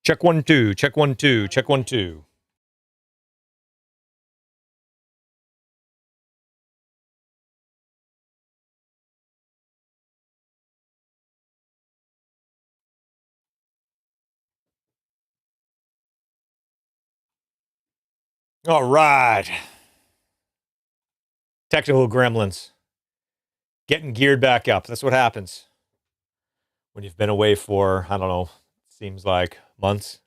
Check 1 2, check 1 2, check 1 2. All right. Technical gremlins. Getting geared back up. That's what happens when you've been away for, I don't know, seems like months.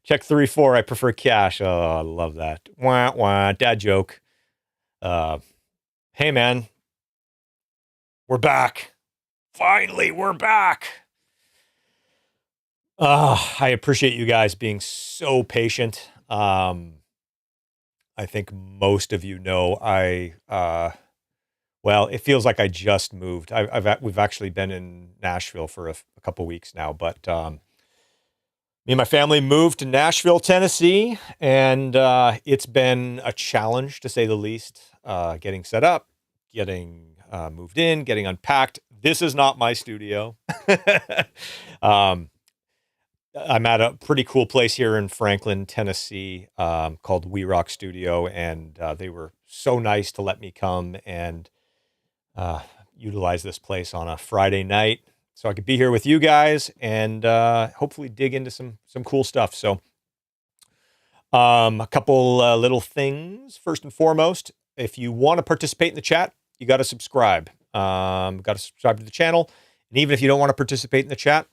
Check 3 4. I prefer cash. Oh, I love that. Wah, wah. Dad joke. Hey, man. We're back. Finally, we're back. I appreciate you guys being so patient. I think most of you know well, it feels like I just moved. We've actually been in Nashville for a couple weeks now, but me and my family moved to Nashville, Tennessee, and it's been a challenge to say the least. Getting set up, getting moved in, getting unpacked. This is not my studio. I'm at a pretty cool place here in Franklin, Tennessee, called We Rock Studio, and they were so nice to let me come and utilize this place on a Friday night so I could be here with you guys and hopefully dig into some cool stuff. So a couple little things. First and foremost, if you want to participate in the chat, you got to subscribe. Got to subscribe to the channel. And even if you don't want to participate in the chat,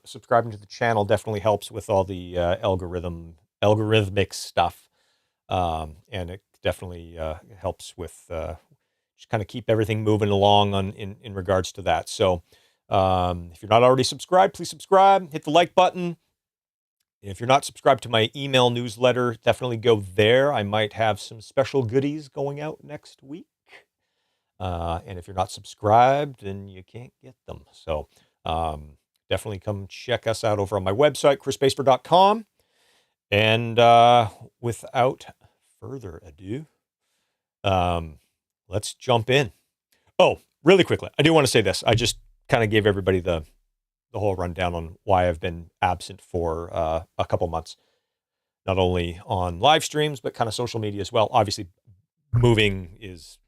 subscribing to the channel definitely helps with all the algorithmic stuff. And it definitely helps with just kind of keep everything moving along in regards to that. So if you're not already subscribed, please subscribe, hit the like button. If you're not subscribed to my email newsletter, definitely go there. I might have some special goodies going out next week. And if you're not subscribed, then you can't get them. So definitely come check us out over on my website, chrisbaseford.com. And without further ado, let's jump in. Oh, really quickly, I do want to say this. I just kind of gave everybody the whole rundown on why I've been absent for a couple months, not only on live streams, but kind of social media as well. Obviously, moving is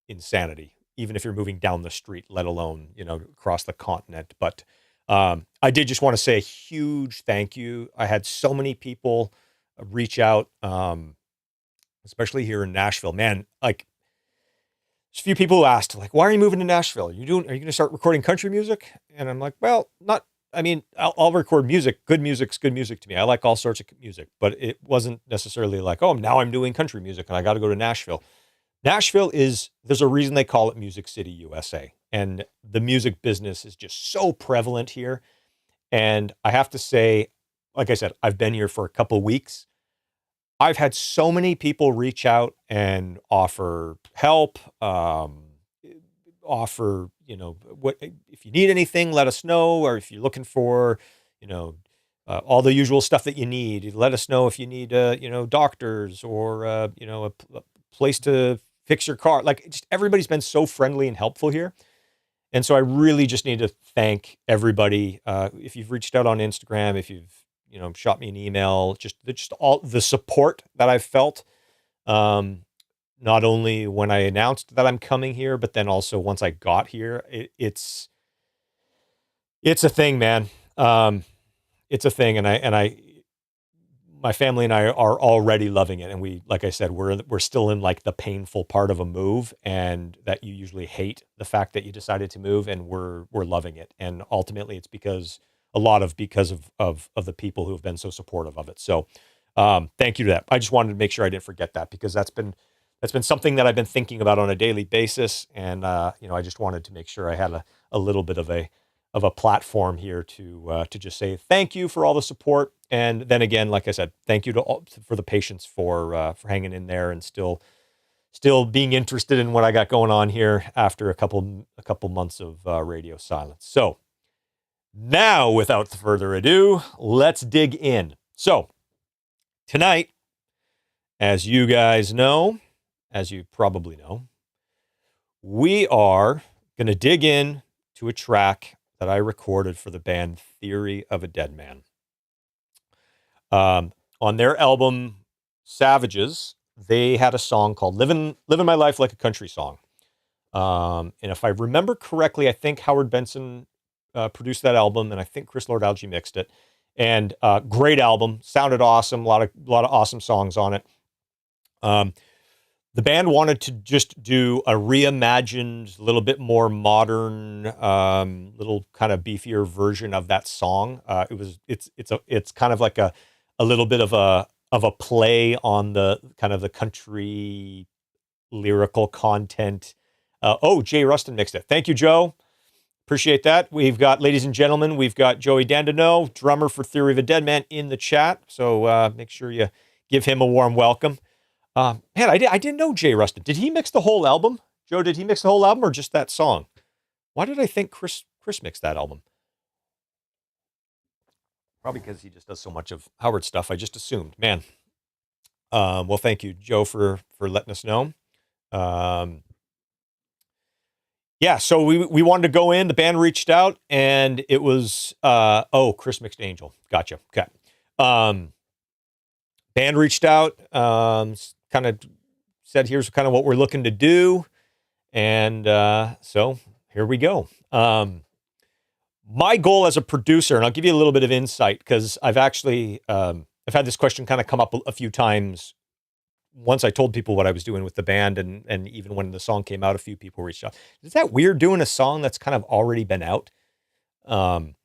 insanity, even if you're moving down the street, let alone, across the continent. But I did just want to say a huge thank you. I had so many people reach out, especially here in Nashville, man. Like, there's a few people who asked, like, why are you moving to Nashville? Are you going to start recording country music? And I'm like, well, I'll record music. Good music's good music to me. I like all sorts of music, but it wasn't necessarily like, oh, now I'm doing country music and I got to go to Nashville. Nashville there's a reason they call it Music City, USA. And the music business is just so prevalent here. And I have to say, like I said, I've been here for a couple of weeks. I've had so many people reach out and offer help, offer, what, if you need anything, let us know. Or if you're looking for, all the usual stuff that you need, let us know if you need, doctors or, a place to fix your car. Like, just everybody's been so friendly and helpful here. And so I really just need to thank everybody. If you've reached out on Instagram, if you've, shot me an email, just all the support that I've felt, not only when I announced that I'm coming here, but then also once I got here. It's a thing, man. It's a thing. And my family and I are already loving it. And we, like I said, we're still in like the painful part of a move, and that you usually hate the fact that you decided to move, and we're loving it. And ultimately it's because of the people who have been so supportive of it. So, thank you to that. I just wanted to make sure I didn't forget that, because that's been something that I've been thinking about on a daily basis. And, I just wanted to make sure I had a little bit of a platform here to just say thank you for all the support. And then again, like I said, thank you for the patience for hanging in there and still being interested in what I got going on here after a couple months of radio silence. So now, without further ado, let's dig in. So tonight, as you guys know, as you probably know, we are going to dig in to a track that I recorded for the band Theory of a Deadman. On their album Savages, they had a song called Livin' My Life Like a Country Song. And if I remember correctly, I think Howard Benson produced that album, and I think Chris Lord-Alge mixed it. And great album, sounded awesome, a lot of awesome songs on it. The band wanted to just do a reimagined, little bit more modern, little kind of beefier version of that song. It's kind of like a little bit of a play on the kind of the country lyrical content. Jay Rustin mixed it. Thank you, Joe. Appreciate that. We've got, ladies and gentlemen, we've got Joey Dandino, drummer for Theory of a Deadman, in the chat. So make sure you give him a warm welcome. Man, I didn't know Jay Rustin. Did he mix the whole album? Joe, did he mix the whole album or just that song? Why did I think Chris mixed that album? Probably because he just does so much of Howard stuff. I just assumed. Man. Well, thank you, Joe, for letting us know. Yeah, so we wanted to go in. The band reached out, and it was Chris mixed Angel. Gotcha. Okay. Band reached out, kind of said, here's kind of what we're looking to do. And so here we go. My goal as a producer, and I'll give you a little bit of insight, because I've actually, I've had this question kind of come up a few times. Once I told people what I was doing with the band, and even when the song came out, a few people reached out. Is that weird doing a song that's kind of already been out? And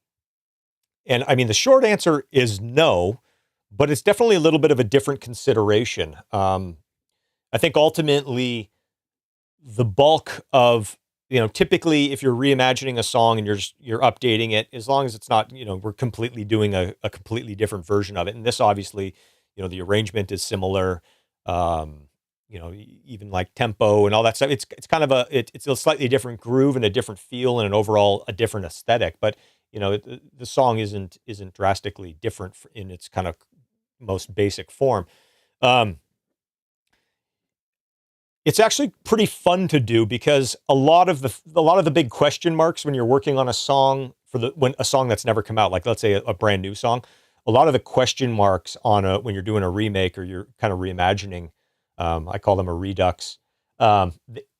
I mean, the short answer is no, but it's definitely a little bit of a different consideration. I think ultimately the bulk of, typically if you're reimagining a song and you're updating it, as long as it's not, we're completely doing a completely different version of it. And this obviously, the arrangement is similar, even like tempo and all that stuff. It's kind of it's a slightly different groove and a different feel and an overall a different aesthetic, but the song isn't drastically different in its kind of most basic form. It's actually pretty fun to do, because a lot of the big question marks when you're working on a song when a song that's never come out, like let's say a brand new song, a lot of the question marks on when you're doing a remake or you're kind of reimagining, I call them a redux. A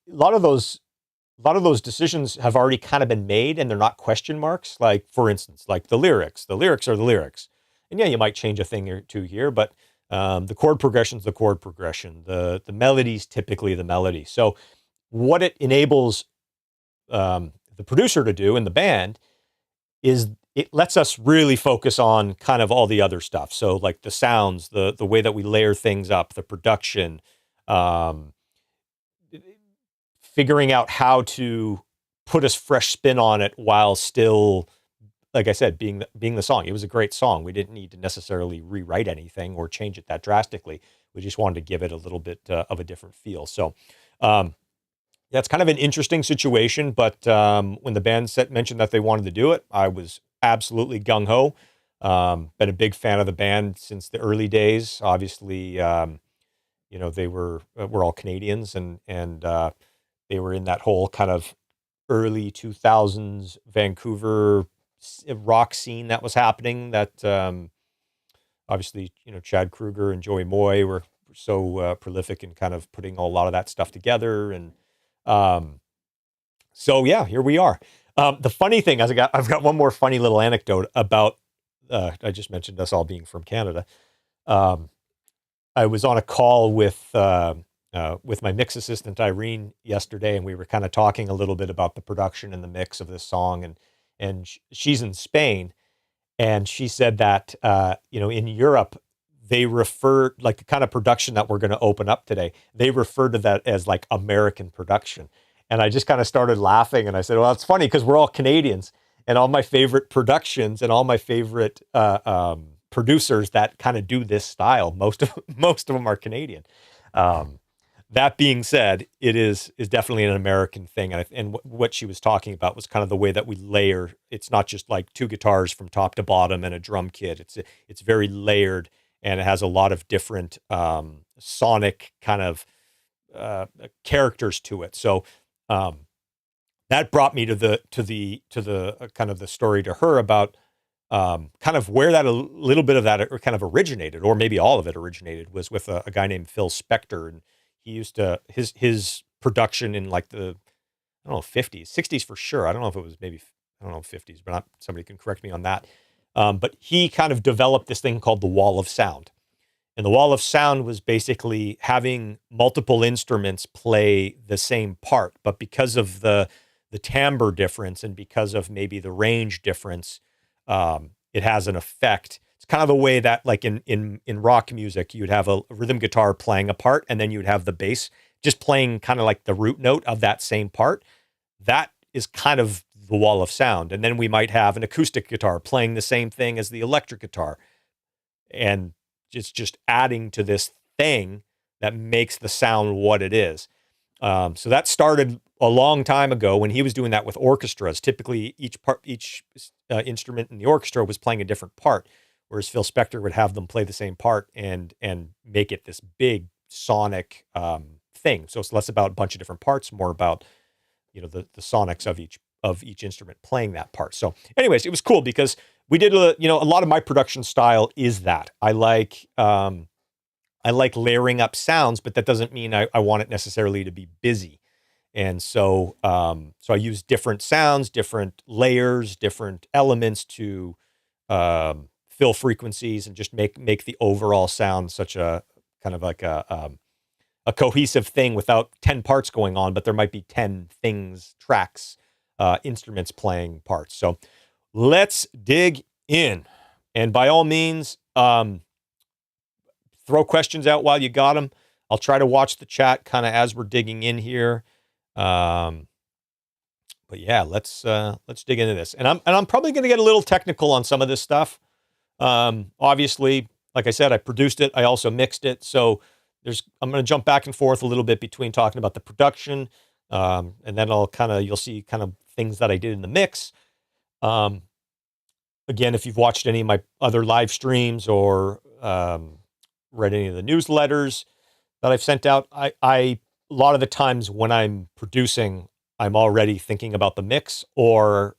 lot of those decisions have already kind of been made, and they're not question marks. Like, for instance, like the lyrics are the lyrics. And yeah, you might change a thing or two here, but the chord progression's the chord progression. The melody's typically the melody. So what it enables the producer to do in the band is it lets us really focus on kind of all the other stuff. So like the sounds, the way that we layer things up, the production, figuring out how to put a fresh spin on it while still, like I said, being the song. It was a great song. We didn't need to necessarily rewrite anything or change it that drastically. We just wanted to give it a little bit of a different feel. So, yeah, it's kind of an interesting situation. But when the band mentioned that they wanted to do it, I was absolutely gung ho. Been a big fan of the band since the early days. Obviously, we're all Canadians, and they were in that whole kind of early 2000s Vancouver rock scene that was happening, that obviously, Chad Kroeger and Joey Moy were so prolific in kind of putting a lot of that stuff together. And so, yeah, here we are. The funny thing is, I've got one more funny little anecdote about, I just mentioned us all being from Canada. I was on a call with my mix assistant, Irene, yesterday, and we were kind of talking a little bit about the production and the mix of this song. And she's in Spain, and she said that, in Europe, they refer, like the kind of production that we're going to open up today, they refer to that as like American production. And I just kind of started laughing, and I said, well, it's funny because we're all Canadians, and all my favorite productions and all my favorite producers that kind of do this style, most of them are Canadian. That being said, it is definitely an American thing. And what she was talking about was kind of the way that we layer. It's not just like two guitars from top to bottom and a drum kit. It's very layered, and it has a lot of different sonic kind of characters to it. So that brought me to the kind of the story to her about kind of where that a little bit of that kind of originated, or maybe all of it originated, was with a guy named Phil Spector, and he used to his production in like the, I don't know, 50s, 60s for sure. I don't know if it was maybe, I don't know, 50s, but somebody can correct me on that. But he kind of developed this thing called the wall of sound. And the wall of sound was basically having multiple instruments play the same part, but because of the timbre difference and because of maybe the range difference, it has an effect. It's kind of the way that, like in rock music, you'd have a rhythm guitar playing a part, and then you'd have the bass just playing kind of like the root note of that same part. That is kind of the wall of sound. And then we might have an acoustic guitar playing the same thing as the electric guitar, and it's just adding to this thing that makes the sound what it is. So that started a long time ago when he was doing that with orchestras. Typically, each instrument in the orchestra was playing a different part, whereas Phil Spector would have them play the same part and make it this big sonic thing. So it's less about a bunch of different parts, more about, you know, the sonics of each instrument playing that part. So anyways, it was cool because we did a lot of my production style is that I like layering up sounds, but that doesn't mean I want it necessarily to be busy. And so I use different sounds, different layers, different elements to fill frequencies and just make the overall sound such a kind of like a cohesive thing without 10 parts going on, but there might be 10 things, tracks, instruments playing parts. So let's dig in. And by all means, throw questions out while you got them. I'll try to watch the chat kind of as we're digging in here. But yeah, let's dig into this. And I'm probably going to get a little technical on some of this stuff. Obviously, like I said, I produced it. I also mixed it. So I'm going to jump back and forth a little bit between talking about the production, and then you'll see kind of things that I did in the mix. Again, if you've watched any of my other live streams or read any of the newsletters that I've sent out, I a lot of the times when I'm producing, I'm already thinking about the mix, or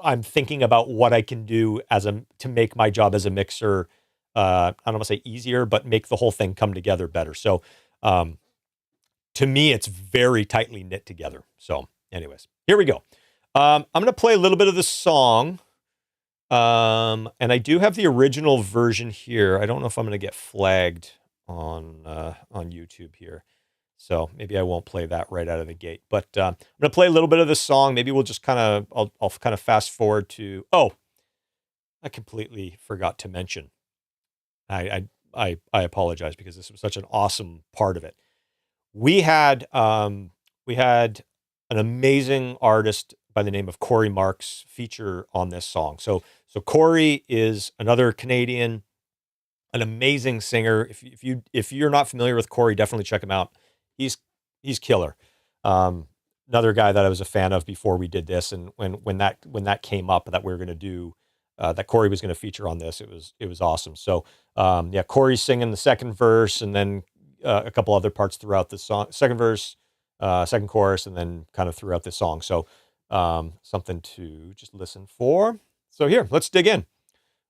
I'm thinking about what I can do to make my job as a mixer, I don't want to say easier, but make the whole thing come together better. So, to me, it's very tightly knit together. So anyways, here we go. I'm going to play a little bit of the song. And I do have the original version here. I don't know if I'm going to get flagged on YouTube here. So maybe I won't play that right out of the gate, but, I'm going to play a little bit of the song. Maybe we'll just I'll kind of fast forward to, I completely forgot to mention. I apologize because this was such an awesome part of it. We had an amazing artist by the name of Cory Marks feature on this song. So Cory is another Canadian, an amazing singer. If you're not familiar with Cory, definitely check him out. He's killer. Another guy that I was a fan of before we did this, and when that came up that we were going to do, that Cory was going to feature on this, it was awesome. So Cory's singing the second verse, and then a couple other parts throughout the song, second verse, second chorus, and then kind of throughout the song. So something to just listen for. So here, let's dig in.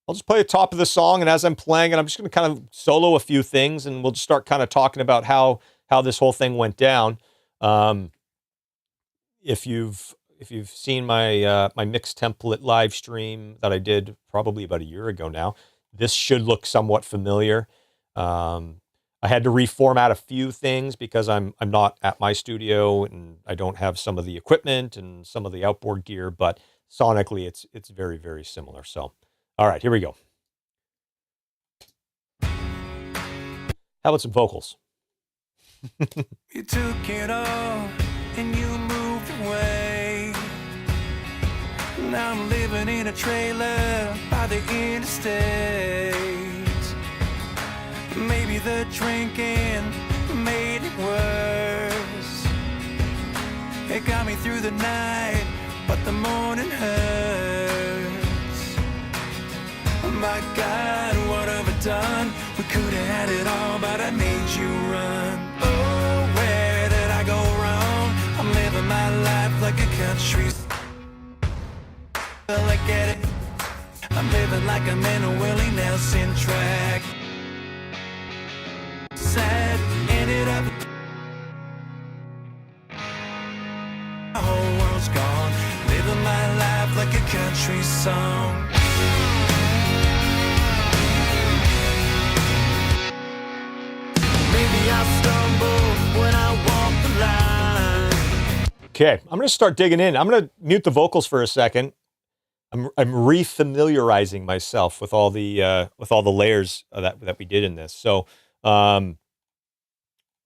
I'll just play the top of the song, and as I'm playing it, I'm just going to kind of solo a few things, and we'll just start kind of talking about how this whole thing went down. If you've seen my my mix template live stream that I did probably about a year ago now, this should look somewhat familiar. I had to reformat a few things because I'm not at my studio and I don't have some of the equipment and some of the outboard gear, but sonically it's very, very similar. So, all right, here we go. How about some vocals? You took it all and you moved away. Now I'm living in a trailer by the interstate. Maybe the drinking made it worse. It got me through the night, but the morning hurts. My God, what have I done? We could have had it all, but I made you run. Oh, where did I go wrong? I'm living my country. Well, I get it. I'm living like I'm in a Willie Nelson track. Sad, ended up. My whole world's gone. Living my life like a country song. Maybe I stumble when I walk the line. Okay, I'm going to start digging in. I'm going to mute the vocals for a second. I'm refamiliarizing myself with all the layers that we did in this. So,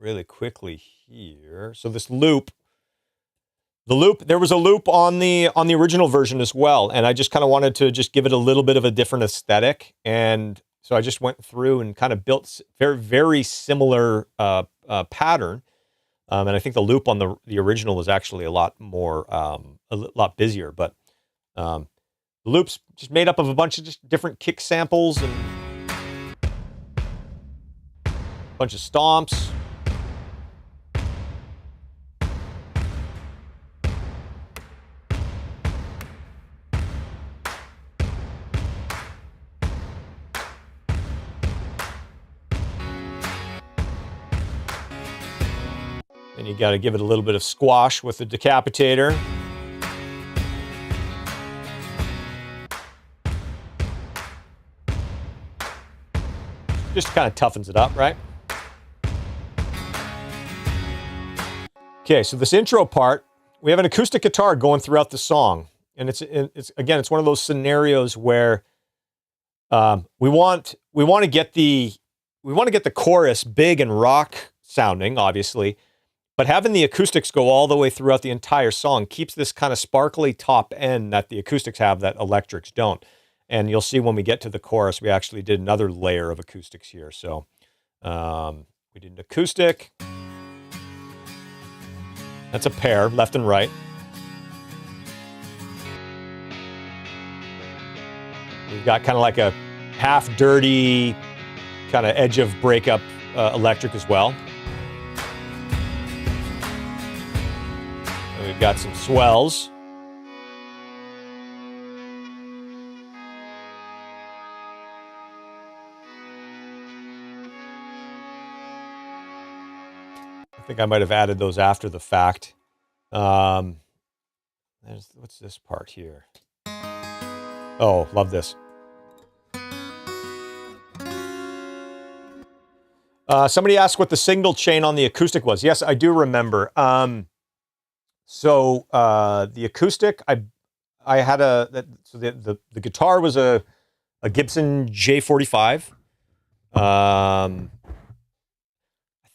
really quickly here. So this loop, there was a loop on the original version as well, and I just kind of wanted to just give it a little bit of a different aesthetic, and so I just went through and kind of built very, very similar pattern. And I think the loop on the original was actually a lot more, a lot busier, but the loop's just made up of a bunch of just different kick samples and a bunch of stomps. And you got to give it a little bit of squash with the decapitator. Just kind of toughens it up, right? Okay, so this intro part, we have an acoustic guitar going throughout the song, and it's one of those scenarios where we want to get the chorus big and rock sounding, obviously, but having the acoustics go all the way throughout the entire song keeps this kind of sparkly top end that the acoustics have that electrics don't. And you'll see when we get to the chorus, we actually did another layer of acoustics here. So we did an acoustic. That's a pair, left and right. We've got kind of like a half dirty kind of edge of breakup electric as well. And we've got some swells. I think I might have added those after the fact. What's this part here? Oh, love this. Somebody asked what the signal chain on the acoustic was. Yes, I do remember. So the acoustic, I had the guitar was a Gibson J45. I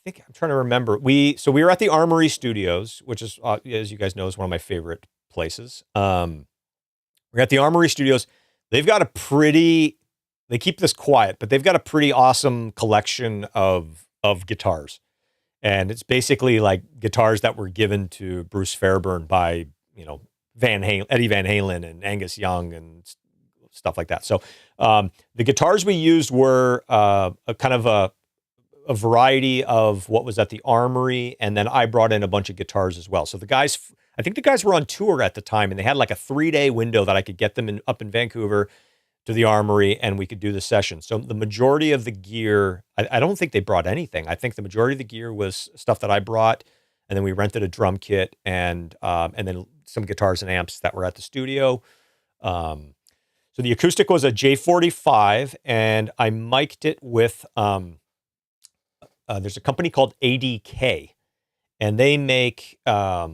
think I'm trying to remember. We were at the Armoury Studios, which is, as you guys know, is one of my favorite places. We're at the Armoury Studios. They've got they keep this quiet, but they've got a pretty awesome collection of guitars. And it's basically like guitars that were given to Bruce Fairbairn by, Eddie Van Halen and Angus Young and stuff like that. So the guitars we used were a kind of a variety of what was at the Armoury, and then I brought in a bunch of guitars as well. So I think the guys were on tour at the time, and they had like a 3-day window that I could get them up in Vancouver to the Armoury, and we could do the session. So the majority of the gear, I don't think they brought anything. I think the majority of the gear was stuff that I brought, and then we rented a drum kit and then some guitars and amps that were at the studio. So the acoustic was a J45, and I mic'd it with there's a company called ADK, and they make I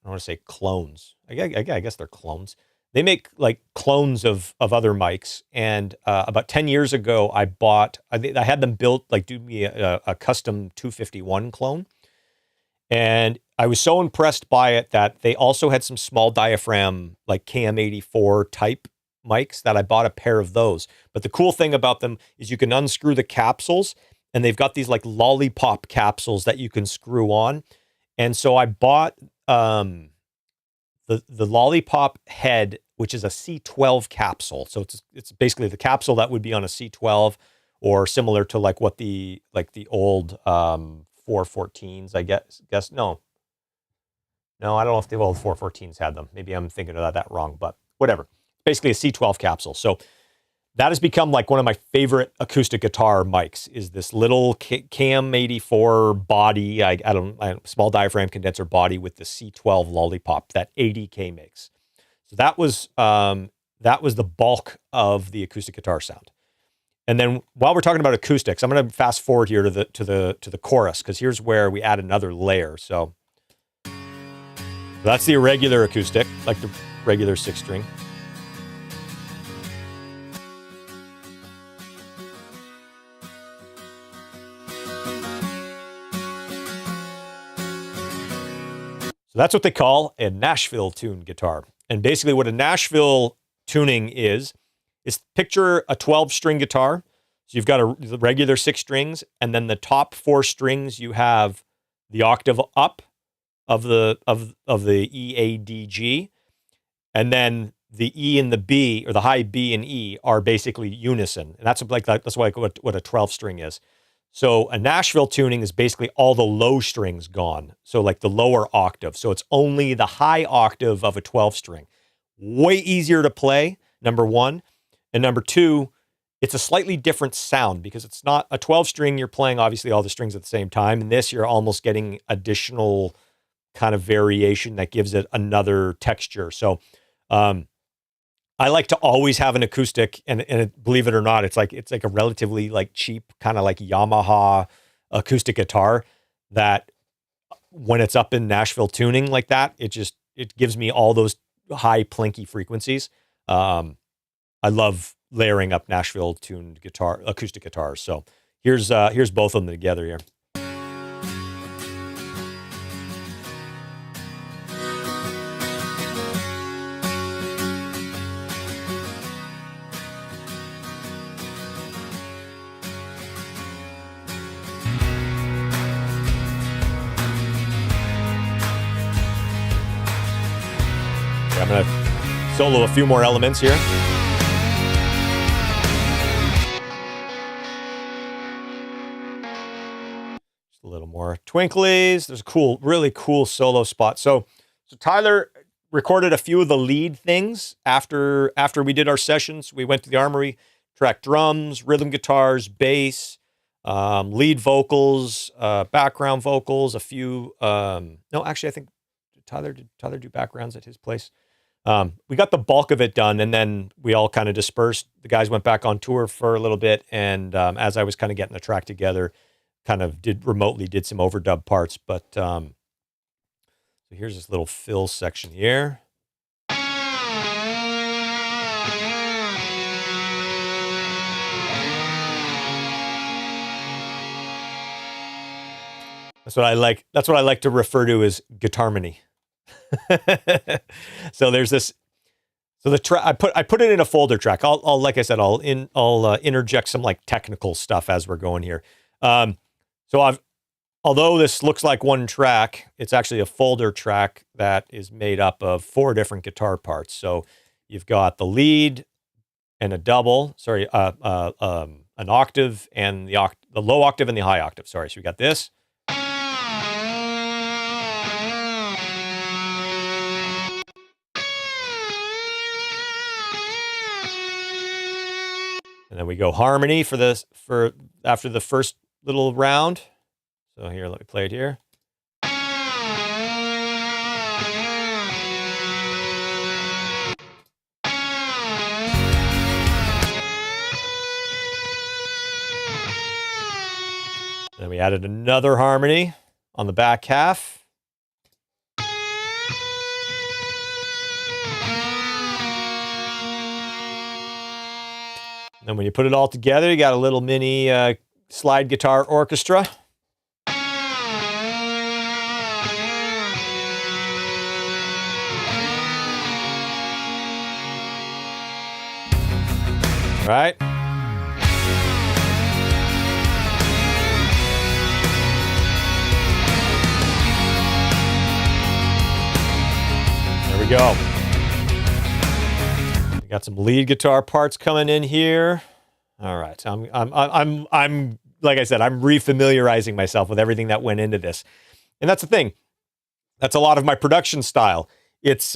want to say clones. I guess they're clones. They make like clones of other mics. And about 10 years ago, I had them built, like do me a custom 251 clone. And I was so impressed by it that they also had some small diaphragm, like KM84 type mics, that I bought a pair of those. But the cool thing about them is you can unscrew the capsules, and they've got these like lollipop capsules that you can screw on. And so I bought the lollipop head, which is a C12 capsule. So it's basically the capsule that would be on a C12, or similar to like what the old 414s, I guess. No. No, I don't know if the old 414s had them. Maybe I'm thinking of that wrong, but whatever. Basically a C12 capsule. So that has become like one of my favorite acoustic guitar mics, is this little Cam 84 body, small diaphragm condenser body with the C12 lollipop that ADK makes. So that was the bulk of the acoustic guitar sound. And then while we're talking about acoustics, I'm going to fast forward here to the chorus, because here's where we add another layer. So that's the irregular acoustic, like the regular 6-string. So that's what they call a Nashville tuned guitar. And basically what a Nashville tuning is picture a 12-string guitar. So you've got the regular 6 strings, and then the top 4 strings you have the octave up of the E, A, D, G, and then the E and the B, or the high B and E, are basically unison, and that's what a 12-string is. So a Nashville tuning is basically all the low strings gone. So like the lower octave. So it's only the high octave of a 12-string. Way easier to play, number one. And number two, it's a slightly different sound, because it's not a 12-string. You're playing obviously all the strings at the same time. And this, you're almost getting additional kind of variation that gives it another texture. So I like to always have an acoustic, and believe it or not, it's like a relatively like cheap kind of like Yamaha acoustic guitar that when it's up in Nashville tuning like that, it gives me all those high plinky frequencies. I love layering up Nashville tuned acoustic guitars. So here's both of them together here. I'm going to solo a few more elements here. Just a little more twinklies. There's a really cool solo spot. So Tyler recorded a few of the lead things after we did our sessions. We went to the Armoury, tracked drums, rhythm guitars, bass, lead vocals, background vocals, a few. No, actually, I think did Tyler do backgrounds at his place? We got the bulk of it done, and then we all kind of dispersed. The guys went back on tour for a little bit, and as I was kind of getting the track together, kind of did some overdub parts. But so here's this little fill section here. That's what I like. That's what I like to refer to as guitarmony. So there's this. So the track I put it in a folder track. I'll like I said, I'll interject some like technical stuff as we're going here. So although this looks like one track, it's actually a folder track that is made up of 4 different guitar parts. So you've got the lead and a double. Sorry, an octave and the low octave and the high octave. Sorry. So we got this. And then we go harmony for after the first little round. So here, let me play it here. Then we added another harmony on the back half. And when you put it all together, you got a little mini slide guitar orchestra. All right. There we go. We got some lead guitar parts coming in here. All right. I'm like I said, I'm refamiliarizing myself with everything that went into this. And that's the thing. That's a lot of my production style. It's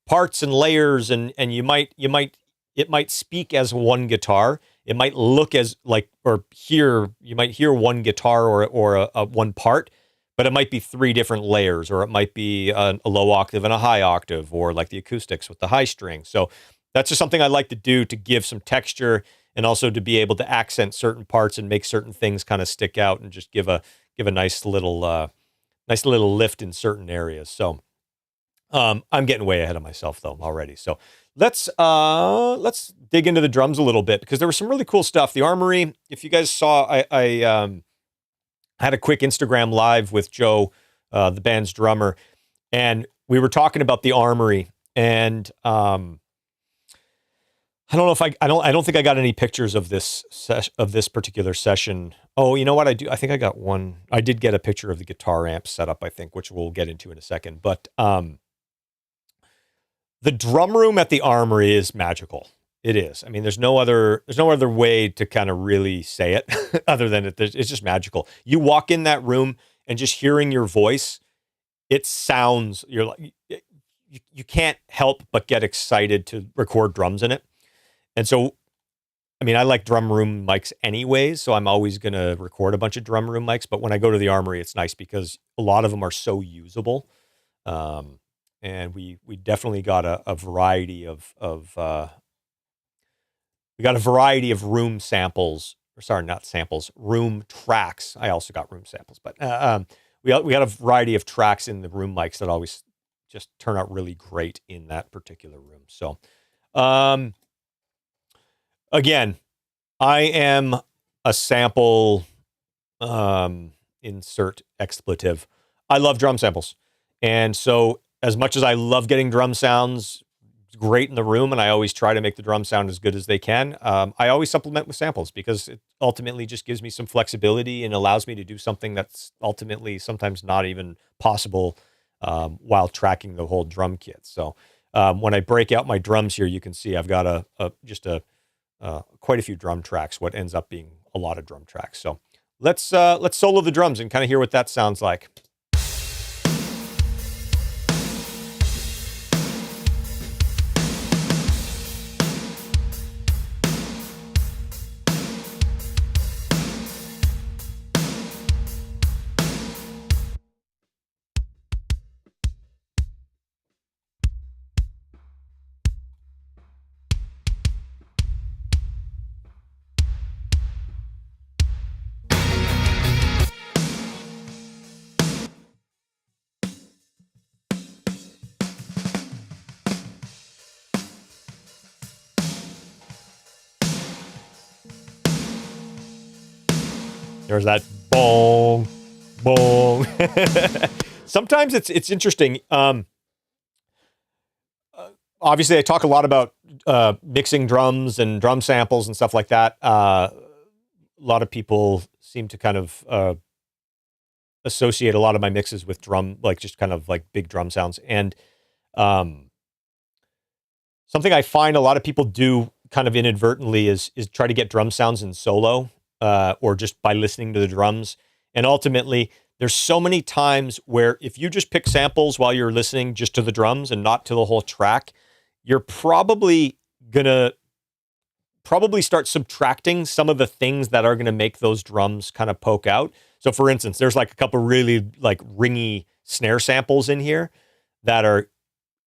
parts and layers, and it might speak as one guitar. It might look as like, or hear, you might hear one guitar or a one part, but it might be three different layers, or it might be a low octave and a high octave, or like the acoustics with the high string. So that's just something I like to do to give some texture, and also to be able to accent certain parts and make certain things kind of stick out, and just give a nice little lift in certain areas. So I'm getting way ahead of myself though already. So let's dig into the drums a little bit, because there was some really cool stuff. The Armoury, if you guys saw, I had a quick Instagram live with Joe, the band's drummer, and we were talking about the Armoury, and I don't know if I don't think I got any pictures of this particular session. Oh, you know what? I think I got one. I did get a picture of the guitar amp setup, I think, which we'll get into in a second. But the drum room at the Armoury is magical. It is. I mean, there's no other way to kind of really say it other than it's just magical. You walk in that room and just hearing your voice, it sounds, you're like, you can't help but get excited to record drums in it. And so, I mean, I like drum room mics anyways, so I'm always going to record a bunch of drum room mics. But when I go to the Armoury, it's nice because a lot of them are so usable. And we definitely got a variety of room samples, or sorry, not samples, room tracks. I also got room samples, but we got a variety of tracks in the room mics that always just turn out really great in that particular room. So, again, I am a sample insert expletive. I love drum samples. And so as much as I love getting drum sounds great in the room, and I always try to make the drum sound as good as they can, I always supplement with samples, because it ultimately just gives me some flexibility and allows me to do something that's ultimately sometimes not even possible while tracking the whole drum kit. So when I break out my drums here, you can see I've got quite a few drum tracks, what ends up being a lot of drum tracks. So let's solo the drums and kind of hear what that sounds like. There's that bong, bong. Sometimes it's interesting. Obviously, I talk a lot about mixing drums and drum samples and stuff like that. A lot of people seem to kind of associate a lot of my mixes with drum, like just kind of like big drum sounds. And something I find a lot of people do kind of inadvertently is try to get drum sounds in solo. Or just by listening to the drums. And ultimately, there's so many times where if you just pick samples while you're listening just to the drums and not to the whole track, you're probably gonna start subtracting some of the things that are gonna make those drums kind of poke out. So for instance, there's like a couple really like ringy snare samples in here that are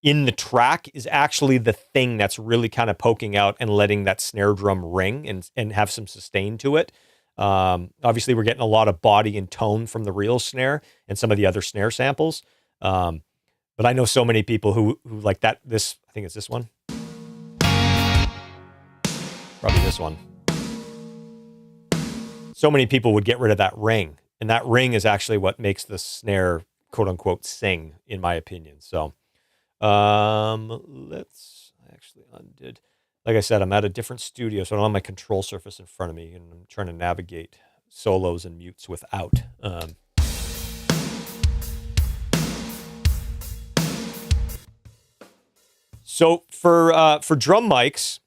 in the track is actually the thing that's really kind of poking out and letting that snare drum ring and have some sustain to it. Obviously, we're getting a lot of body and tone from the real snare and some of the other snare samples. But I know so many people who like that. I think it's this one. Probably this one. So many people would get rid of that ring. And that ring is actually what makes the snare, quote unquote, sing, in my opinion. So, let's actually undid. Like I said, I'm at a different studio, so I don't have my control surface in front of me, and I'm trying to navigate solos and mutes without. So for drum mics,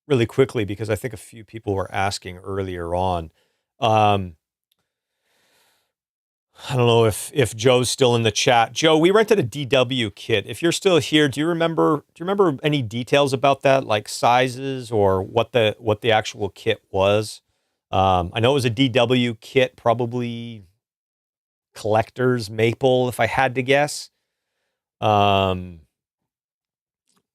really quickly, because I think a few people were asking earlier on, I don't know if Joe's still in the chat. Joe, we rented a DW kit. If you're still here, do you remember any details about that, like sizes or what the actual kit was? I know it was a DW kit, probably collector's maple, if I had to guess. I don't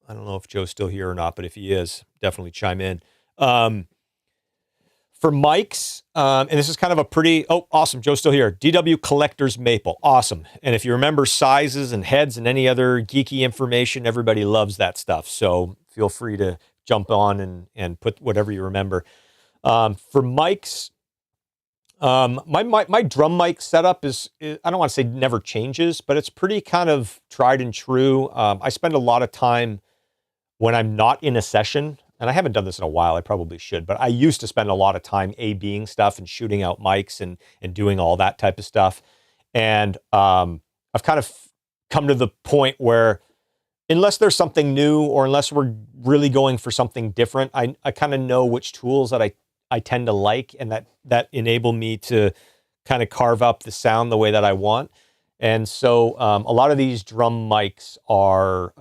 know if Joe's still here or not, but if he is, definitely chime in. For mics, and this is kind of a pretty, oh, awesome, Joe's still here. DW Collector's Maple, awesome. And if you remember sizes and heads and any other geeky information, everybody loves that stuff. So feel free to jump on and put whatever you remember. For mics, my drum mic setup is, I don't want to say never changes, but it's pretty kind of tried and true. I spend a lot of time when I'm not in a session, and I haven't done this in a while, I probably should, but I used to spend a lot of time A/Bing stuff and shooting out mics and doing all that type of stuff. And I've kind of come to the point where unless there's something new or unless we're really going for something different, I kind of know which tools that I tend to like and that enable me to kind of carve up the sound the way that I want. And so a lot of these drum mics are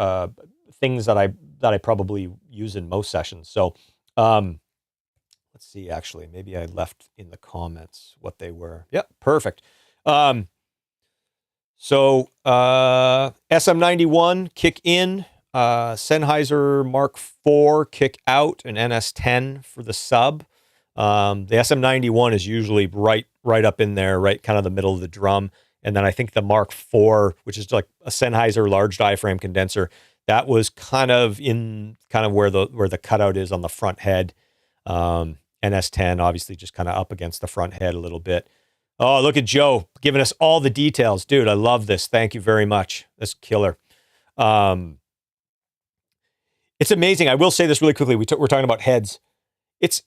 things that I probably use in most sessions. So let's see, actually, maybe I left in the comments what they were. Yep, perfect. So SM91 kick in, Sennheiser Mark IV kick out, an NS10 for the sub. The SM91 is usually right up in there, right kind of the middle of the drum. And then I think the Mark IV, which is like a Sennheiser large diaphragm condenser, that was kind of where the cutout is on the front head. NS10 obviously just kind of up against the front head a little bit. Oh, look at Joe giving us all the details. Dude, I love this. Thank you very much. That's killer. It's amazing. I will say this really quickly. We're talking about heads. It's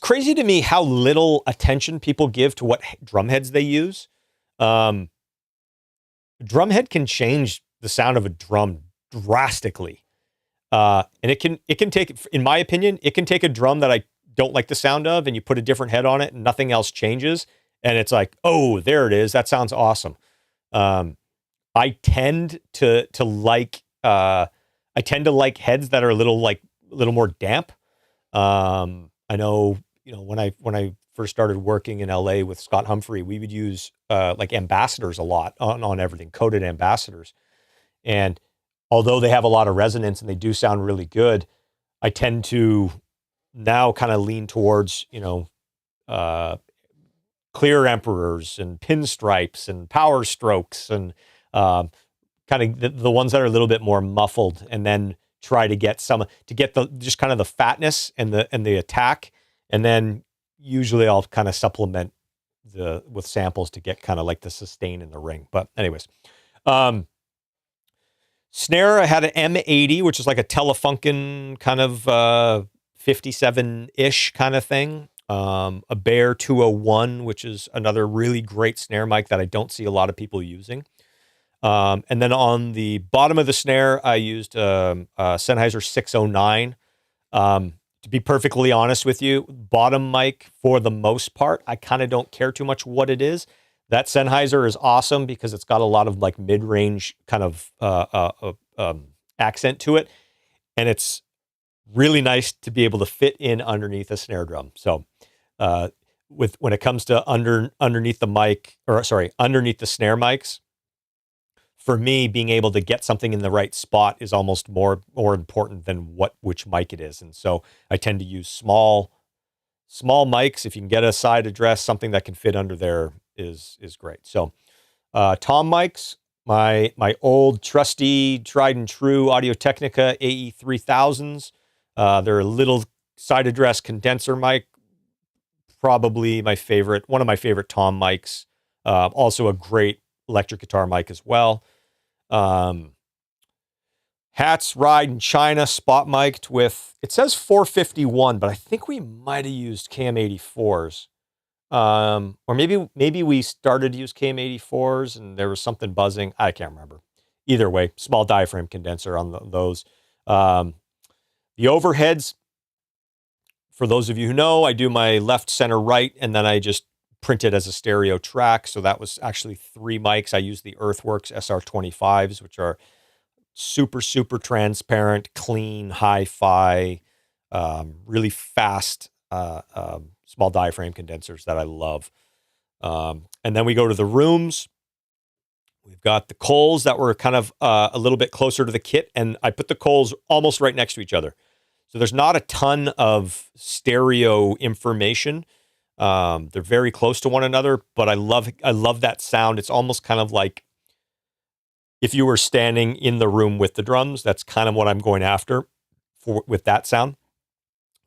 crazy to me how little attention people give to what drum heads they use. Drum head can change the sound of a drum drastically. And it can take, in my opinion, it can take a drum that I don't like the sound of and you put a different head on it and nothing else changes. And it's like, oh, there it is. That sounds awesome. I tend to like heads that are a little more damp. I know, when I first started working in LA with Scott Humphrey, we would use like ambassadors a lot on everything, coated ambassadors. And although they have a lot of resonance and they do sound really good, I tend to now kind of lean towards, clear emperors and pinstripes and power strokes and kind of the ones that are a little bit more muffled, and then try to get the just kind of the fatness and the attack. And then usually I'll kind of supplement with samples to get kind of like the sustain in the ring. But anyways, snare, I had an M80, which is like a Telefunken kind of 57-ish kind of thing. A Bear 201, which is another really great snare mic that I don't see a lot of people using. And then on the bottom of the snare, I used a Sennheiser 609. To be perfectly honest with you, bottom mic, for the most part, I kind of don't care too much what it is. That Sennheiser is awesome because it's got a lot of like mid-range kind of accent to it. And it's really nice to be able to fit in underneath a snare drum. So when it comes to underneath the snare mics, for me, being able to get something in the right spot is almost more important than which mic it is. And so I tend to use small mics. If you can get a side address, something that can fit under there is great. So tom mics, my old trusty, tried and true Audio-Technica AE3000s. They're a little side address condenser mic, probably one of my favorite tom mics. Also a great electric guitar mic as well. Hats, Ride in China, spot mic'd with, it says 451, but I think we might have used KM84s. Or maybe we started to use KM84s and there was something buzzing. I can't remember. Either way, small diaphragm condenser on those. The overheads, for those of you who know, I do my left, center, right, and then I just printed as a stereo track. So that was actually 3 mics. I used the Earthworks SR25s, which are super, super transparent, clean, hi-fi, really fast, small diaphragm condensers that I love. And then we go to the rooms. We've got the Coles that were kind of a little bit closer to the kit, and I put the Coles almost right next to each other. So there's not a ton of stereo information. They're very close to one another, but I love that sound. It's almost kind of like if you were standing in the room with the drums. That's kind of what I'm going after with that sound.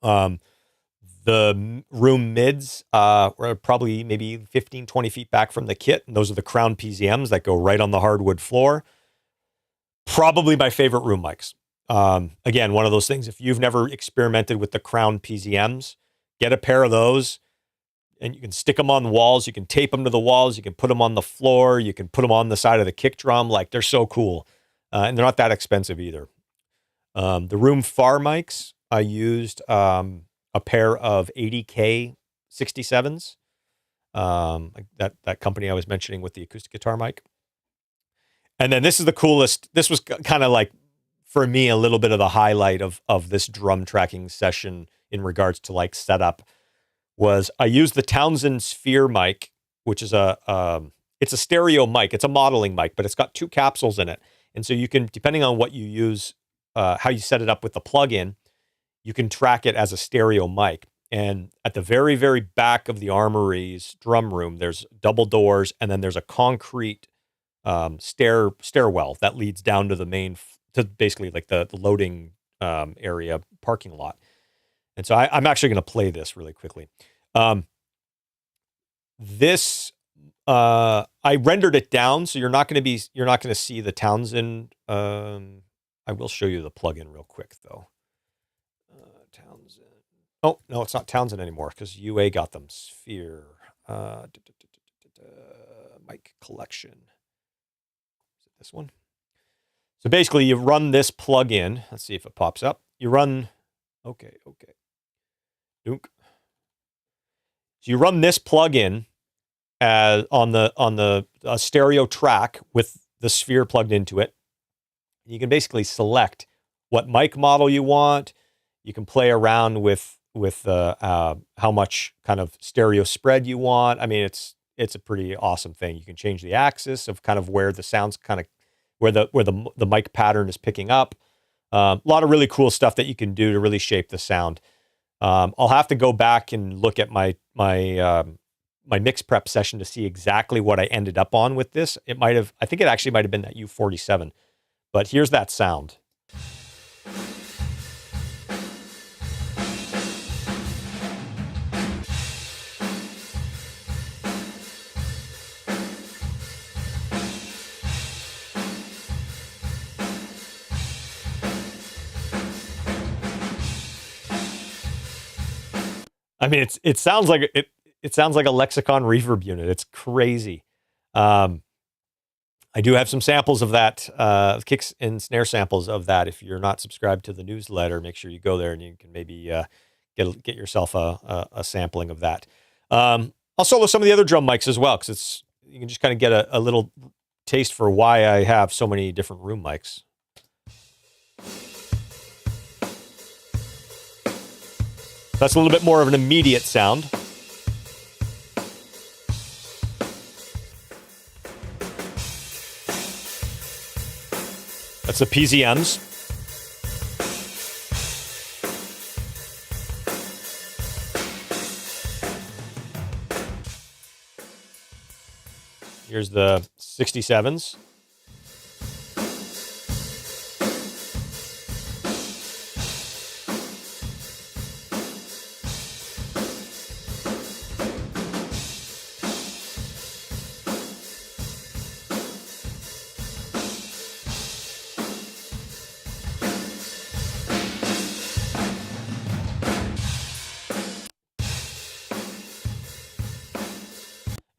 The room mids were probably maybe 15, 20 feet back from the kit. And those are the Crown PZMs that go right on the hardwood floor. Probably my favorite room mics. Again, one of those things, if you've never experimented with the Crown PZMs, get a pair of those and you can stick them on the walls. You can tape them to the walls. You can put them on the floor. You can put them on the side of the kick drum. Like, they're so cool. And they're not that expensive either. The room far mics, I used a pair of 80K 67s. That company I was mentioning with the acoustic guitar mic. And then this is the coolest. This was kind of like, for me, a little bit of the highlight of this drum tracking session in regards to like setup, was I used the Townsend Sphere mic, which is it's a stereo mic. It's a modeling mic, but it's got 2 capsules in it. And so you can, depending on what you use, how you set it up with the plug-in, you can track it as a stereo mic. And at the very, very back of the Armoury's drum room, there's double doors, and then there's a concrete stairwell that leads down to the main, to basically like the loading area parking lot. And so I'm actually going to play this really quickly. I rendered it down, so you're not going to see the Townsend. I will show you the plugin real quick though. Townsend. Oh no, it's not Townsend anymore because UA got them. Sphere. Mic collection. Is it this one? So basically, you run this plugin. Let's see if it pops up. You run. Okay. Dunk. So you run this plugin on the stereo track with the Sphere plugged into it. You can basically select what mic model you want. You can play around with how much kind of stereo spread you want. I mean, it's a pretty awesome thing. You can change the axis of kind of where the sounds kind of where the mic pattern is picking up. A lot of really cool stuff that you can do to really shape the sound. I'll have to go back and look at my mix prep session to see exactly what I ended up on with this. I think it actually might have been that U47, but here's that sound. I mean, it sounds like it sounds like a Lexicon reverb unit. It's crazy. I do have some samples of that, kicks and snare samples of that. If you're not subscribed to the newsletter, make sure you go there and you can maybe get yourself a sampling of that. I'll solo some of the other drum mics as well, because you can just kind of get a little taste for why I have so many different room mics. That's a little bit more of an immediate sound. That's the PZMs. Here's the 67s.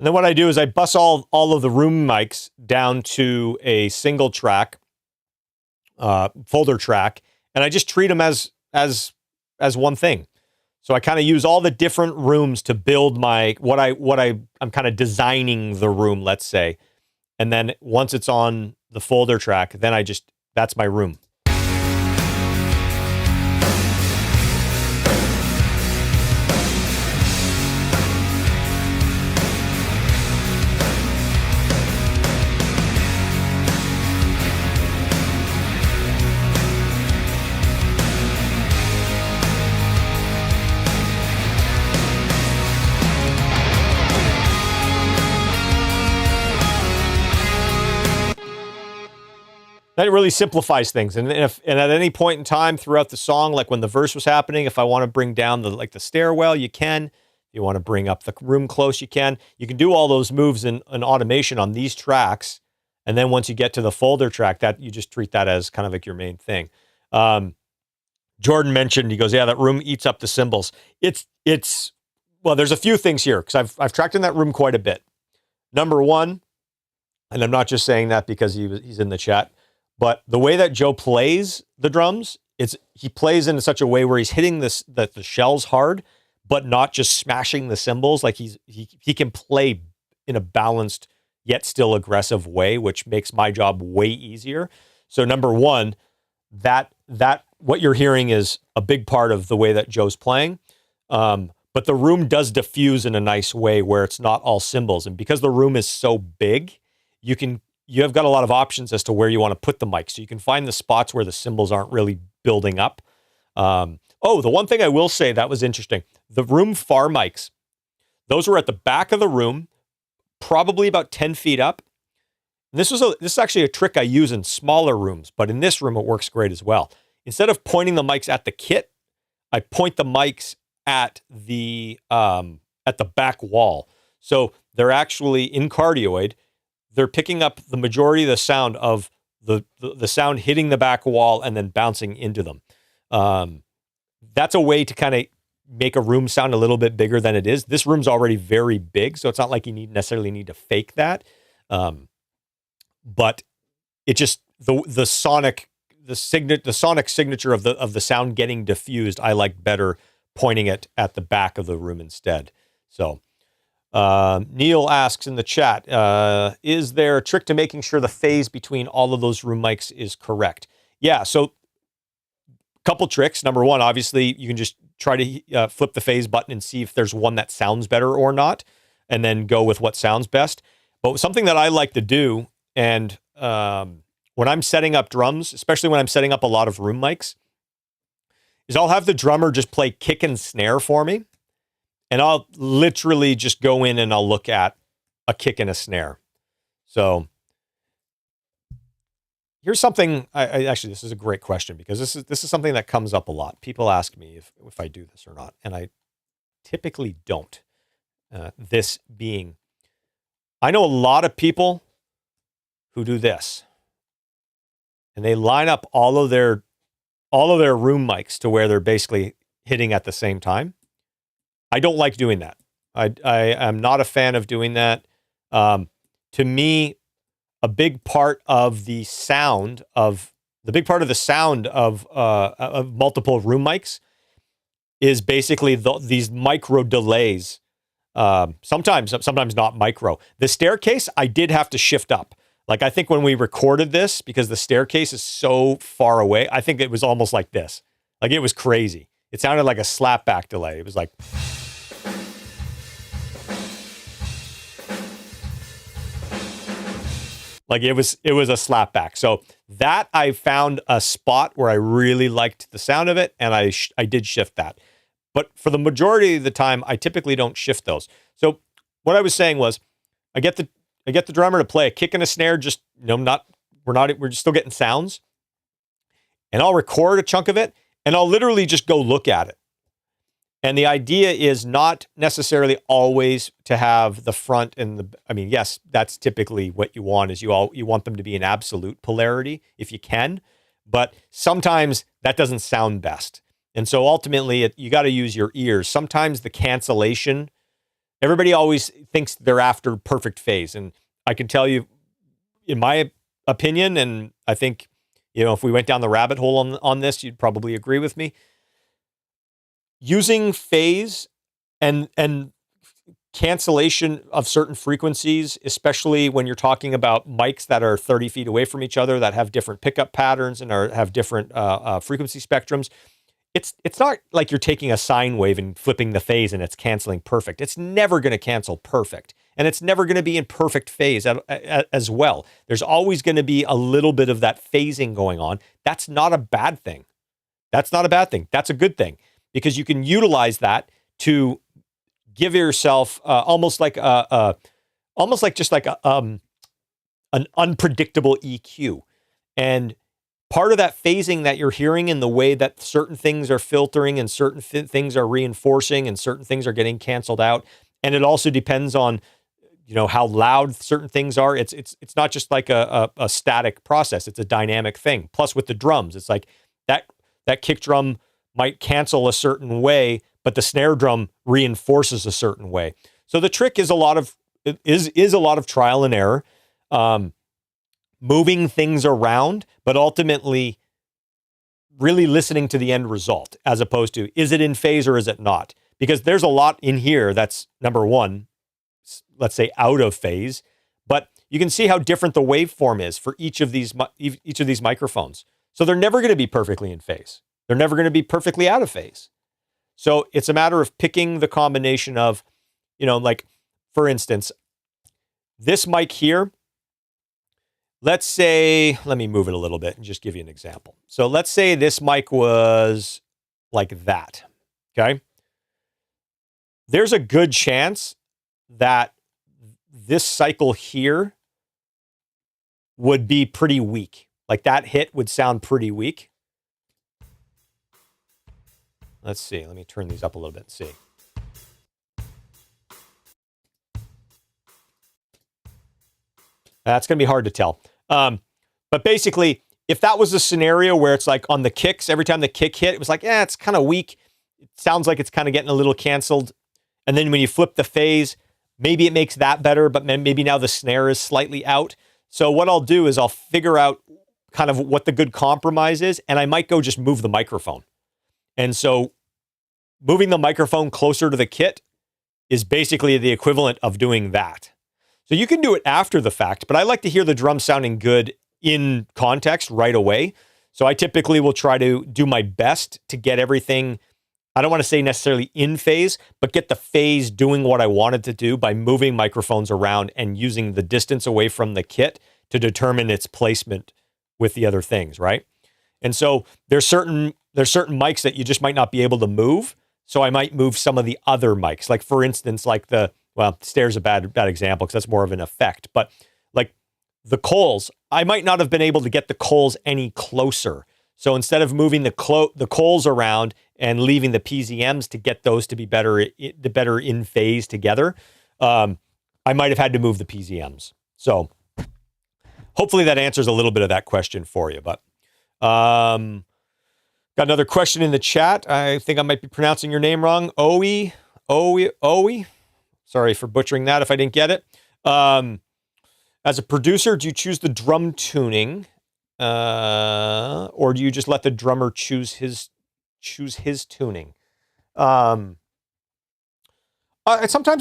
And then what I do is I bus all of the room mics down to a single track, folder track, and I just treat them as one thing. So I kind of use all the different rooms to build I'm kind of designing the room, let's say. And then once it's on the folder track, then that's my room. That really simplifies things. And at any point in time throughout the song, like when the verse was happening, if I want to bring down the stairwell, you can. If you want to bring up the room close, you can. You can do all those moves in automation on these tracks. And then once you get to the folder track, that you just treat that as kind of like your main thing. Jordan mentioned, he goes, yeah, that room eats up the cymbals. Well, there's a few things here because I've tracked in that room quite a bit. Number one, and I'm not just saying that because he's in the chat, but the way that Joe plays the drums, he plays in such a way where he's hitting the shells hard, but not just smashing the cymbals. Like he can play in a balanced yet still aggressive way, which makes my job way easier. So number one, that what you're hearing is a big part of the way that Joe's playing. But the room does diffuse in a nice way where it's not all cymbals. And because the room is so big, you have got a lot of options as to where you want to put the mic. So you can find the spots where the cymbals aren't really building up. The one thing I will say that was interesting, the room far mics, those were at the back of the room, probably about 10 feet up. And this is actually a trick I use in smaller rooms, but in this room, it works great as well. Instead of pointing the mics at the kit, I point the mics at the back wall. So they're actually in cardioid. They're picking up the majority of the sound of the sound hitting the back wall and then bouncing into them. That's a way to kind of make a room sound a little bit bigger than it is. This room's already very big, so it's not like you necessarily need to fake that. But it just the sonic signature of the sound getting diffused, I like better pointing it at the back of the room instead. So. Neil asks in the chat, is there a trick to making sure the phase between all of those room mics is correct? Yeah, so a couple tricks. Number one, obviously, you can just try to flip the phase button and see if there's one that sounds better or not, and then go with what sounds best. But something that I like to do, and when I'm setting up drums, especially when I'm setting up a lot of room mics, is I'll have the drummer just play kick and snare for me. And I'll literally just go in and I'll look at a kick and a snare. So here's something. Actually, this is a great question because this is something that comes up a lot. People ask me if I do this or not, and I typically don't. This being, I know a lot of people who do this, and they line up all of their room mics to where they're basically hitting at the same time. I don't like doing that. I am not a fan of doing that. To me, a big part of the sound of multiple room mics is basically these micro delays. Sometimes not micro. The staircase, I did have to shift up. Like I think when we recorded this, because the staircase is so far away, I think it was almost like this. Like it was crazy. It sounded like a slapback delay. It was like. Like it was a slapback. So that I found a spot where I really liked the sound of it, and I did shift that. But for the majority of the time, I typically don't shift those. So what I was saying was, I get the drummer to play a kick and a snare. Just we're still getting sounds, and I'll record a chunk of it, and I'll literally just go look at it. And the idea is not necessarily always to have the front and yes, that's typically what you want is you want them to be in absolute polarity if you can, but sometimes that doesn't sound best. And so ultimately you got to use your ears. Sometimes the cancellation, everybody always thinks they're after perfect phase. And I can tell you, in my opinion, and I think, if we went down the rabbit hole on this, you'd probably agree with me. using phase and cancellation of certain frequencies, especially when you're talking about mics that are 30 feet away from each other, that have different pickup patterns and have different frequency spectrums. It's not like you're taking a sine wave and flipping the phase and it's canceling perfect. It's never going to cancel perfect. And it's never going to be in perfect phase as well. There's always going to be a little bit of that phasing going on. That's not a bad thing. That's not a bad thing. That's a good thing, because you can utilize that to give yourself almost like just like an unpredictable EQ. And part of that phasing that you're hearing in the way that certain things are filtering and certain things are reinforcing and certain things are getting canceled out. And it also depends on, how loud certain things are. It's not just like a static process. It's a dynamic thing. Plus with the drums, it's like that kick drum might cancel a certain way, but the snare drum reinforces a certain way. So the trick is a lot of trial and error. Moving things around, but ultimately really listening to the end result, as opposed to, is it in phase or is it not? Because there's a lot in here that's, number one, let's say out of phase, but you can see how different the waveform is for each of these microphones. So they're never going to be perfectly in phase. They're never going to be perfectly out of phase. So it's a matter of picking the combination of, like, for instance, this mic here, let's say, let me move it a little bit and just give you an example. So let's say this mic was like that, okay? There's a good chance that this cycle here would be pretty weak. Like that hit would sound pretty weak. Let's see. Let me turn these up a little bit and see. That's going to be hard to tell. But basically, if that was a scenario where it's like on the kicks, every time the kick hit, it was like, it's kind of weak. It sounds like it's kind of getting a little canceled. And then when you flip the phase, maybe it makes that better, but maybe now the snare is slightly out. So what I'll do is I'll figure out kind of what the good compromise is, and I might go just move the microphone. And so moving the microphone closer to the kit is basically the equivalent of doing that. So you can do it after the fact, but I like to hear the drum sounding good in context right away. So I typically will try to do my best to get everything, I don't want to say necessarily in phase, but get the phase doing what I wanted to do by moving microphones around and using the distance away from the kit to determine its placement with the other things, right? And so there's certain mics that you just might not be able to move. So I might move some of the other mics. Like for instance, like Stair's a bad example because that's more of an effect. But like the Coles, I might not have been able to get the Coles any closer. So instead of moving the Coles around and leaving the PZMs to get those to be better in phase together, I might have had to move the PZMs. So hopefully that answers a little bit of that question for you. But got another question in the chat. I think I might be pronouncing your name wrong. Owie. Sorry for butchering that if I didn't get it. As a producer, do you choose the drum tuning, or do you just let the drummer choose his tuning? Sometimes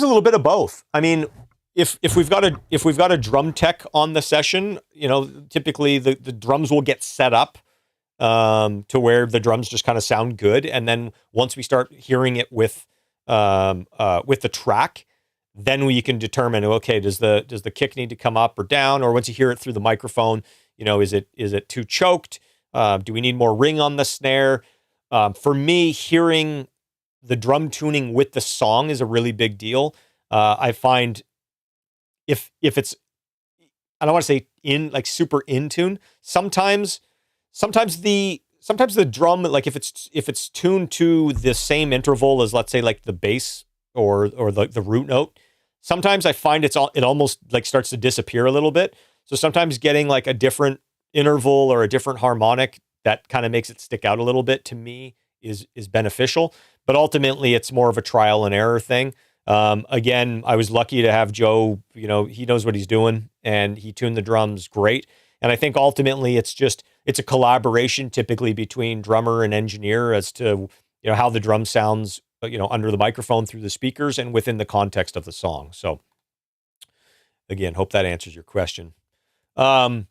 a little bit of both. I mean, if we've got a drum tech on the session, typically the drums will get set up to where the drums just kind of sound good, and then once we start hearing it with the track, then we can determine, okay, does the kick need to come up or down, or once you hear it through the microphone, is it too choked? Do we need more ring on the snare? For me, hearing the drum tuning with the song is a really big deal. I find if it's, I don't want to say in like super in tune, sometimes the drum, like if it's tuned to the same interval as, let's say, like the bass or the root note, sometimes I find it almost like starts to disappear a little bit. So sometimes getting like a different interval or a different harmonic that kind of makes it stick out a little bit, to me is beneficial. But ultimately it's more of a trial and error thing. Again, I was lucky to have Joe, he knows what he's doing and he tuned the drums great. And I think ultimately it's a collaboration typically between drummer and engineer as to, how the drum sounds, under the microphone through the speakers and within the context of the song. So again, hope that answers your question. Okay,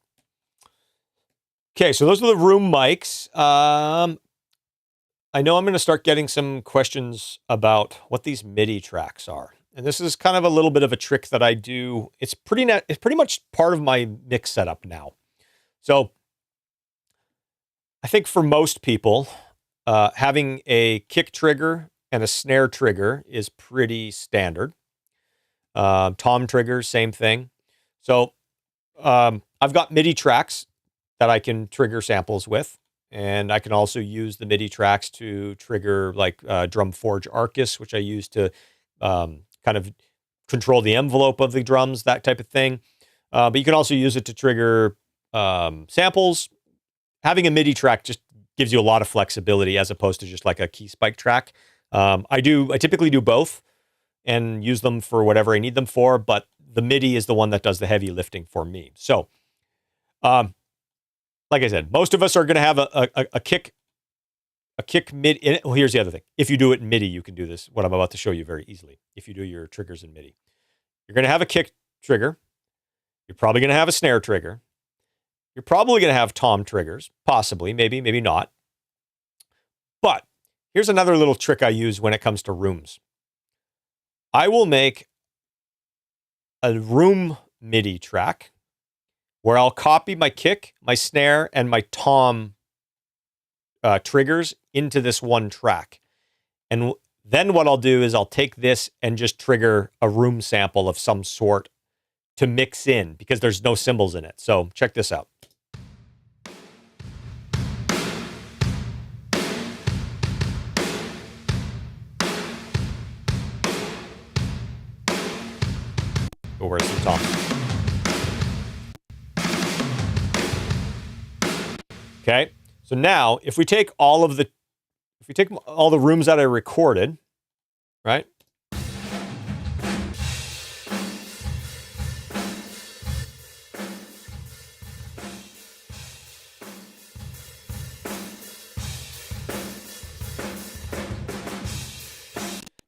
so those are the room mics. I know I'm going to start getting some questions about what these MIDI tracks are. And this is kind of a little bit of a trick that I do. It's pretty much part of my mix setup now. So I think for most people, having a kick trigger and a snare trigger is pretty standard. Tom triggers, same thing. So I've got MIDI tracks that I can trigger samples with. And I can also use the MIDI tracks to trigger like Drum Forge Arcus, which I use to kind of control the envelope of the drums, that type of thing. But you can also use it to trigger samples. Having a MIDI track just gives you a lot of flexibility as opposed to just like a key spike track. I typically do both and use them for whatever I need them for, but the MIDI is the one that does the heavy lifting for me. So, like I said, most of us are going to have a kick MIDI. Well, here's the other thing. If you do it in MIDI, you can do this, what I'm about to show you, very easily. If you do your triggers in MIDI, you're going to have a kick trigger. You're probably going to have a snare trigger. You're probably going to have tom triggers, possibly, maybe not. But here's another little trick I use when it comes to rooms. I will make a room MIDI track where I'll copy my kick, my snare, and my tom triggers into this one track. And then what I'll do is I'll take this and just trigger a room sample of some sort to mix in because there's no cymbals in it. So check this out. Over some tom. Okay, so now if we take all the rooms that I recorded, right?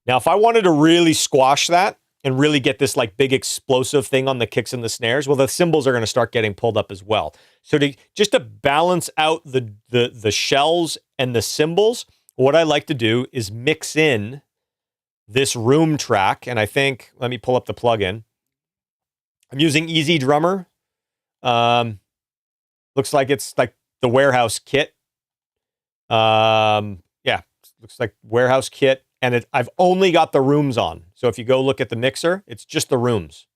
Now, if I wanted to really squash that and really get this like big explosive thing on the kicks and the snares, well, the cymbals are going to start getting pulled up as well. So to balance out the shells and the cymbals, what I like to do is mix in this room track. And I think, let me pull up the plugin. I'm using Easy Drummer. Looks like it's like the Warehouse kit. Yeah, looks like Warehouse kit. And I've only got the rooms on. So if you go look at the mixer, it's just the rooms.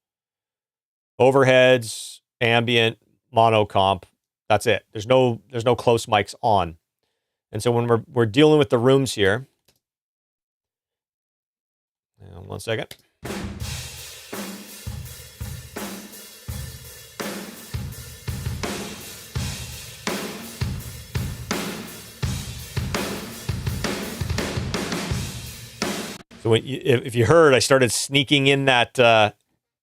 Overheads, ambient, mono comp. That's it. There's no close mics on. And so when we're dealing with the rooms here, hang on one second. So if you heard, I started sneaking in that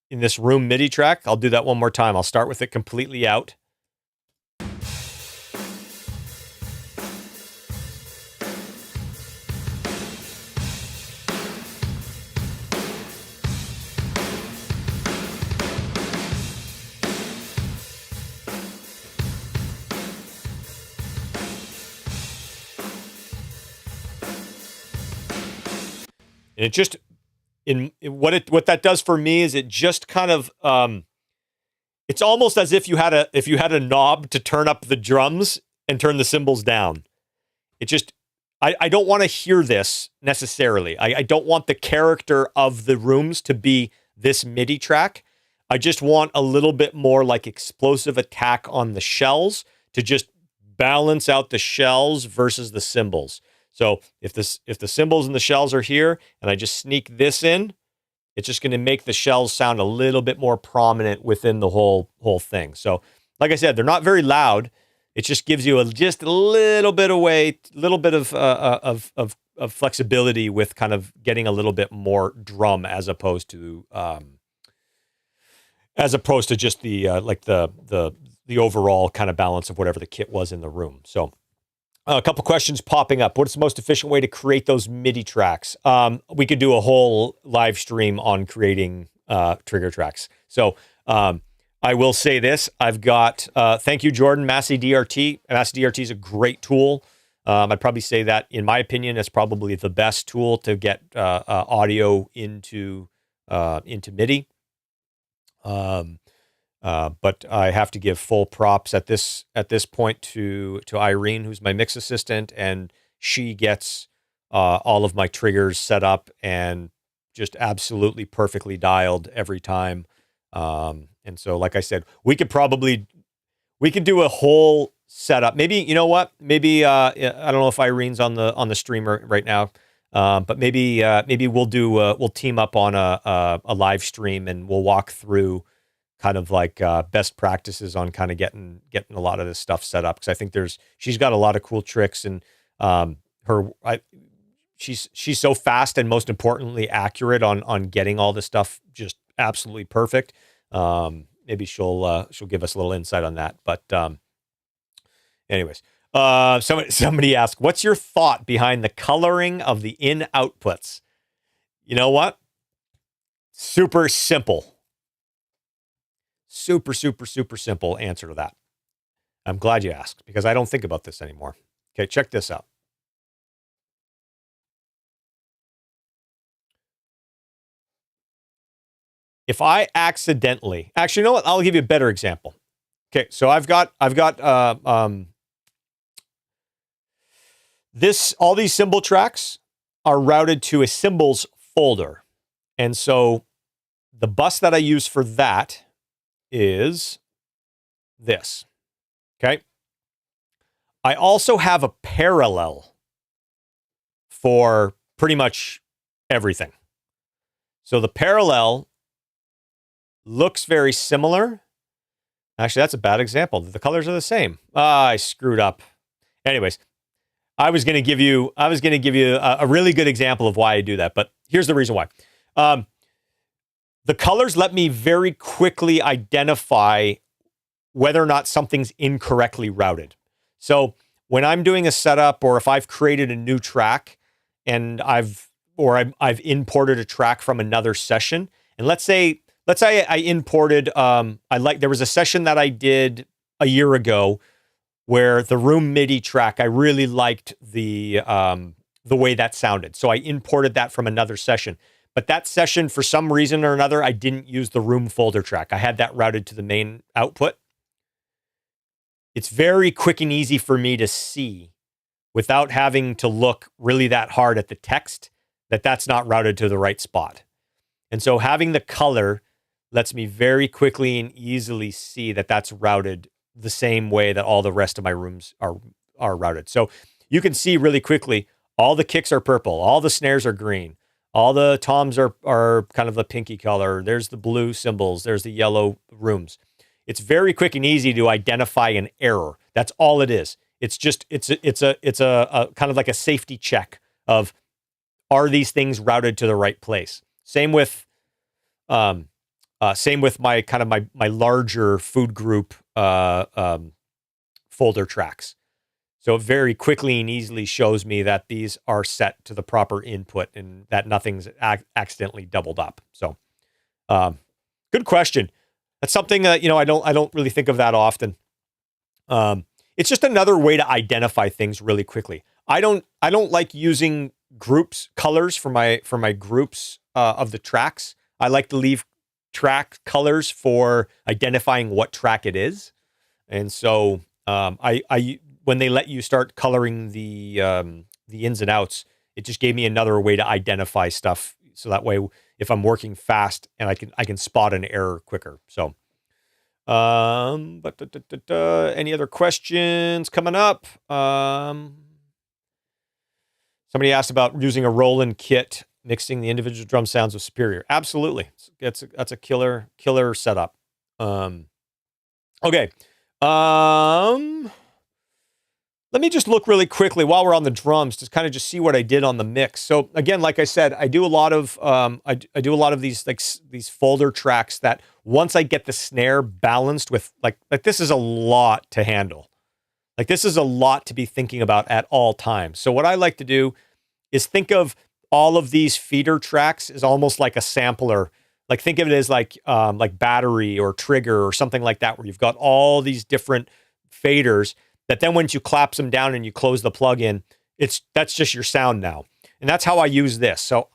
in this room MIDI track. I'll do that one more time. I'll start with it completely out. And it just, what that does for me is it just kind of, it's almost as if you had a knob to turn up the drums and turn the cymbals down. It just, I don't want to hear this necessarily. I don't want the character of the rooms to be this MIDI track. I just want a little bit more like explosive attack on the shells to just balance out the shells versus the cymbals. So if the cymbals and the shells are here and I just sneak this in, it's just going to make the shells sound a little bit more prominent within the whole thing. So like I said, they're not very loud. It just gives you just a little bit of weight, a little bit of flexibility with kind of getting a little bit more drum as opposed to just the overall kind of balance of whatever the kit was in the room. So A couple questions popping up. What's the most efficient way to create those MIDI tracks? We could do a whole live stream on creating trigger tracks. So I will say this. I've got, thank you, Jordan, Massey DRT. Massey DRT is a great tool. I'd probably say that, in my opinion, it's probably the best tool to get audio into MIDI. But I have to give full props at this point to Irene, who's my mix assistant, and she gets all of my triggers set up and just absolutely perfectly dialed every time. And so, like I said, we could do a whole setup. Maybe, you know what? Maybe I don't know if Irene's on the streamer right now, but maybe we'll team up on a live stream and we'll walk through kind of like best practices on kind of getting a lot of this stuff set up, because I think she's got a lot of cool tricks, and she's so fast and, most importantly, accurate on getting all this stuff just absolutely perfect. Maybe she'll give us a little insight on that. But anyways, somebody asked, what's your thought behind the coloring of the in outputs? You know what? Super simple. Super, super, super simple answer to that. I'm glad you asked, because I don't think about this anymore. Okay, check this out. If I accidentally, actually, you know what? I'll give you a better example. Okay, so I've got all these cymbal tracks are routed to a cymbals folder. And so the bus that I use for that is this. Okay. I also have a parallel for pretty much everything. So the parallel looks very similar. Actually, that's a bad example. The colors are the same. I screwed up. Anyways, I was going to give you a really good example of why I do that, but here's the reason why. The colors let me very quickly identify whether or not something's incorrectly routed. So when I'm doing a setup, or if I've created a new track and I've imported a track from another session, and let's say I imported, there was a session that I did a year ago where the room MIDI track, I really liked the way that sounded. So I imported that from another session. But that session, for some reason or another, I didn't use the room folder track. I had that routed to the main output. It's very quick and easy for me to see, without having to look really that hard at the text, that that's not routed to the right spot. And so having the color lets me very quickly and easily see that that's routed the same way that all the rest of my rooms are routed. So you can see really quickly, all the kicks are purple, all the snares are green, all the toms are kind of the pinky color. There's the blue cymbals. There's the yellow rooms. It's very quick and easy to identify an error. That's all it is. It's a kind of like a safety check of, are these things routed to the right place? Same with my kind of my larger food group folder tracks. So it very quickly and easily shows me that these are set to the proper input and that nothing's accidentally doubled up. So, good question. That's something that, I don't really think of that often. It's just another way to identify things really quickly. I don't like using colors for my groups of the tracks. I like to leave track colors for identifying what track it is. And so, when they let you start coloring the ins and outs, it just gave me another way to identify stuff. So that way, if I'm working fast, and I can spot an error quicker. So, any other questions coming up? Somebody asked about using a Roland kit, mixing the individual drum sounds with Superior. Absolutely, that's a killer setup. Okay. Let me just look really quickly while we're on the drums to kind of just see what I did on the mix. So again, like I said, I do a lot of I do a lot of these these folder tracks that once I get the snare balanced with like this is a lot to handle. Like this is a lot to be thinking about at all times. So what I like to do is think of all of these feeder tracks as almost like a sampler. Like think of it as like battery or trigger or something like that, where you've got all these different faders that then once you collapse them down and you close the plug in, that's just your sound now. And that's how I use this. So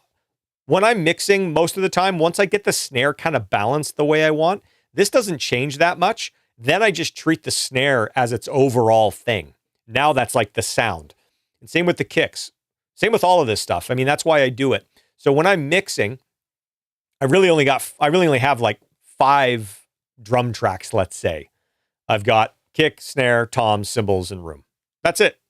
when I'm mixing, most of the time, once I get the snare kind of balanced the way I want, this doesn't change that much. Then I just treat the snare as its overall thing. Now that's like the sound. And same with the kicks. Same with all of this stuff. I mean, that's why I do it. So when I'm mixing, I really only have like 5 drum tracks, let's say. I've got kick, snare, toms, cymbals, and room. That's it.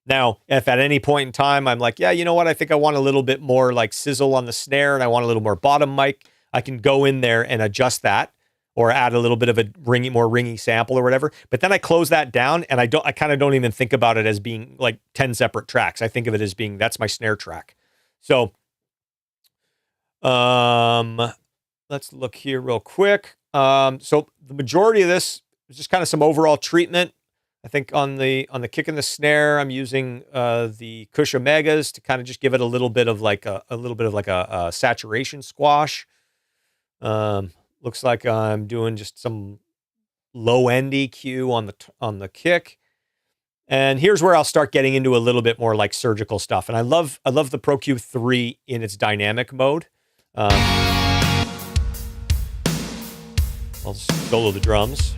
Now, if at any point in time I'm like, yeah, you know what? I think I want a little bit more like sizzle on the snare and I want a little more bottom mic, I can go in there and adjust that or add a little bit of a more ringy sample or whatever. But then I close that down and I kind of don't even think about it as being like 10 separate tracks. I think of it as being, that's my snare track. So, let's look here real quick. So the majority of this is just kind of some overall treatment. I think on the kick and the snare, I'm using the Kush Omegas to kind of just give it a little bit of like a saturation squash. Looks like I'm doing just some low end EQ on the kick. And here's where I'll start getting into a little bit more like surgical stuff. And I love the Pro Q3 in its dynamic mode. I'll solo the drums.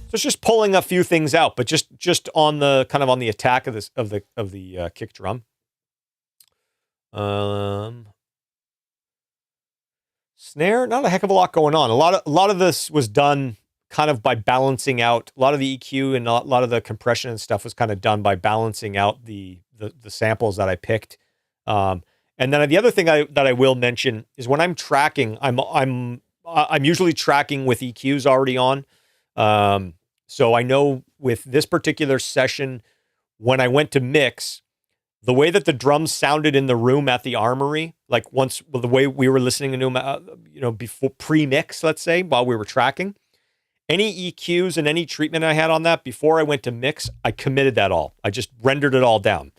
So it's just pulling a few things out, but just on the kind of on the attack of the kick drum. Snare, not a heck of a lot going on. A lot of this was done kind of by balancing out. A lot of the EQ and a lot of the compression and stuff was kind of done by balancing out the samples that I picked. And then the other thing that I will mention is when I'm tracking, I'm usually tracking with EQs already on. So I know with this particular session, when I went to mix, the way that the drums sounded in the room at the Armoury, like the way we were listening to them, before pre-mix, let's say, while we were tracking, any EQs and any treatment I had on that before I went to mix, I committed that all. I just rendered it all down.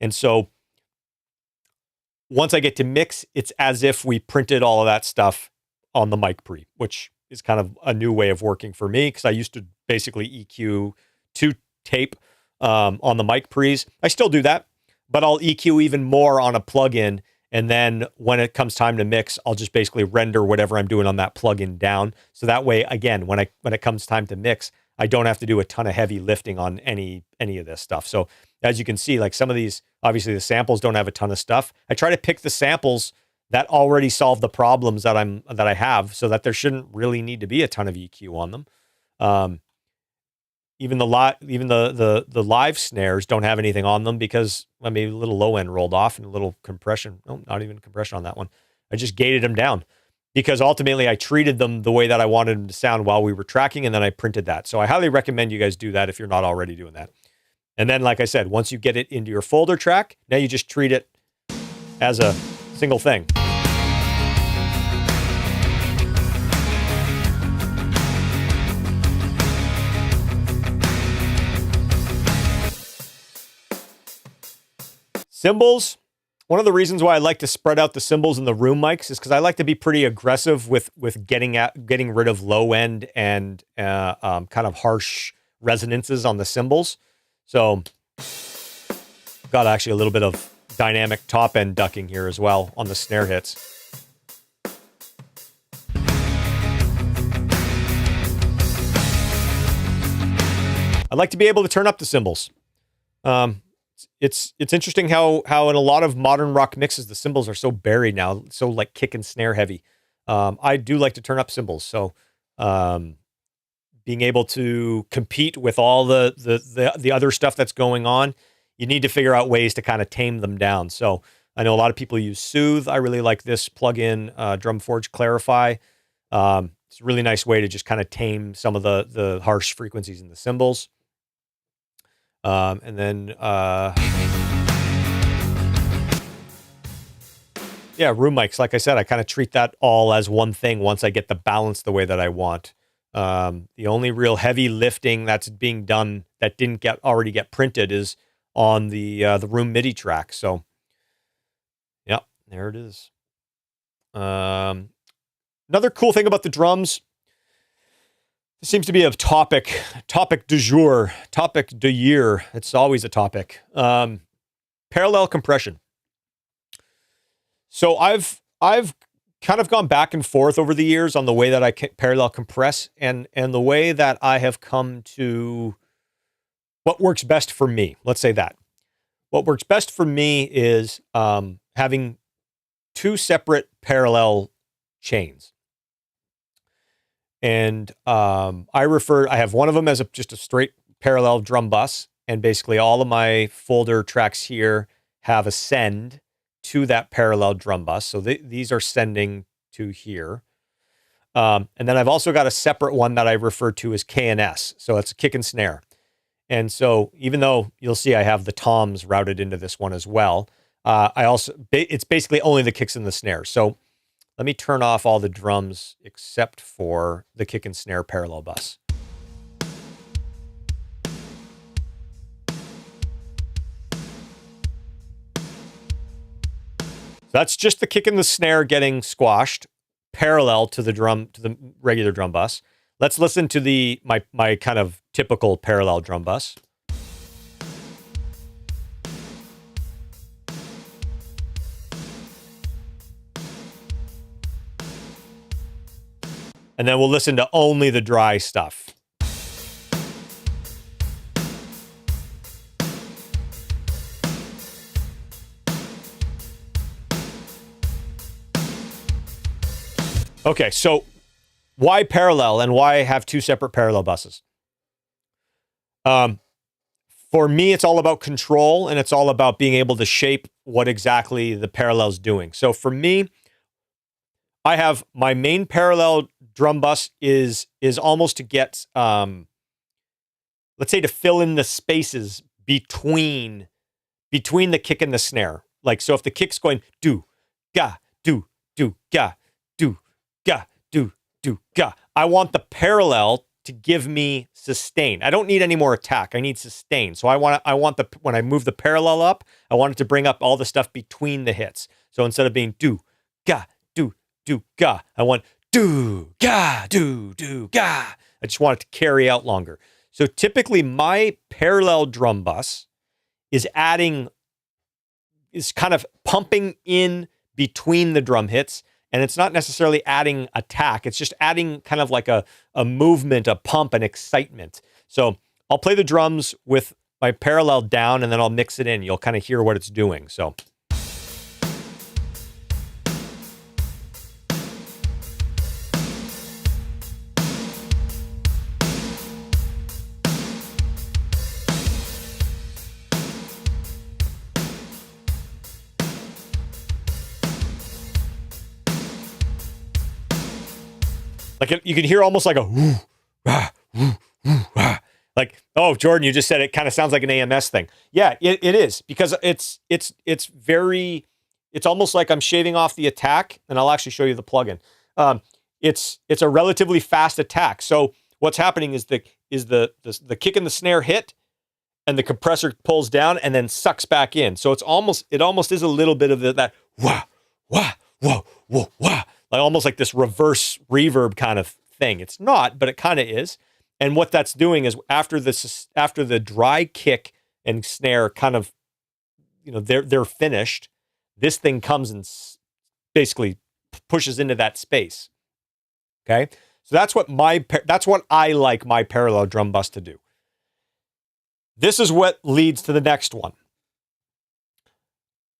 And so once I get to mix, it's as if we printed all of that stuff on the mic pre, which is kind of a new way of working for me because I used to basically EQ to tape on the mic pre's. I still do that, but I'll EQ even more on a plugin. And then when it comes time to mix, I'll just basically render whatever I'm doing on that plugin down. So that way, again, when it comes time to mix, I don't have to do a ton of heavy lifting on any of this stuff. So as you can see, like some of these, obviously the samples don't have a ton of stuff. I try to pick the samples that already solve the problems that I have, so that there shouldn't really need to be a ton of EQ on them. Even the live snares don't have anything on them because maybe a little low end rolled off and a little compression. No, not even compression on that one. I just gated them down because ultimately I treated them the way that I wanted them to sound while we were tracking, and then I printed that. So I highly recommend you guys do that if you're not already doing that. And then, like I said, once you get it into your folder track, now you just treat it as a single thing. Cymbals. One of the reasons why I like to spread out the cymbals in the room mics is because I like to be pretty aggressive with getting rid of low end and kind of harsh resonances on the cymbals. So got actually a little bit of dynamic top end ducking here as well on the snare hits. I'd like to be able to turn up the cymbals. It's interesting how in a lot of modern rock mixes, the cymbals are so buried now, so like kick and snare heavy. I do like to turn up cymbals. So being able to compete with all the other stuff that's going on, you need to figure out ways to kind of tame them down. So I know a lot of people use Soothe. I really like this plugin, Drumforge Clarify. It's a really nice way to just kind of tame some of the harsh frequencies in the cymbals. And then Yeah, room mics. Like I said, I kind of treat that all as one thing once I get the balance the way that I want. The only real heavy lifting that's being done that didn't already get printed is on the room MIDI track. So, yeah, there it is. Another cool thing about the drums, it seems to be a topic du jour, topic du year. It's always a topic. Parallel compression. So I've kind of gone back and forth over the years on the way that I parallel compress and the way that I have come to what works best for me. Let's say that. What works best for me is having two separate parallel chains. And I have one of them as just a straight parallel drum bus, and basically all of my folder tracks here have a send to that parallel drum bus. So these are sending to here. And then I've also got a separate one that I refer to as K&S. So it's a kick and snare. And so even though you'll see I have the toms routed into this one as well, it's basically only the kicks and the snares. So let me turn off all the drums except for the kick and snare parallel bus. That's just the kick and the snare getting squashed parallel to the regular drum bus. Let's listen to my kind of typical parallel drum bus. And then we'll listen to only the dry stuff. Okay, so why parallel and why have two separate parallel buses? For me, it's all about control, and it's all about being able to shape what exactly the parallel's doing. So for me, I have my main parallel drum bus is almost to get, let's say, to fill in the spaces between the kick and the snare. Like, so if the kick's going do, ga, do, ga, do, ga, do, ga, I want the parallel to give me sustain. I don't need any more attack. I need sustain. So when I move the parallel up, I want it to bring up all the stuff between the hits. So instead of being do, ga, do, ga, I want do, ga, do, ga. I just want it to carry out longer. So typically my parallel drum bus is kind of pumping in between the drum hits, and it's not necessarily adding attack. It's just adding kind of like a movement, a pump, an excitement. So I'll play the drums with my parallel down, and then I'll mix it in. You'll kind of hear what it's doing. So. Like you can hear almost like a whoo, rah, whoo, rah. Like, oh, Jordan, you just said it kind of sounds like an AMS thing. Yeah, it is, because it's almost like I'm shaving off the attack, and I'll actually show you the plugin. It's a relatively fast attack. So what's happening is the kick and the snare hit, and the compressor pulls down and then sucks back in. So it almost is a little bit of that wah, wah, whoa, whoa, wah. Like almost like this reverse reverb kind of thing. It's not, but it kind of is. And what that's doing is after the dry kick and snare kind of, they're finished, this thing comes and basically pushes into that space. Okay, so that's what I like my parallel drum bus to do. This is what leads to the next one.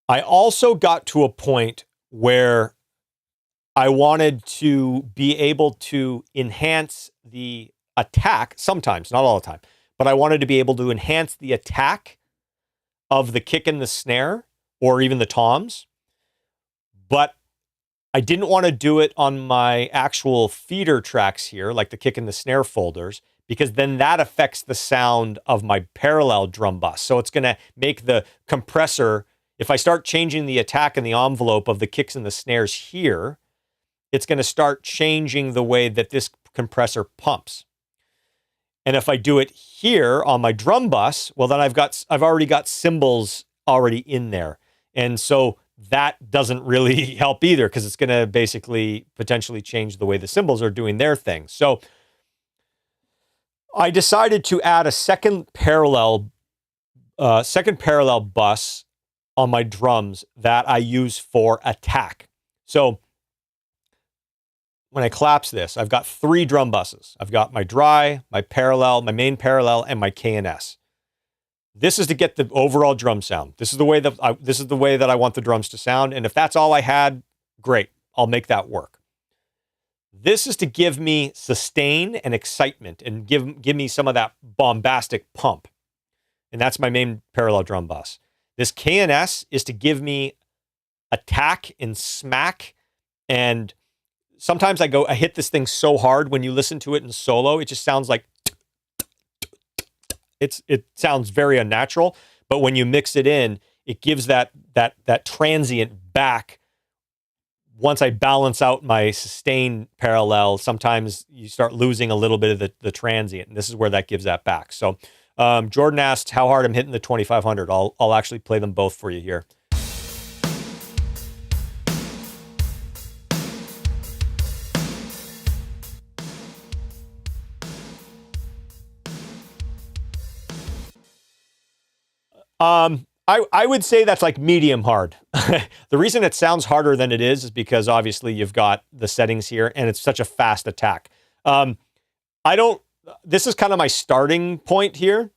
I also got to a point where I wanted to be able to enhance the attack sometimes, not all the time, but I wanted to be able to enhance the attack of the kick and the snare, or even the toms. But I didn't want to do it on my actual feeder tracks here, like the kick and the snare folders, because then that affects the sound of my parallel drum bus. So it's going to make the compressor, if I start changing the attack and the envelope of the kicks and the snares here, it's going to start changing the way that this compressor pumps. And if I do it here on my drum bus, well, then I've already got cymbals already in there. And so that doesn't really help either, because it's going to basically potentially change the way the cymbals are doing their thing. So I decided to add a second parallel bus on my drums that I use for attack. So when I collapse this, I've got 3 drum buses. I've got my dry, my parallel, my main parallel, and my K&S. This is to get the overall drum sound. This is the way that I want the drums to sound. And if that's all I had, great. I'll make that work. This is to give me sustain and excitement and give me some of that bombastic pump. And that's my main parallel drum bus. This K&S is to give me attack and smack. And sometimes I hit this thing so hard when you listen to it in solo, it just sounds like it sounds very unnatural. But when you mix it in, it gives that transient back. Once I balance out my sustain parallel, sometimes you start losing a little bit of the transient, and this is where that gives that back. So Jordan asked how hard I'm hitting the 2500. I'll actually play them both for you here. I would say that's like medium hard. The reason it sounds harder than it is because obviously you've got the settings here and it's such a fast attack. This is kind of my starting point here.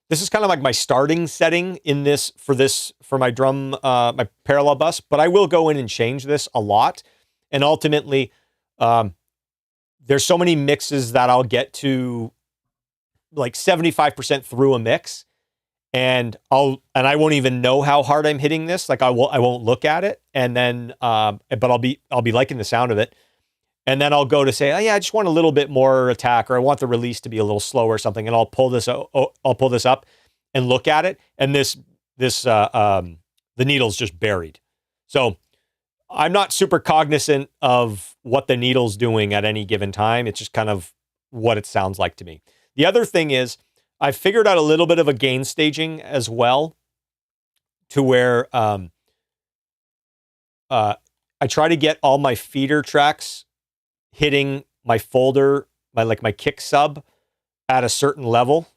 This is kind of like my starting setting in this for my drum, my parallel bus, but I will go in and change this a lot. And ultimately, there's so many mixes that I'll get to like 75% through a mix. And I won't even know how hard I'm hitting this. Like I won't look at it, and then but I'll be liking the sound of it, and then I'll go to say, oh yeah, I just want a little bit more attack, or I want the release to be a little slower or something, and I'll pull this up and look at it, and the needle's just buried. So I'm not super cognizant of what the needle's doing at any given time. It's just kind of what it sounds like to me. The other thing is, I figured out a little bit of a gain staging as well, to where I try to get all my feeder tracks hitting my folder, my kick sub at a certain level,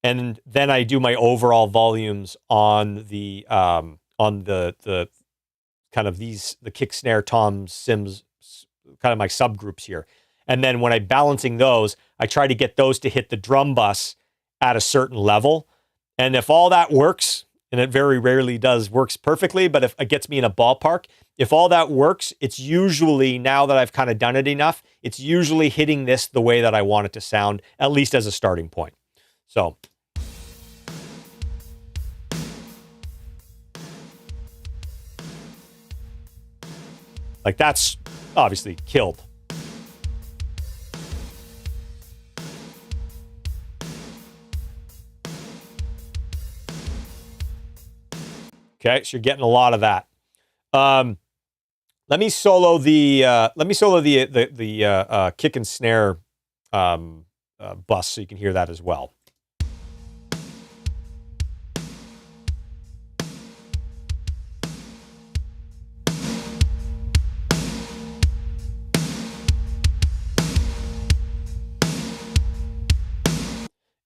and then I do my overall volumes on the kind of the kick, snare, toms, sims, kind of my subgroups here. And then when I'm balancing those, I try to get those to hit the drum bus at a certain level. And if all that works, and it very rarely works perfectly, but if it gets me in a ballpark, if all that works, it's usually, now that I've kind of done it enough, it's usually hitting this the way that I want it to sound, at least as a starting point. So like that's obviously killed. Okay, so you're getting a lot of that. Let me solo the kick and snare bus so you can hear that as well.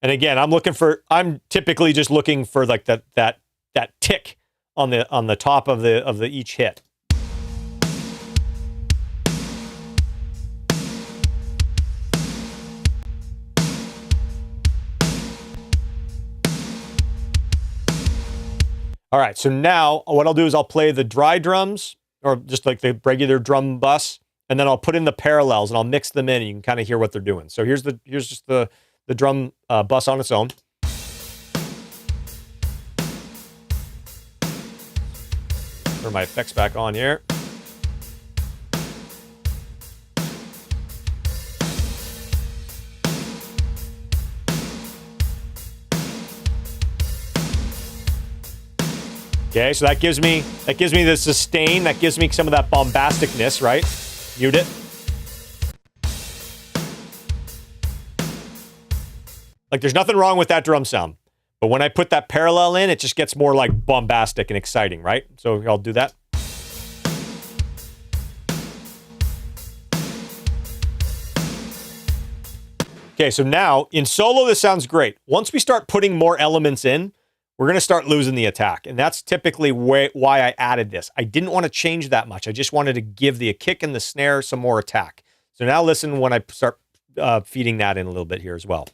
And again, I'm typically just looking for like that tick on the top of the each hit. All right, so now what I'll do is I'll play the dry drums, or just like the regular drum bus, and then I'll put in the parallels and I'll mix them in, and you can kind of hear what they're doing. So here's just the drum bus on its own. Turn my effects back on here. Okay, so that gives me the sustain, that gives me some of that bombasticness, right? Mute it. Like there's nothing wrong with that drum sound. But when I put that parallel in, it just gets more like bombastic and exciting, right? So I'll do that. Okay, so now in solo, this sounds great. Once we start putting more elements in, we're going to start losing the attack. And that's typically why I added this. I didn't want to change that much. I just wanted to give the kick and the snare some more attack. So now listen when I start feeding that in a little bit here as well.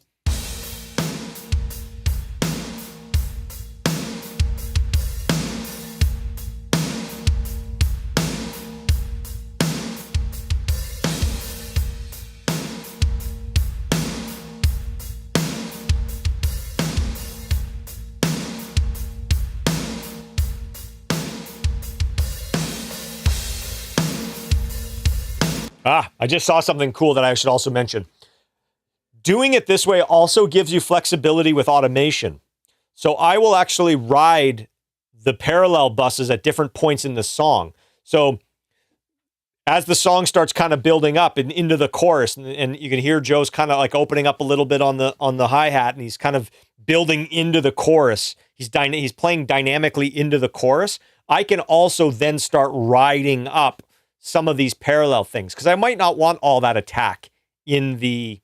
I just saw something cool that I should also mention. Doing it this way also gives you flexibility with automation. So I will actually ride the parallel buses at different points in the song. So as the song starts kind of building up and into the chorus, and you can hear Joe's kind of like opening up a little bit on the hi-hat, and he's kind of building into the chorus. He's playing dynamically into the chorus. I can also then start riding up some of these parallel things, because I might not want all that attack in the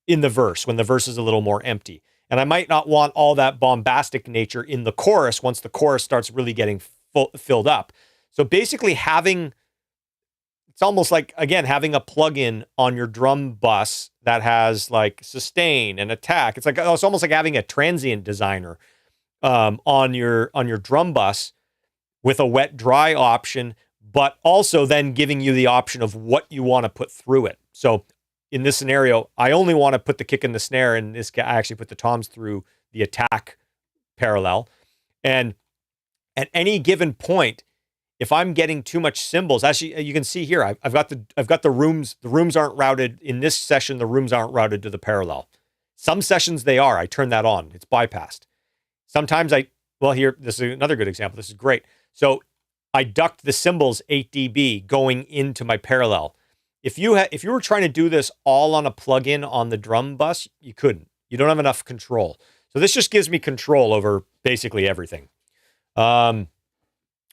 verse when the verse is a little more empty. And I might not want all that bombastic nature in the chorus once the chorus starts really getting filled up. So basically it's almost like, again, having a plugin on your drum bus that has like sustain and attack. It's almost like having a transient designer on your drum bus with a wet dry option, but also then giving you the option of what you want to put through it. So in this scenario, I only want to put the kick and the snare, and I actually put the toms through the attack parallel. And at any given point, if I'm getting too much cymbals, actually you can see here, I've got the rooms. The rooms aren't routed in this session. The rooms aren't routed to the parallel. Some sessions they are. I turn that on. It's bypassed. Sometimes here, this is another good example. This is great. So I ducked the cymbals 8 dB going into my parallel. If you were trying to do this all on a plugin on the drum bus, you couldn't. You don't have enough control. So this just gives me control over basically everything. I'm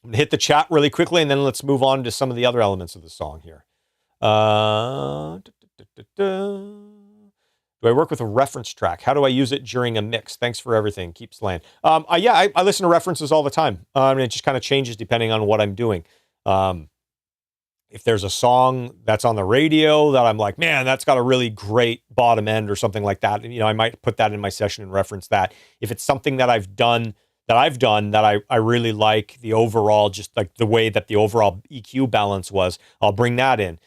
going to hit the chat really quickly, and then let's move on to some of the other elements of the song here. Do I work with a reference track? How do I use it during a mix? Thanks for everything. Keep slaying. I listen to references all the time. And it just kind of changes depending on what I'm doing. If there's a song that's on the radio that I'm like, man, that's got a really great bottom end or something like that, I might put that in my session and reference that. If it's something that I've done that I really like the overall, just like the way that the overall EQ balance was, I'll bring that in.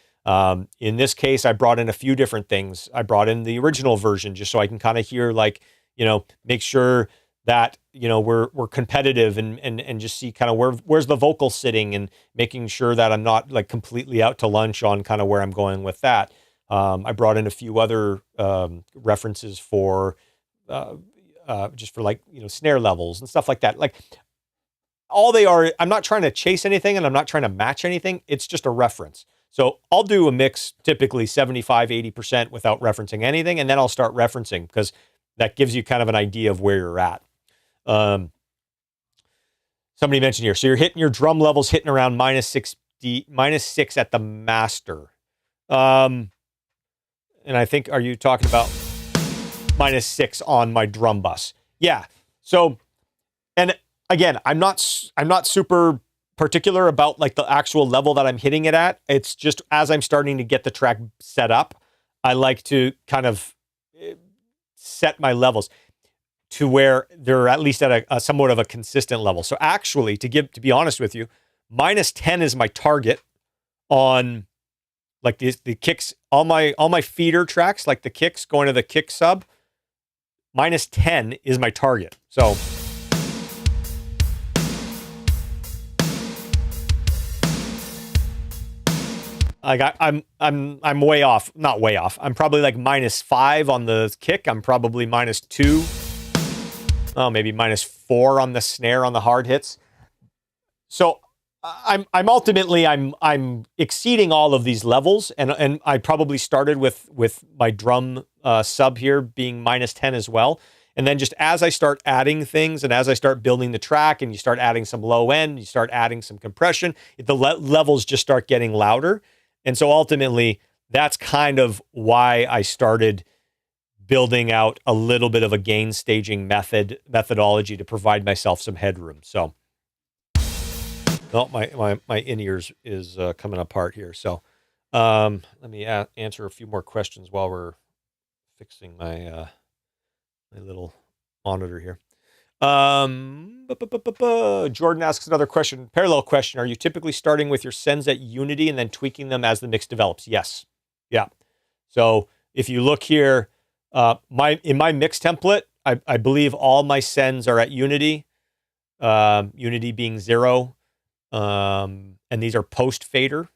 In this case, I brought in a few different things. I brought in the original version just so I can kind of hear, like, make sure that, we're competitive and just see kind of where's the vocal sitting, and making sure that I'm not like completely out to lunch on kind of where I'm going with that. I brought in a few other references for just for like, snare levels and stuff like that. Like, all they are, I'm not trying to chase anything and I'm not trying to match anything. It's just a reference. So I'll do a mix typically 75, 80% without referencing anything. And then I'll start referencing, because that gives you kind of an idea of where you're at. Somebody mentioned here, so you're hitting your drum levels hitting around -6 at the master. And I think, are you talking about -6 on my drum bus? Yeah. So, and again, I'm not super particular about like the actual level that I'm hitting it at. It's just as I'm starting to get the track set up, I like to kind of set my levels to where they're at least at a somewhat of a consistent level. So actually, to be honest with you, -10 is my target on like the kicks, all my feeder tracks, like the kicks going to the kick sub. -10 is my target. So I'm way off. Not way off. I'm probably like -5 on the kick. I'm probably -2. Oh, maybe -4 on the snare on the hard hits. So I'm ultimately I'm exceeding all of these levels, and I probably started with my drum sub here being -10 as well. And then just as I start adding things and as I start building the track and you start adding some low end, you start adding some compression, the levels just start getting louder. And so ultimately, that's kind of why I started building out a little bit of a gain staging methodology to provide myself some headroom. So, oh, my in-ears is coming apart here. So let me answer a few more questions while we're fixing my my little monitor here. Jordan asks another question, parallel question. Are you typically starting with your sends at Unity and then tweaking them as the mix develops? Yes. Yeah. So if you look here, in my mix template, I believe all my sends are at Unity, Unity being 0. And these are post fader.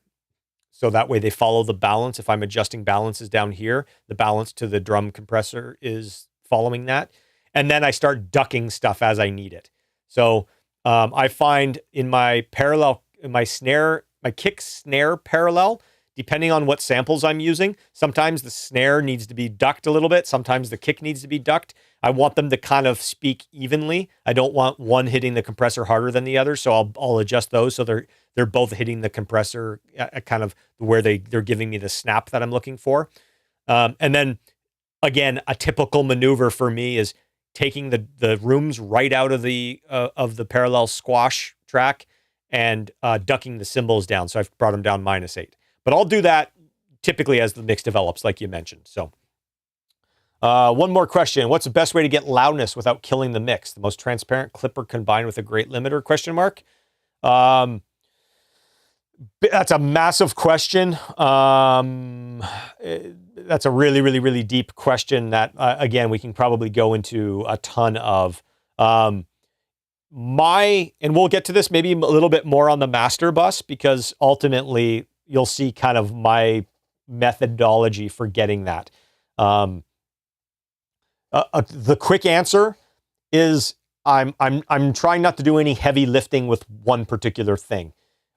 So that way they follow the balance. If I'm adjusting balances down here, the balance to the drum compressor is following that. And then I start ducking stuff as I need it. So I find in my parallel, in my kick snare parallel, depending on what samples I'm using, sometimes the snare needs to be ducked a little bit. Sometimes the kick needs to be ducked. I want them to kind of speak evenly. I don't want one hitting the compressor harder than the other. So I'll adjust those so they're both hitting the compressor at kind of where they're giving me the snap that I'm looking for. And then again, a typical maneuver for me is taking the rooms right out of the parallel squash track and ducking the cymbals down. So I've brought them down -8. But I'll do that typically as the mix develops, like you mentioned. So one more question. What's the best way to get loudness without killing the mix? The most transparent clipper combined with a great limiter? ? That's a massive question. That's a really, really, really deep question that, again, we can probably go into a ton of. And we'll get to this maybe a little bit more on the master bus, because ultimately you'll see kind of my methodology for getting that. The quick answer is I'm trying not to do any heavy lifting with one particular thing.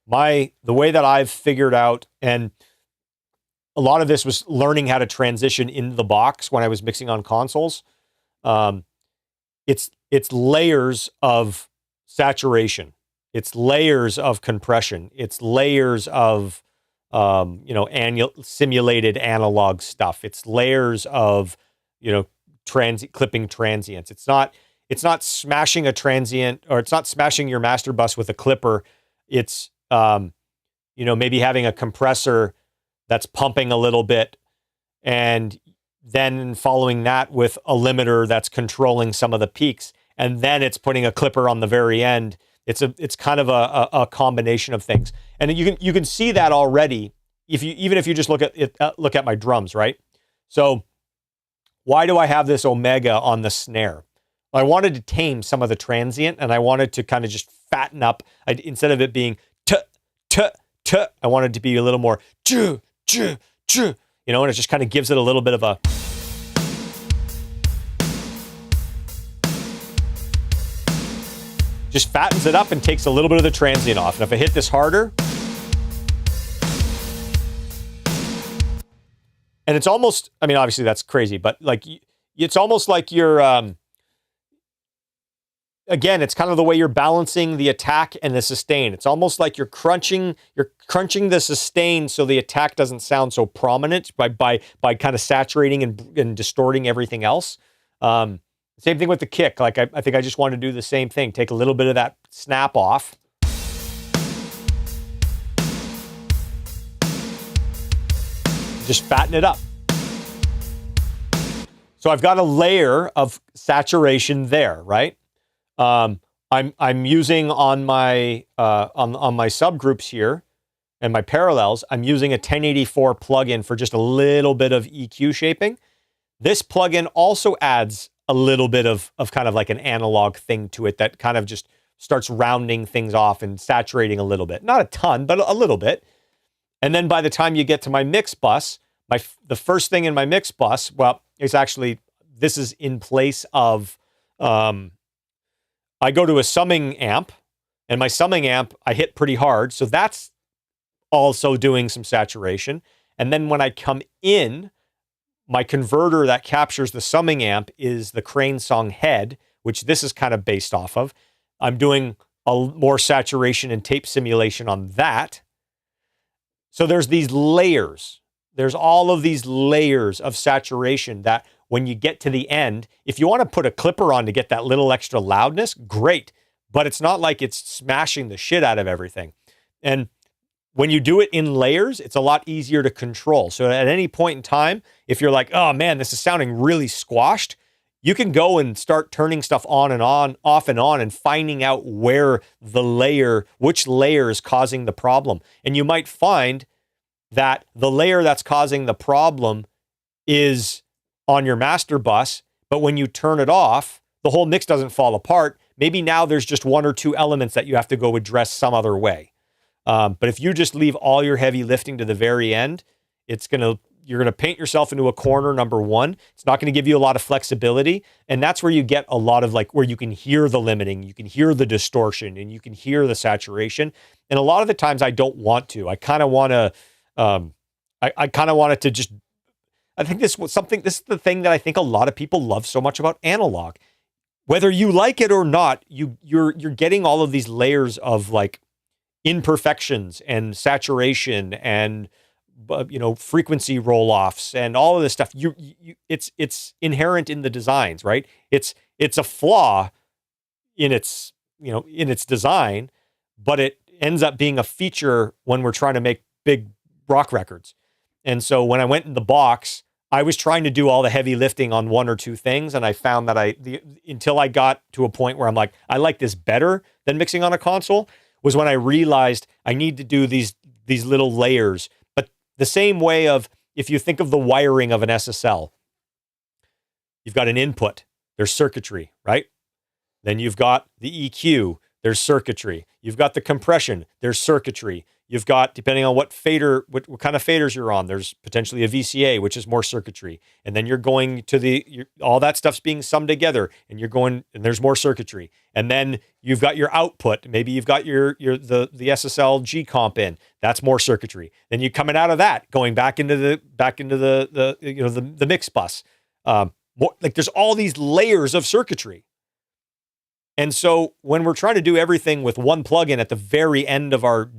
The way that I've figured out, and a lot of this was learning how to transition into the box when I was mixing on consoles. It's layers of saturation. It's layers of compression. It's layers of simulated analog stuff. It's layers of clipping transients. It's not smashing a transient, or it's not smashing your master bus with a clipper. It's maybe having a compressor that's pumping a little bit, and then following that with a limiter that's controlling some of the peaks, and then it's putting a clipper on the very end. It's kind of a combination of things, and you can see that already if you just look at my drums, right? So why do I have this omega on the snare? I wanted to tame some of the transient, and I wanted to kind of just fatten up. Instead of it being t, I wanted to be a little more ch, and it just kind of gives it a little bit of a. Just fattens it up and takes a little bit of the transient off. And if I hit this harder, and it's almost, I mean, obviously that's crazy, but like, it's almost like you're, again, it's kind of the way you're balancing the attack and the sustain. It's almost like you're crunching the sustain so the attack doesn't sound so prominent by kind of saturating and distorting everything else. Same thing with the kick. Like I think I just want to do the same thing. Take a little bit of that snap off. Just fatten it up. So I've got a layer of saturation there, right? I'm using on my subgroups here and my parallels, I'm using a 1084 plugin for just a little bit of EQ shaping. This plugin also adds a little bit of kind of like an analog thing to it that kind of just starts rounding things off and saturating a little bit. Not a ton, but a little bit. And then by the time you get to my mix bus, the first thing in my mix bus, well, it's actually, this is in place of, I go to a summing amp, And my summing amp, I hit pretty hard. So that's also doing some saturation. And then when I come in, my converter that captures the summing amp is the Crane Song head, which this is kind of based off of. I'm doing more saturation and tape simulation on that. So there's these layers. There's all of these layers of saturation that when you get to the end, if you want to put a clipper on to get that little extra loudness, great. But it's not like it's smashing the shit out of everything. And when you do it in layers, it's a lot easier to control. So at any point in time, if you're like, oh man, this is sounding really squashed, you can go and start turning stuff on and on, off and on, and finding out which layer is causing the problem. And you might find that the layer that's causing the problem is on your master bus, but when you turn it off, the whole mix doesn't fall apart. Maybe now there's just one or two elements that you have to go address some other way. But if you just leave all your heavy lifting to the very end, you're gonna paint yourself into a corner, number one. It's not gonna give you a lot of flexibility. And that's where you get a lot of where you can hear the limiting, you can hear the distortion, and you can hear the saturation. And a lot of the times I don't want to. I kind of want to, I kind of want it to just, I think this is the thing that I think a lot of people love so much about analog. Whether you like it or not, you're getting all of these layers of imperfections and saturation and frequency roll-offs and all of this stuff. It's inherent in the designs, right? It's a flaw in its design, but it ends up being a feature when we're trying to make big rock records. And so when I went in the box, I was trying to do all the heavy lifting on one or two things, and I found that until I got to a point where I'm like, I like this better than mixing on a console, was when I realized I need to do these little layers. But the same way of, if you think of the wiring of an SSL, you've got an input, there's circuitry, right? Then you've got the EQ, there's circuitry. You've got the compression, there's circuitry. You've got, depending on what fader, what kind of faders you're on, there's potentially a VCA, which is more circuitry. And then you're going to all that stuff's being summed together, and and there's more circuitry. And then you've got your output. Maybe you've got the SSL G comp in. That's more circuitry. Then you're coming out of that, going back into the Mixbus. There's all these layers of circuitry. And so when we're trying to do everything with one plugin at the very end of our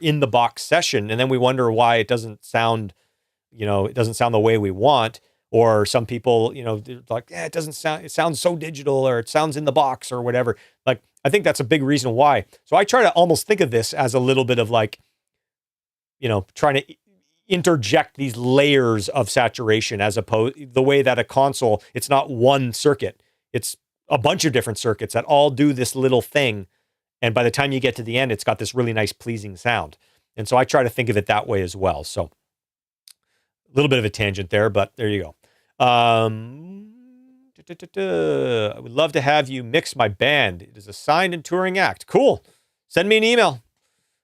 in the box session, and then we wonder why it doesn't sound the way we want, or some people, they're like, it sounds so digital, or it sounds in the box, or whatever. I think that's a big reason why. So I try to almost think of this as a little bit of trying to interject these layers of saturation, as opposed the way that a console, it's not one circuit, it's a bunch of different circuits that all do this little thing. And by the time you get to the end, it's got this really nice, pleasing sound. And so I try to think of it that way as well. So a little bit of a tangent there, but there you go. I would love to have you mix my band. It is a signed and touring act. Cool. Send me an email.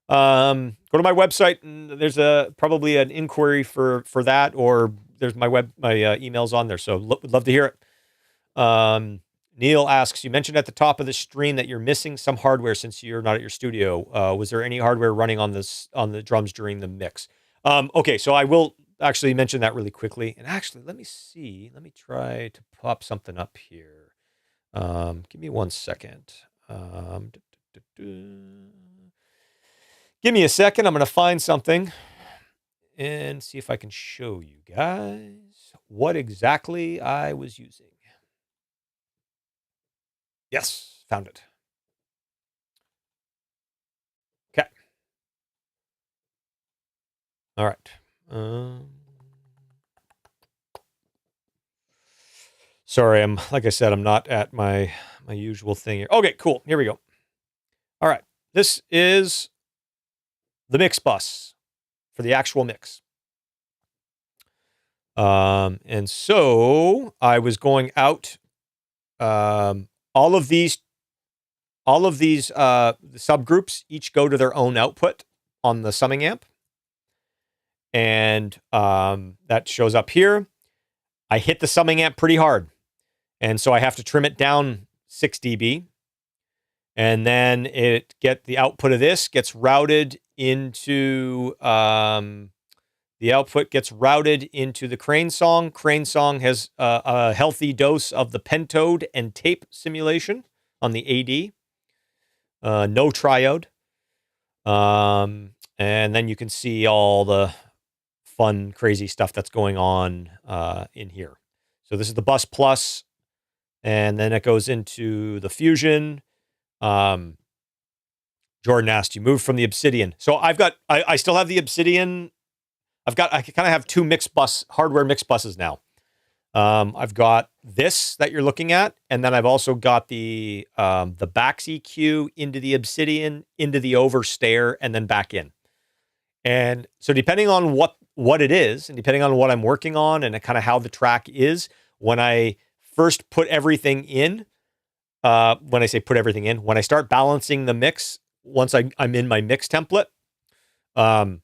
Go to my website, and there's probably an inquiry for that, or there's my email's on there. So would love to hear it. Neil asks, you mentioned at the top of the stream that you're missing some hardware since you're not at your studio. Was there any hardware running on the drums during the mix? Okay, so I will actually mention that really quickly. And actually, let me see. Let me try to pop something up here. Give me 1 second. Give me a second. I'm going to find something and see if I can show you guys what exactly I was using. Yes, found it. Okay. All right. Sorry, like I said, I'm not at my usual thing here. Okay, cool. Here we go. All right. This is the Mixbus for the actual mix. And so I was going out, all of these subgroups each go to their own output on the summing amp. And that shows up here. I hit the summing amp pretty hard. And so I have to trim it down 6 dB. And then the output of this gets routed into the output gets routed into the Crane Song. Crane Song has a healthy dose of the pentode and tape simulation on the AD. No triode. And then you can see all the fun, crazy stuff that's going on in here. So this is the Bus Plus, and then it goes into the Fusion. Jordan asked, you moved from the Obsidian. So I still have the Obsidian. I kind of have two hardware mix buses now. I've got this that you're looking at, and then I've also got the Bax EQ into the Obsidian, into the Overstair, and then back in. And so depending on what it is, and depending on what I'm working on, and kind of how the track is, when I first put everything in, when I say put everything in, when I start balancing the mix, once I'm in my mix template, I'll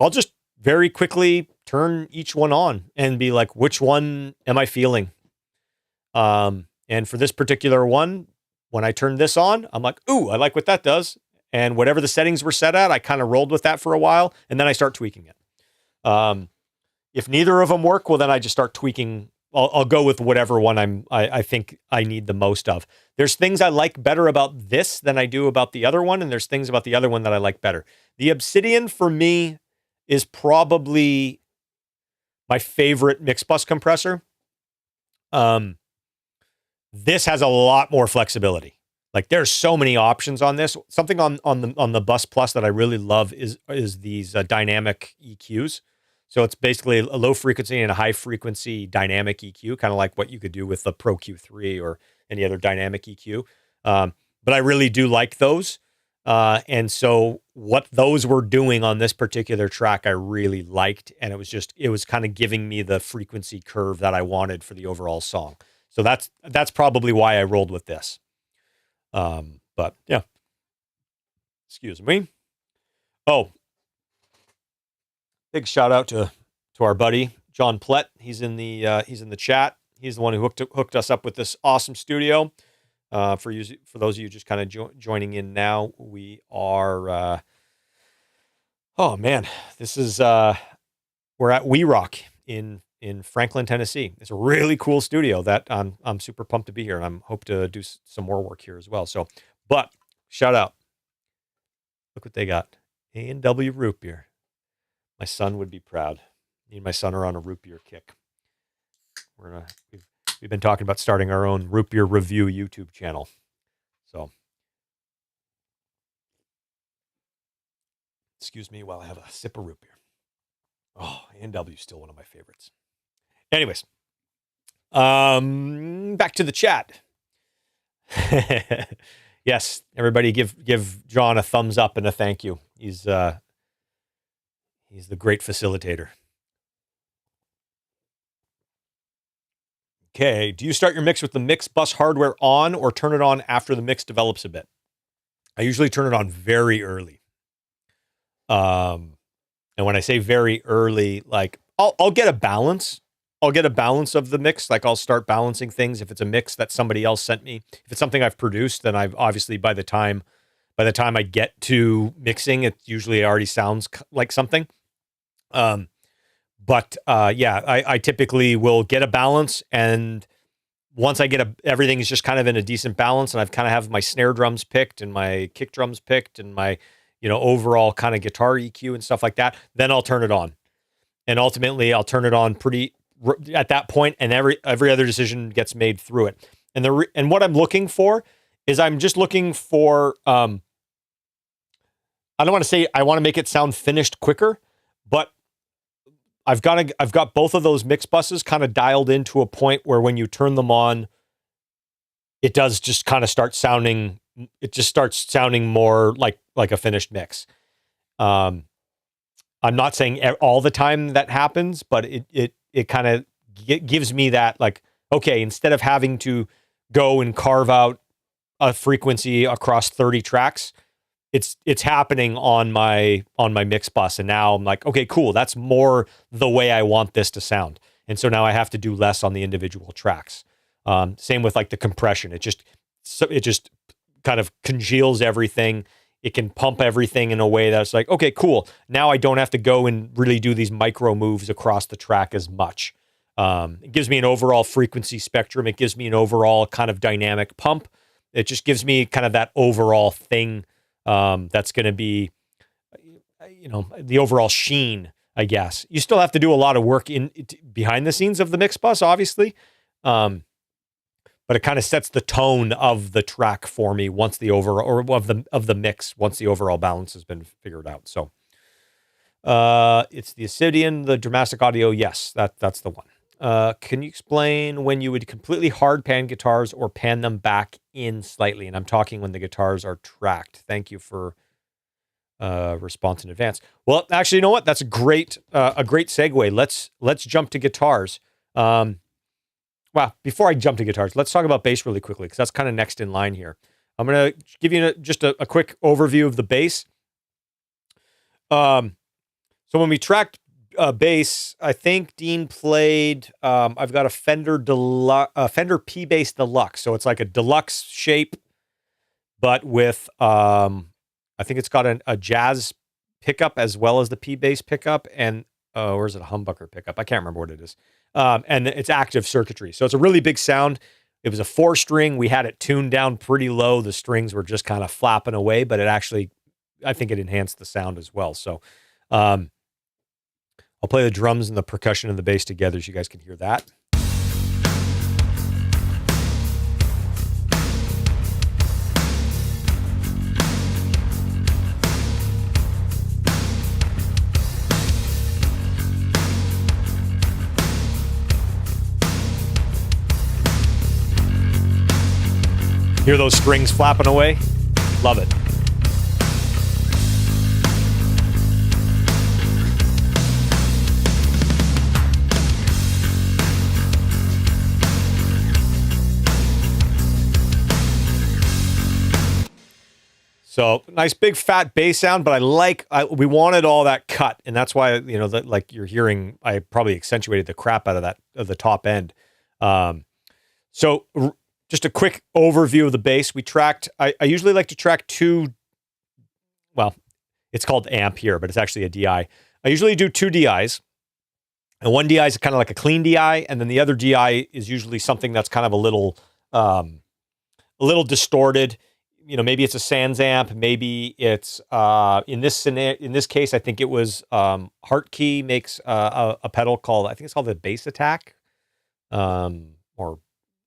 just very quickly turn each one on and be like, which one am I feeling? And for this particular one, when I turn this on, I'm like, ooh, I like what that does. And whatever the settings were set at, I kind of rolled with that for a while, and then I start tweaking it. If neither of them work, well, then I just start tweaking. I'll go with whatever one I think I need the most of. There's things I like better about this than I do about the other one, and there's things about the other one that I like better. The Obsidian, for me, is probably my favorite Mixbus compressor. This has a lot more flexibility. Like, there's so many options on this. Something on the Bus Plus that I really love is these dynamic EQs. So it's basically a low frequency and a high frequency dynamic EQ, kind of like what you could do with the Pro Q3 or any other dynamic EQ. But I really do like those. And so what those were doing on this particular track, I really liked. And it was kind of giving me the frequency curve that I wanted for the overall song. So that's probably why I rolled with this. But yeah, excuse me. Oh, big shout out to our buddy, John Plett. He's in the chat. He's the one who hooked us up with this awesome studio. For those of you just kind of joining in now, we are, oh man, this is, we're at We Rock in Franklin, Tennessee. It's a really cool studio that I'm super pumped to be here, and I'm hope to do some more work here as well. So, but shout out. Look what they got. A&W root beer. My son would be proud. Me and my son are on a root beer kick. We've been talking about starting our own root beer review YouTube channel. So, excuse me while I have a sip of root beer. Oh, A&W is still one of my favorites. Anyways, back to the chat. Yes, everybody give John a thumbs up and a thank you. He's the great facilitator. Okay, do you start your mix with the Mixbus hardware on or turn it on after the mix develops a bit? I usually turn it on very early. And when I say very early, like I'll get a balance. I'll get a balance of the mix. Like, I'll start balancing things if it's a mix that somebody else sent me. If it's something I've produced, then I've obviously by the time I get to mixing, it usually already sounds like something. But I typically will get a balance, and once I get everything is just kind of in a decent balance, and I've kind of have my snare drums picked and my kick drums picked and my, overall kind of guitar EQ and stuff like that, then I'll turn it on. And ultimately I'll turn it on at that point, and every other decision gets made through it. And what I'm looking for is I'm just looking for, I don't want to say I want to make it sound finished quicker, but I've got both of those mix buses kind of dialed into a point where when you turn them on, it does just kind of start sounding more like a finished mix. I'm not saying all the time that happens, but it kind of gives me that, like, okay, instead of having to go and carve out a frequency across 30 tracks, it's happening on my mix bus. And now I'm like, okay, cool. That's more the way I want this to sound. And so now I have to do less on the individual tracks. Same with like the compression. It just kind of congeals everything. It can pump everything in a way that's like, okay, cool. Now I don't have to go and really do these micro moves across the track as much. It gives me an overall frequency spectrum. It gives me an overall kind of dynamic pump. It just gives me kind of that overall thing that's going to be, the overall sheen, I guess. You still have to do a lot of work behind the scenes of the Mixbus, obviously. But it kind of sets the tone of the track for me once the overall, or of the mix, once the overall balance has been figured out. So it's the Obsidian, the Dramatic Audio. Yes, that's the one. Can you explain when you would completely hard pan guitars or pan them back in slightly? And I'm talking when the guitars are tracked. Thank you for response in advance. Well, actually, you know what? That's a great segue. Let's jump to guitars. Well, before I jump to guitars, let's talk about bass really quickly, because that's kind of next in line here. I'm going to give you just a quick overview of the bass. So when we tracked bass, I think Dean played, I've got a Fender P-Bass Deluxe. So it's like a deluxe shape, but with, I think it's got a jazz pickup as well as the P-Bass pickup, and or is it a humbucker pickup? I can't remember what it is. And it's active circuitry. So it's a really big sound. It was a 4-string. We had it tuned down pretty low. The strings were just kind of flapping away, but it actually, I think it enhanced the sound as well. So I'll play the drums and the percussion and the bass together so you guys can hear that. Hear those strings flapping away? Love it. So nice big fat bass sound, but we wanted all that cut, and that's why that, like you're hearing, I probably accentuated the crap out of the top end. So just a quick overview of the bass. We tracked, I usually like to track two, well, it's called amp here, but it's actually a DI. I usually do 2 DIs, and one DI is kind of like a clean DI, and then the other DI is usually something that's kind of a little distorted. Maybe it's a Sans amp, maybe it's, in this case, I think it was, Hartkey makes a pedal called, I think it's called the Bass Attack, or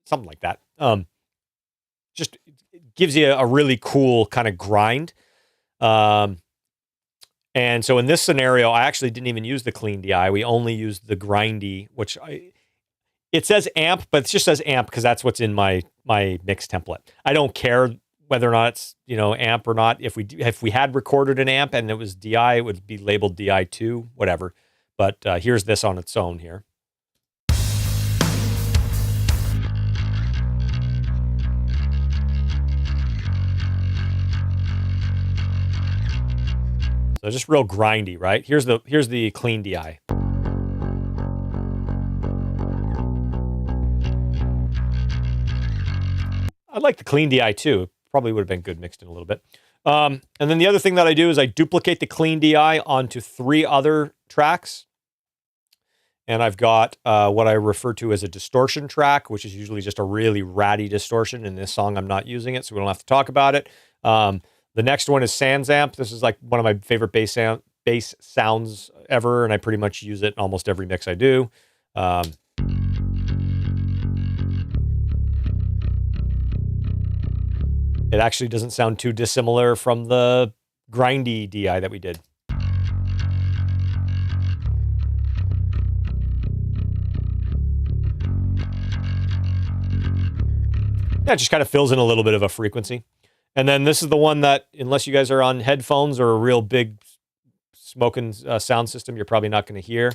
something like that. Just gives you a really cool kind of grind. And so in this scenario, I actually didn't even use the clean DI. We only used the grindy, which it says amp, but it just says amp because that's what's in my mix template. I don't care whether or not it's, amp or not. If we had recorded an amp and it was DI, it would be labeled DI2, whatever. But here's this on its own here. So just real grindy, right? Here's the clean DI. I like the clean DI too. Probably would have been good mixed in a little bit. And then the other thing that I do is I duplicate the clean DI onto 3 other tracks. And I've got what I refer to as a distortion track, which is usually just a really ratty distortion. In this song, I'm not using it, so we don't have to talk about it. The next one is Sans amp. This is like one of my favorite bass sounds ever, and I pretty much use it in almost every mix I do. It actually doesn't sound too dissimilar from the grindy DI that we did. Yeah, it just kind of fills in a little bit of a frequency. And then this is the one that, unless you guys are on headphones or a real big smoking sound system, you're probably not going to hear.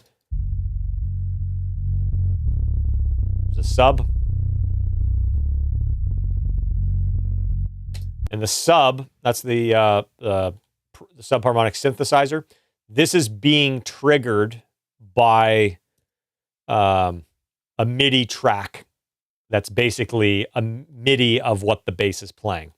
There's a sub. And the sub, that's the subharmonic synthesizer. This is being triggered by a MIDI track that's basically a MIDI of what the bass is playing.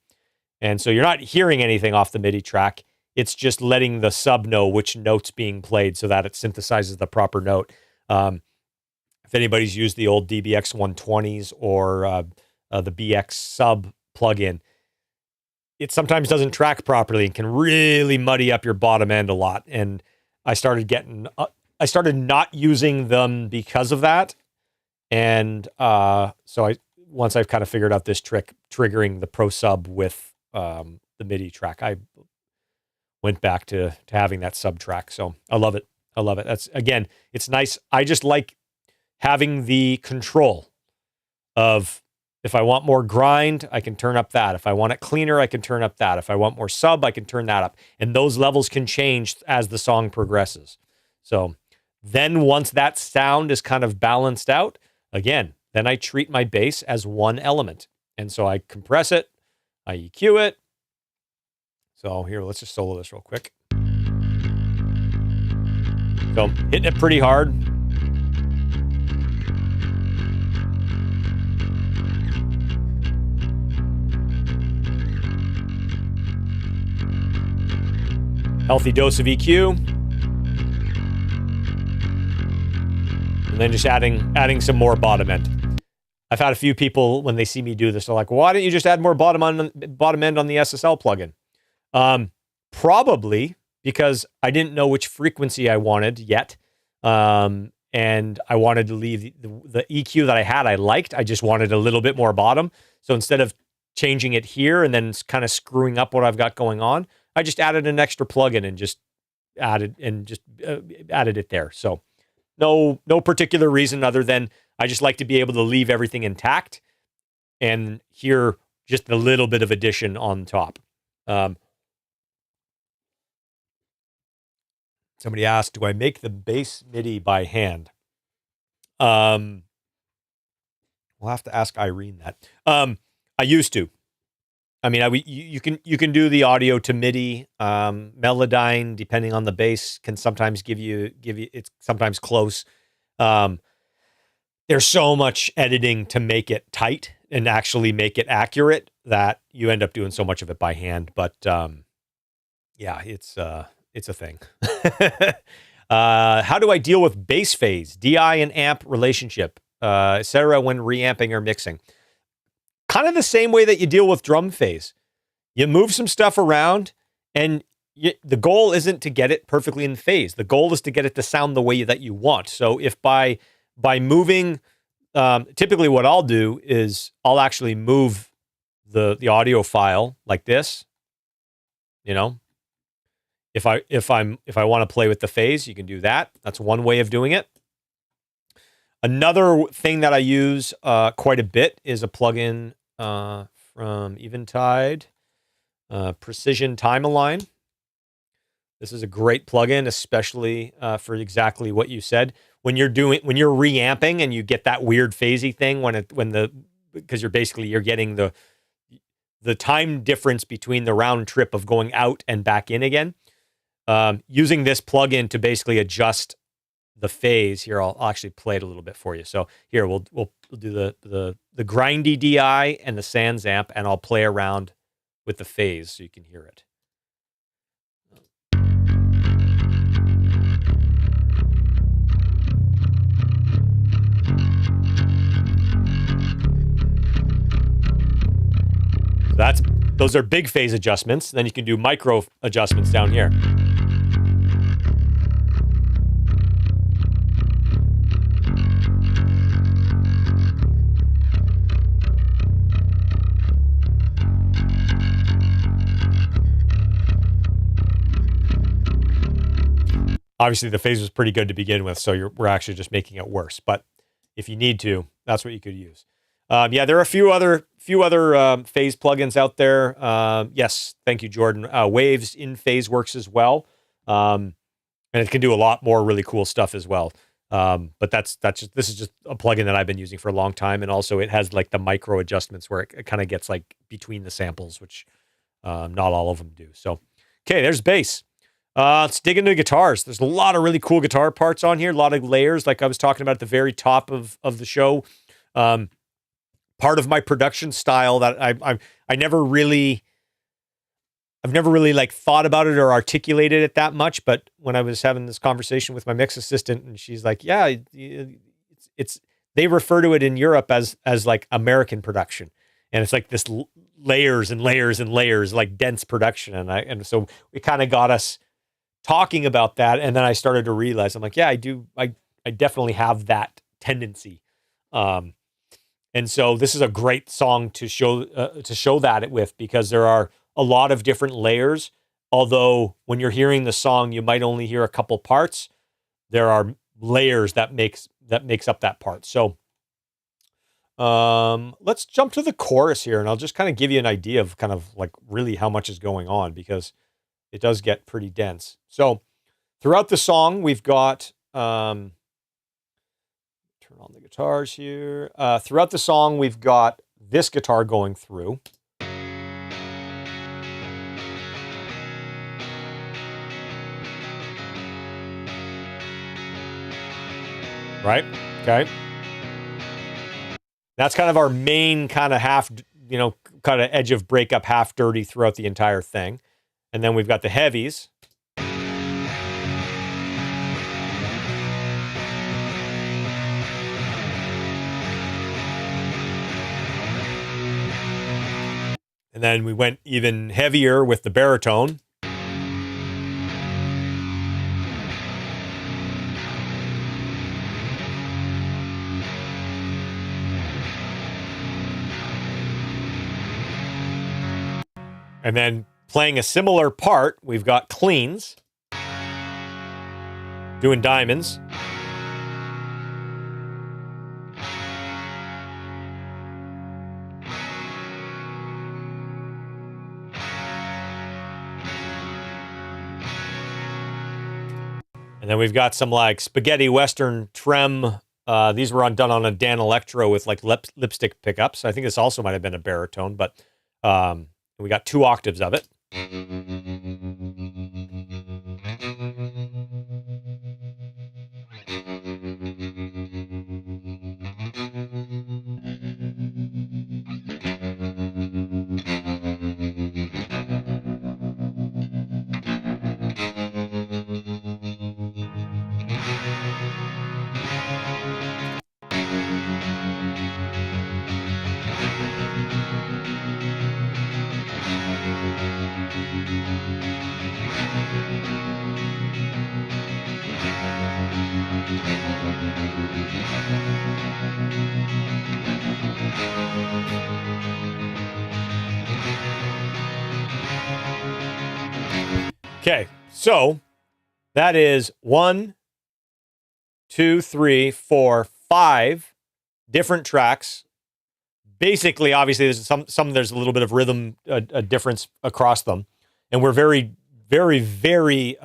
And so you're not hearing anything off the MIDI track. It's just letting the sub know which note's being played so that it synthesizes the proper note. If anybody's used the old DBX 120s or the BX sub plugin, it sometimes doesn't track properly and can really muddy up your bottom end a lot. And I started not using them because of that. And so once I've kind of figured out this trick, triggering the Pro Sub with the MIDI track, I went back to having that sub track. So I love it. I love it. That's, again, it's nice. I just like having the control of, if I want more grind, I can turn up that. If I want it cleaner, I can turn up that. If I want more sub, I can turn that up. And those levels can change as the song progresses. So then once that sound is kind of balanced out, again, then I treat my bass as one element. And so I compress it, I EQ it. So here, let's just solo this real quick. So hitting it pretty hard. Healthy dose of EQ. And then just adding some more bottom end. I've had a few people, when they see me do this, they're like, why don't you just add more bottom end on the SSL plugin? Probably because I didn't know which frequency I wanted yet. And I wanted to leave the EQ that I had, I liked. I just wanted a little bit more bottom. So instead of changing it here and then kind of screwing up what I've got going on, I just added an extra plugin and just added it there. So no particular reason other than I just like to be able to leave everything intact and hear just a little bit of addition on top. Somebody asked, do I make the bass MIDI by hand? We'll have to ask Irene that. I used to. I mean, you can do the audio to MIDI. Melodyne, depending on the bass, can sometimes give you. It's sometimes close. There's so much editing to make it tight and actually make it accurate that you end up doing so much of it by hand. But yeah, it's a thing. How do I deal with bass phase, DI and amp relationship, etc. when reamping or mixing? Kind of the same way that you deal with drum phase. You move some stuff around, and the goal isn't to get it perfectly in phase. The goal is to get it to sound the way that you want. So if by moving, typically what I'll do is I'll actually move the audio file like this. You know, if I want to play with the phase, you can do that. That's one way of doing it. Another thing that I use quite a bit is a plugin from Eventide, Precision Time Align. This is a great plugin, especially for exactly what you said. When you're reamping and you get that weird phasey thing because you're getting the time difference between the round trip of going out and back in again. Using this plugin to basically adjust the phase here, I'll actually play it a little bit for you. So here we'll do the grindy DI and the Sans amp, and I'll play around with the phase so you can hear it. So those are big phase adjustments. Then you can do micro adjustments down here. Obviously, the phase was pretty good to begin with, so we're actually just making it worse. But if you need to, that's what you could use. Yeah, there are a few other phase plugins out there. Yes, thank you, Jordan. Waves in phase works as well, and it can do a lot more really cool stuff as well. But this is just a plugin that I've been using for a long time, and also it has like the micro adjustments where it kind of gets like between the samples, which not all of them do. So, okay, there's bass. Let's dig into guitars. There's a lot of really cool guitar parts on here, a lot of layers, like I was talking about at the very top of the show. Part of my production style that I never really I've never really like thought about it or articulated it that much. But when I was having this conversation with my mix assistant, and she's like, yeah, it's they refer to it in Europe as like American production. And it's like this layers and layers and layers, like dense production. And so it kind of got us talking about that. And then I started to realize, I'm like, yeah, I do. I definitely have that tendency. And so this is a great song to show that with, because there are a lot of different layers. Although when you're hearing the song, you might only hear a couple parts. There are layers that makes up that part. So let's jump to the chorus here, and I'll just kind of give you an idea of kind of like really how much is going on, because it does get pretty dense. So throughout the song, we've got turn on the guitars here. Throughout the song, we've got this guitar going through. Right? Okay. That's kind of our main kind of half, kind of edge of breakup, half dirty throughout the entire thing. And then we've got the heavies. And then we went even heavier with the baritone. And then playing a similar part, we've got cleans, doing diamonds. And then we've got some like spaghetti western trem. These were done on a Dan Electro with like lipstick pickups. I think this also might have been a baritone, but we got 2 octaves of it. Okay, so that is 1, 2, 3, 4, 5 different tracks. Basically, obviously, there's there's a little bit of rhythm a difference across them, and we're very, very, very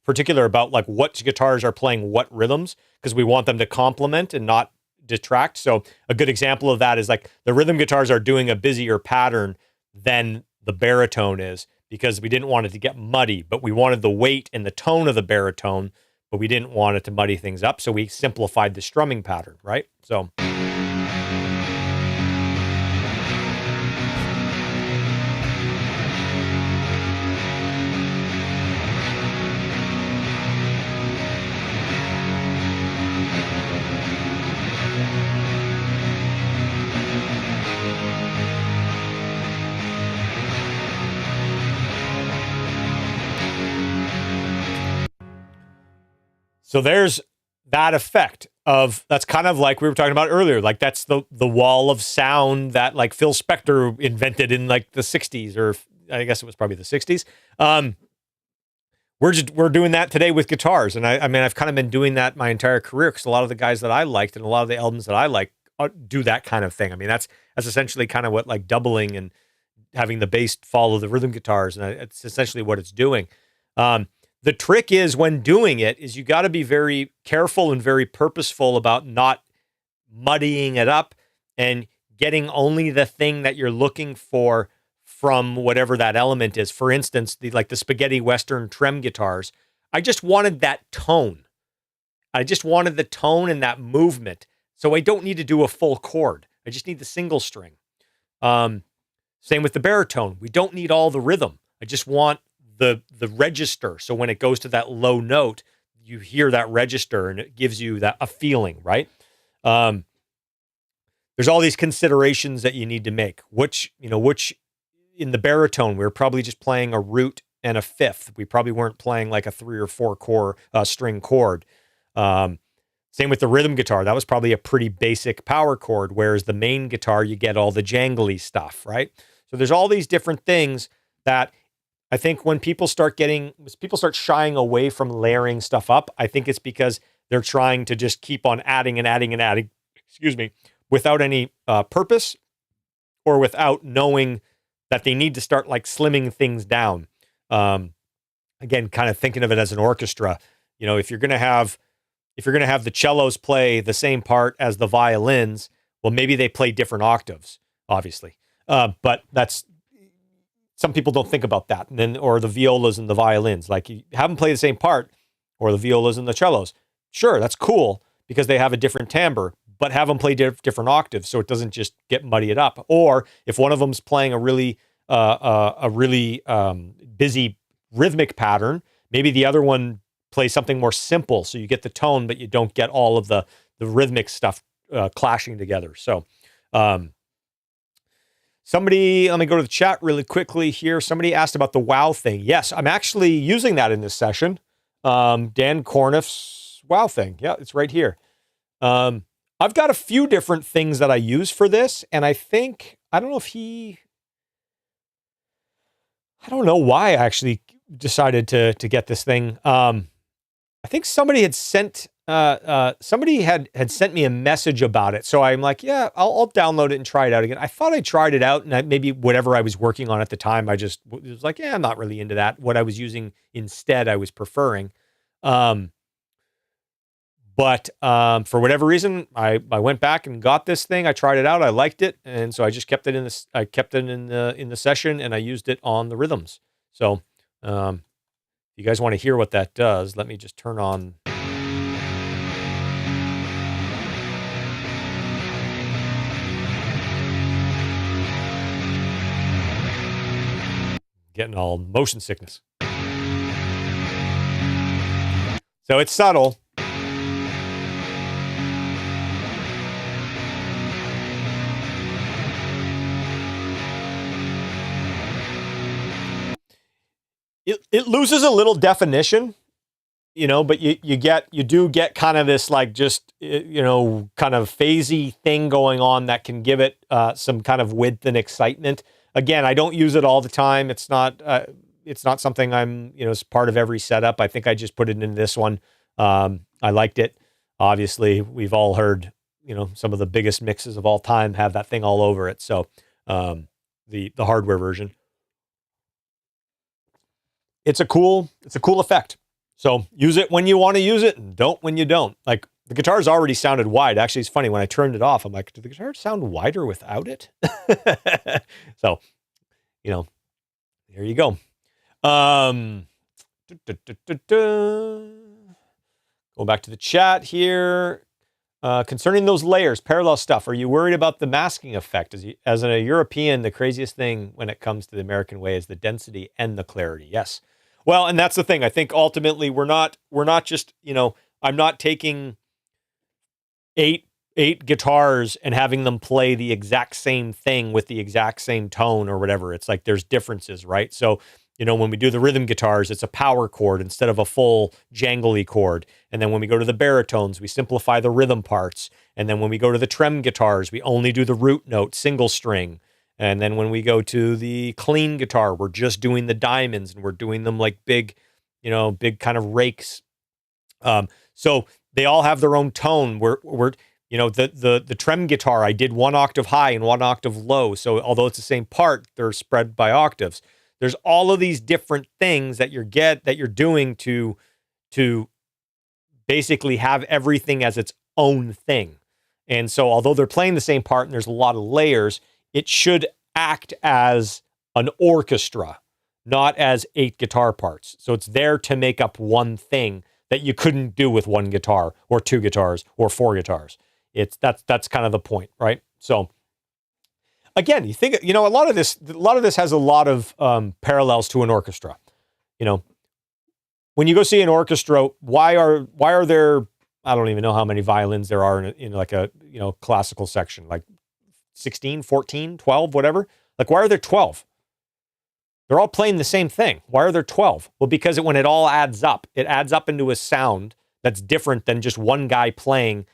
particular about like what guitars are playing what rhythms, because we want them to complement and not detract. So a good example of that is like the rhythm guitars are doing a busier pattern than the baritone is, because we didn't want it to get muddy, but we wanted the weight and the tone of the baritone, but we didn't want it to muddy things up. So we simplified the strumming pattern, right? So. So there's that effect of, that's kind of like we were talking about earlier, like that's the wall of sound that like Phil Spector invented in like the 60s, or I guess it was probably the 60s. We're doing that today with guitars. And I mean, I've kind of been doing that my entire career, because a lot of the guys that I liked and a lot of the albums that I like do that kind of thing. I mean, that's essentially kind of what like doubling and having the bass follow the rhythm guitars. And it's essentially what it's doing. The trick is, when doing it, is you got to be very careful and very purposeful about not muddying it up and getting only the thing that you're looking for from whatever that element is. For instance, the spaghetti western trem guitars, I just wanted that tone. I just wanted the tone and that movement. So I don't need to do a full chord. I just need the single string. Same with the baritone. We don't need all the rhythm. I just want the register. So when it goes to that low note, you hear that register and it gives you a feeling, right? There's all these considerations that you need to make. Which in the baritone, we were probably just playing a root and a fifth. We probably weren't playing like a 3 or 4 string chord. Same with the rhythm guitar. That was probably a pretty basic power chord, whereas the main guitar, you get all the jangly stuff, right? So there's all these different things that I think when people start shying away from layering stuff up, I think it's because they're trying to just keep on adding and adding and adding, without any purpose or without knowing that they need to start like slimming things down. Again, kind of thinking of it as an orchestra. If you're going to have the cellos play the same part as the violins, well, maybe they play different octaves, obviously. But some people don't think about that. Or the violas and the violins, like you have them play the same part, or the violas and the cellos. Sure, that's cool because they have a different timbre, but have them play different octaves so it doesn't just get muddied up. Or if one of them's playing a really busy rhythmic pattern, maybe the other one plays something more simple, so you get the tone, but you don't get all of the rhythmic stuff clashing together. So, somebody, let me go to the chat really quickly here. Somebody asked about the wow thing. Yes, I'm actually using that in this session. Dan Corniff's wow thing. Yeah, it's right here. I've got a few different things that I use for this, and I don't know why I actually decided to get this thing. I think somebody had sent me a message about it. So I'm like, yeah, I'll download it and try it out again. I thought I tried it out, and maybe whatever I was working on at the time, it was like, yeah, I'm not really into that. What I was using instead, I was preferring. But for whatever reason, I went back and got this thing. I tried it out. I liked it, and so I just kept it in this. I kept it in the session, and I used it on the rhythms. So, if you guys want to hear what that does, let me just turn on. Getting all motion sickness. So it's subtle. It loses a little definition, but you do get kind of this like just, kind of phasey thing going on that can give it some kind of width and excitement. Again, I don't use it all the time. It's not something I'm, as part of every setup. I think I just put it in this one. I liked it. Obviously, we've all heard, some of the biggest mixes of all time have that thing all over it. So the hardware version. It's a cool effect. So use it when you want to use it and don't when you don't. Like the guitar's already sounded wide. Actually, it's funny when I turned it off, I'm like, did the guitar sound wider without it? So, there you go. Going back to the chat here. Concerning those layers, parallel stuff, are you worried about the masking effect? As a European, the craziest thing when it comes to the American way is the density and the clarity. Yes. Well, and that's the thing. I think ultimately we're not just, I'm not taking eight guitars and having them play the exact same thing with the exact same tone or whatever. It's like there's differences, right? So, when we do the rhythm guitars, it's a power chord instead of a full jangly chord. And then when we go to the baritones, we simplify the rhythm parts. And then when we go to the trem guitars, we only do the root note, single string. And then when we go to the clean guitar, we're just doing the diamonds and we're doing them like big kind of rakes. So they all have their own tone. We're the trem guitar, I did 1 octave high and 1 octave low. So although it's the same part, they're spread by octaves. There's all of these different things that you're doing to basically have everything as its own thing. And so although they're playing the same part and there's a lot of layers, it should act as an orchestra, not as 8 guitar parts. So it's there to make up one thing that you couldn't do with 1 guitar or 2 guitars or 4 guitars. That's kind of the point, right? So again, you think, a lot of this has a lot of parallels to an orchestra. When you go see an orchestra, why are there, I don't even know how many violins there are in like a, classical section, like 16, 14, 12, whatever. Like, why are there 12? They're all playing the same thing. Why are there 12? Well, because when it all adds up, it adds up into a sound that's different than just one guy playing.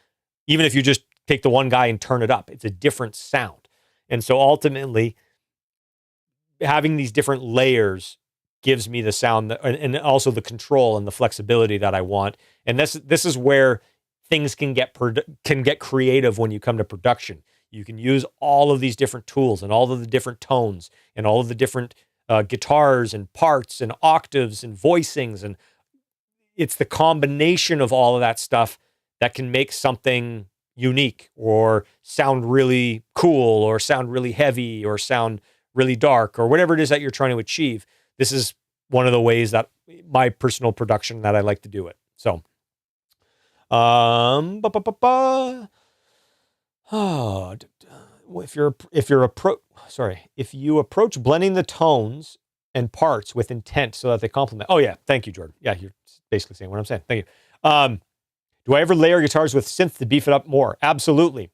Even if you just take the one guy and turn it up, it's a different sound. And so ultimately, having these different layers gives me the sound and also the control and the flexibility that I want. And this is where things can get creative when you come to production. You can use all of these different tools and all of the different tones and all of the different guitars and parts and octaves and voicings. And it's the combination of all of that stuff that can make something unique or sound really cool or sound really heavy or sound really dark or whatever it is that you're trying to achieve. This is one of the ways that my personal production that I like to do it. So, if you approach blending the tones and parts with intent so that they complement. Oh yeah, thank you, Jordan. Yeah, you're basically saying what I'm saying. Thank you. Do I ever layer guitars with synth to beef it up more? Absolutely.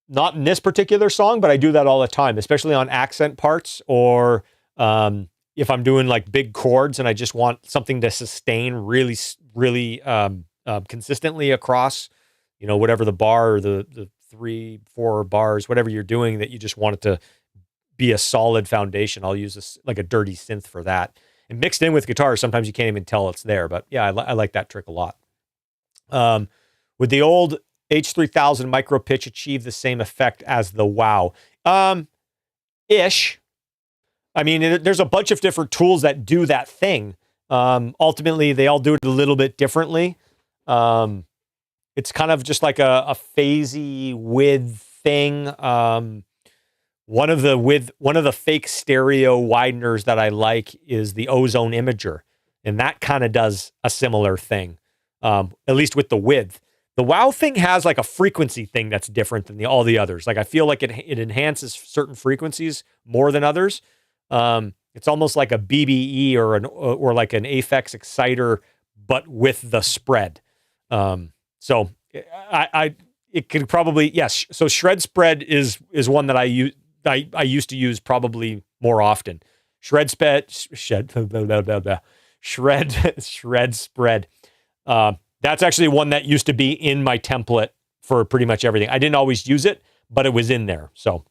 Not in this particular song, but I do that all the time, especially on accent parts or if I'm doing like big chords and I just want something to sustain really, really consistently across, whatever the bar or the 3-4 bars, whatever you're doing that you just want it to be a solid foundation. I'll use like a dirty synth for that. And mixed in with guitar, sometimes you can't even tell it's there. But yeah, I like that trick a lot. Would the old H3000 micro pitch achieve the same effect as the WoW? Ish. I mean, there's a bunch of different tools that do that thing. Ultimately, they all do it a little bit differently. It's kind of just like a phasey width thing. One of the fake stereo wideners that I like is the Ozone Imager, and that kind of does a similar thing, at least with the width. The WoW thing has like a frequency thing that's different than all the others. Like I feel like it enhances certain frequencies more than others. It's almost like a BBE or like an Aphex exciter, but with the spread. So it could probably, yes. So shred spread is one that I use. I used to use probably more often. Shred spread. That's actually one that used to be in my template for pretty much everything. I didn't always use it, but it was in there. So,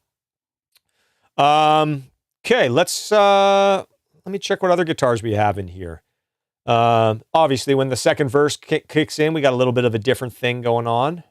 okay, let me check what other guitars we have in here. Obviously, when the second verse kicks in, we got a little bit of a different thing going on.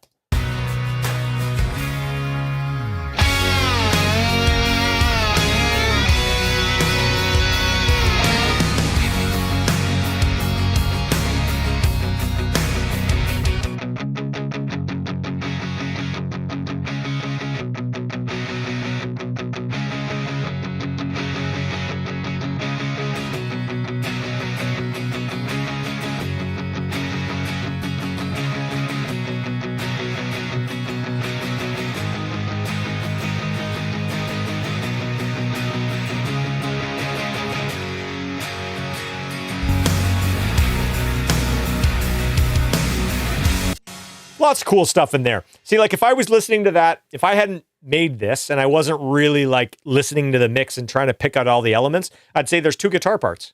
Lots of cool stuff in there. See, like if I was listening to that, if I hadn't made this and I wasn't really like listening to the mix and trying to pick out all the elements, I'd say there's 2 guitar parts.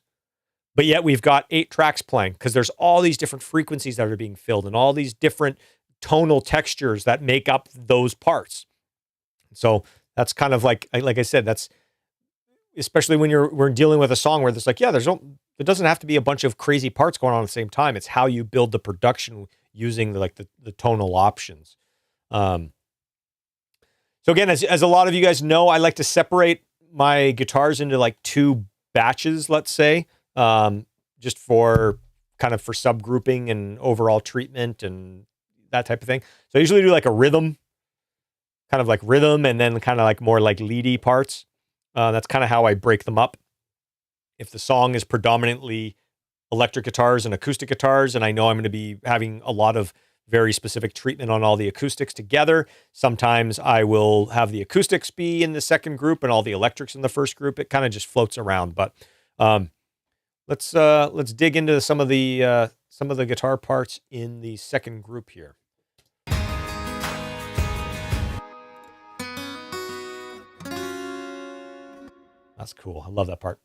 But yet we've got 8 tracks playing because there's all these different frequencies that are being filled and all these different tonal textures that make up those parts. So that's kind of like I said, that's especially when we're dealing with a song where there's like, there doesn't have to be a bunch of crazy parts going on at the same time. It's how you build the production using the tonal options. So again, as a lot of you guys know, I like to separate my guitars into like 2 batches, let's say, just for kind of for subgrouping and overall treatment and that type of thing. So I usually do like a rhythm, kind of like rhythm, and then kind of like more like leady parts. That's kind of how I break them up. If the song is predominantly electric guitars and acoustic guitars, and I know I'm going to be having a lot of very specific treatment on all the acoustics together. Sometimes I will have the acoustics be in the second group and all the electrics in the first group. It kind of just floats around. But let's dig into some of the guitar parts in the second group here. That's cool. I love that part.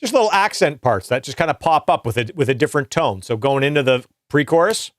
Just little accent parts that just kind of pop up with a different tone. So going into the pre-chorus.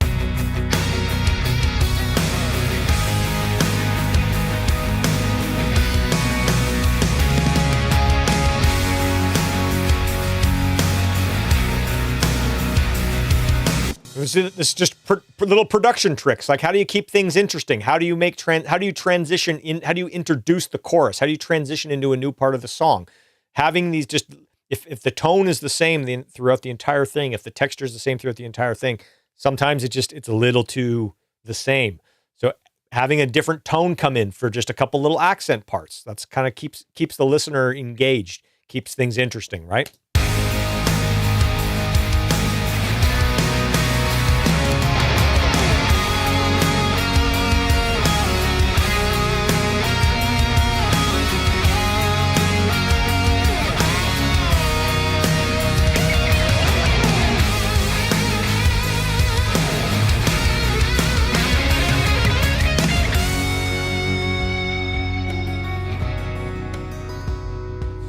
This is just little production tricks. Like, how do you keep things interesting? How do you make how do you transition in? How do you introduce the chorus? How do you transition into a new part of the song? Having these just, if the tone is the same throughout the entire thing, if the texture is the same throughout the entire thing, sometimes it's a little too the same. So having a different tone come in for just a couple little accent parts, that's kind of keeps the listener engaged, keeps things interesting, right?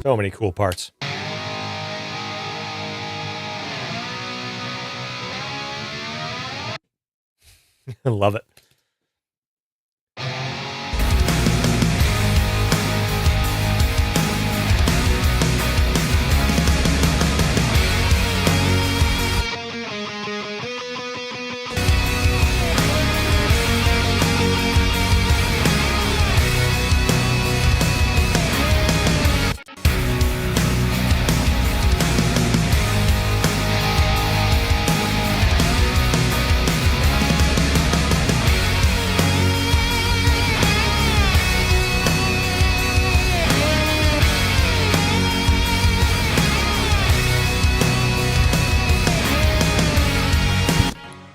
So many cool parts. I love it.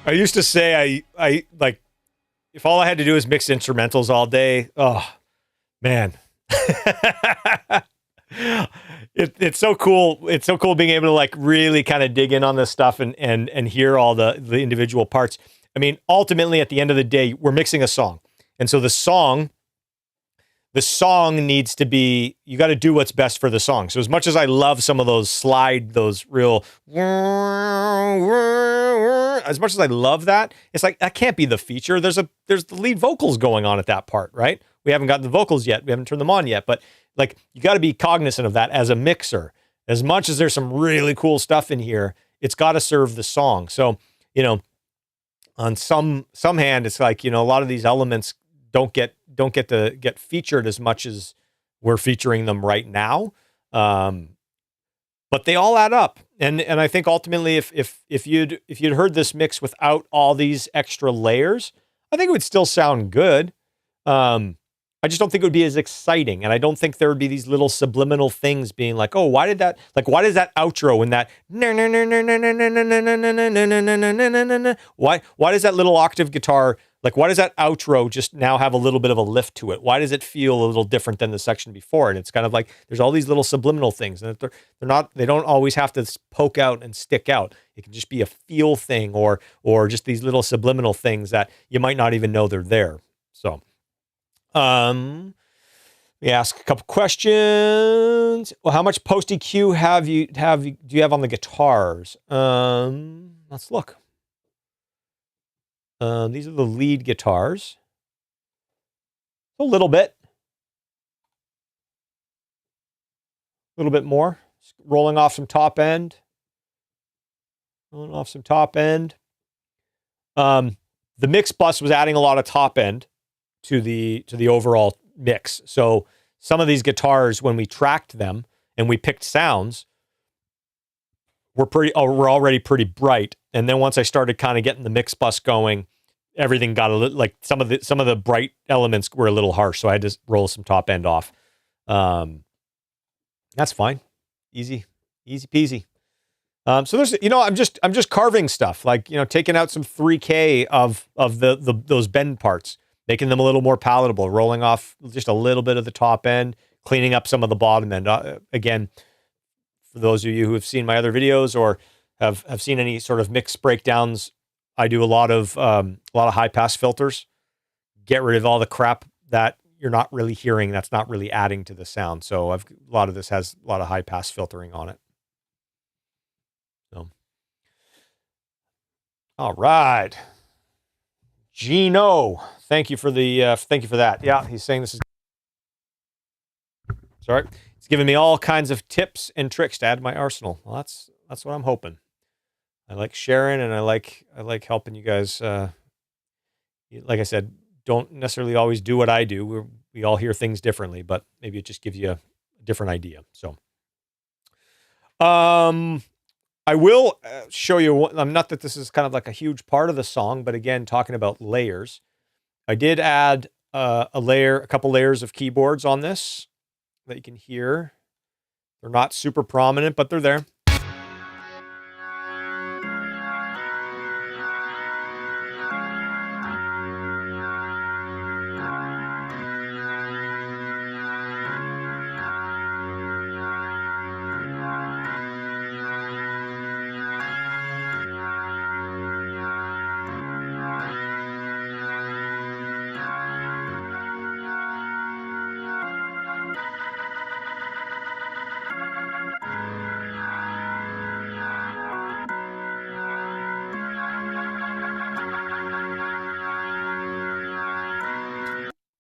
I used to say I like, if all I had to do is mix instrumentals all day, oh man. It's so cool. It's so cool being able to like really kind of dig in on this stuff and hear all the individual parts. I mean, ultimately at the end of the day, we're mixing a song. And so the song needs to be, you got to do what's best for the song. So as much as I love some of those real, as much as I love that, it's like, that can't be the feature. There's the lead vocals going on at that part, right? We haven't gotten the vocals yet. We haven't turned them on yet, but like, you got to be cognizant of that as a mixer. As much as there's some really cool stuff in here, it's got to serve the song. So, on some hand, it's like, a lot of these elements don't get to get featured as much as we're featuring them right now. But they all add up. And I think ultimately if you'd heard this mix without all these extra layers, I think it would still sound good. I just don't think it would be as exciting. And I don't think there would be these little subliminal things being like, oh, why does that outro and that why does that little octave guitar, like, why does that outro just now have a little bit of a lift to it? Why does it feel a little different than the section before? And it's kind of like, there's all these little subliminal things, and they don't always have to poke out and stick out. It can just be a feel thing or just these little subliminal things that you might not even know they're there. So, we ask a couple questions. Well, how much post EQ do you have on the guitars? Let's look. These are the lead guitars. A little bit more. Rolling off some top end. The Mixbus was adding a lot of top end to the overall mix. So some of these guitars, when we tracked them and we picked sounds, were already pretty bright. And then once I started kind of getting the Mixbus going, everything got a little, like some of the bright elements were a little harsh. So I had to roll some top end off. That's fine. Easy peasy. So there's, I'm just carving stuff, like, taking out some 3K of those bend parts, making them a little more palatable, rolling off just a little bit of the top end, cleaning up some of the bottom end. Again, for those of you who have seen my other videos or have seen any sort of mix breakdowns, I do a lot of high pass filters, get rid of all the crap that you're not really hearing, that's not really adding to the sound. So a lot of this has a lot of high pass filtering on it. So, all right. Gino, thank you for that. Yeah, he's saying this is, sorry. He's giving me all kinds of tips and tricks to add to my arsenal. Well, that's what I'm hoping. I like sharing, and I like helping you guys. Like I said, don't necessarily always do what I do. We all hear things differently, but maybe it just gives you a different idea. So, I will show you. Not that this is kind of like a huge part of the song, but again, talking about layers, I did add a couple layers of keyboards on this that you can hear. They're not super prominent, but they're there.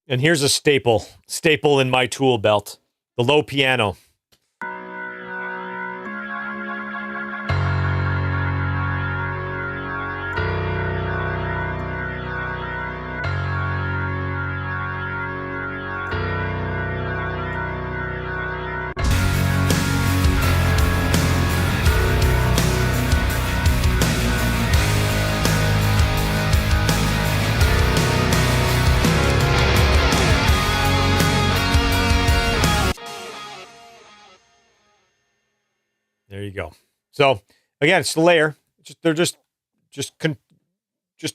And here's a staple in my tool belt, the low piano. There you go. So again, it's the layer. They're just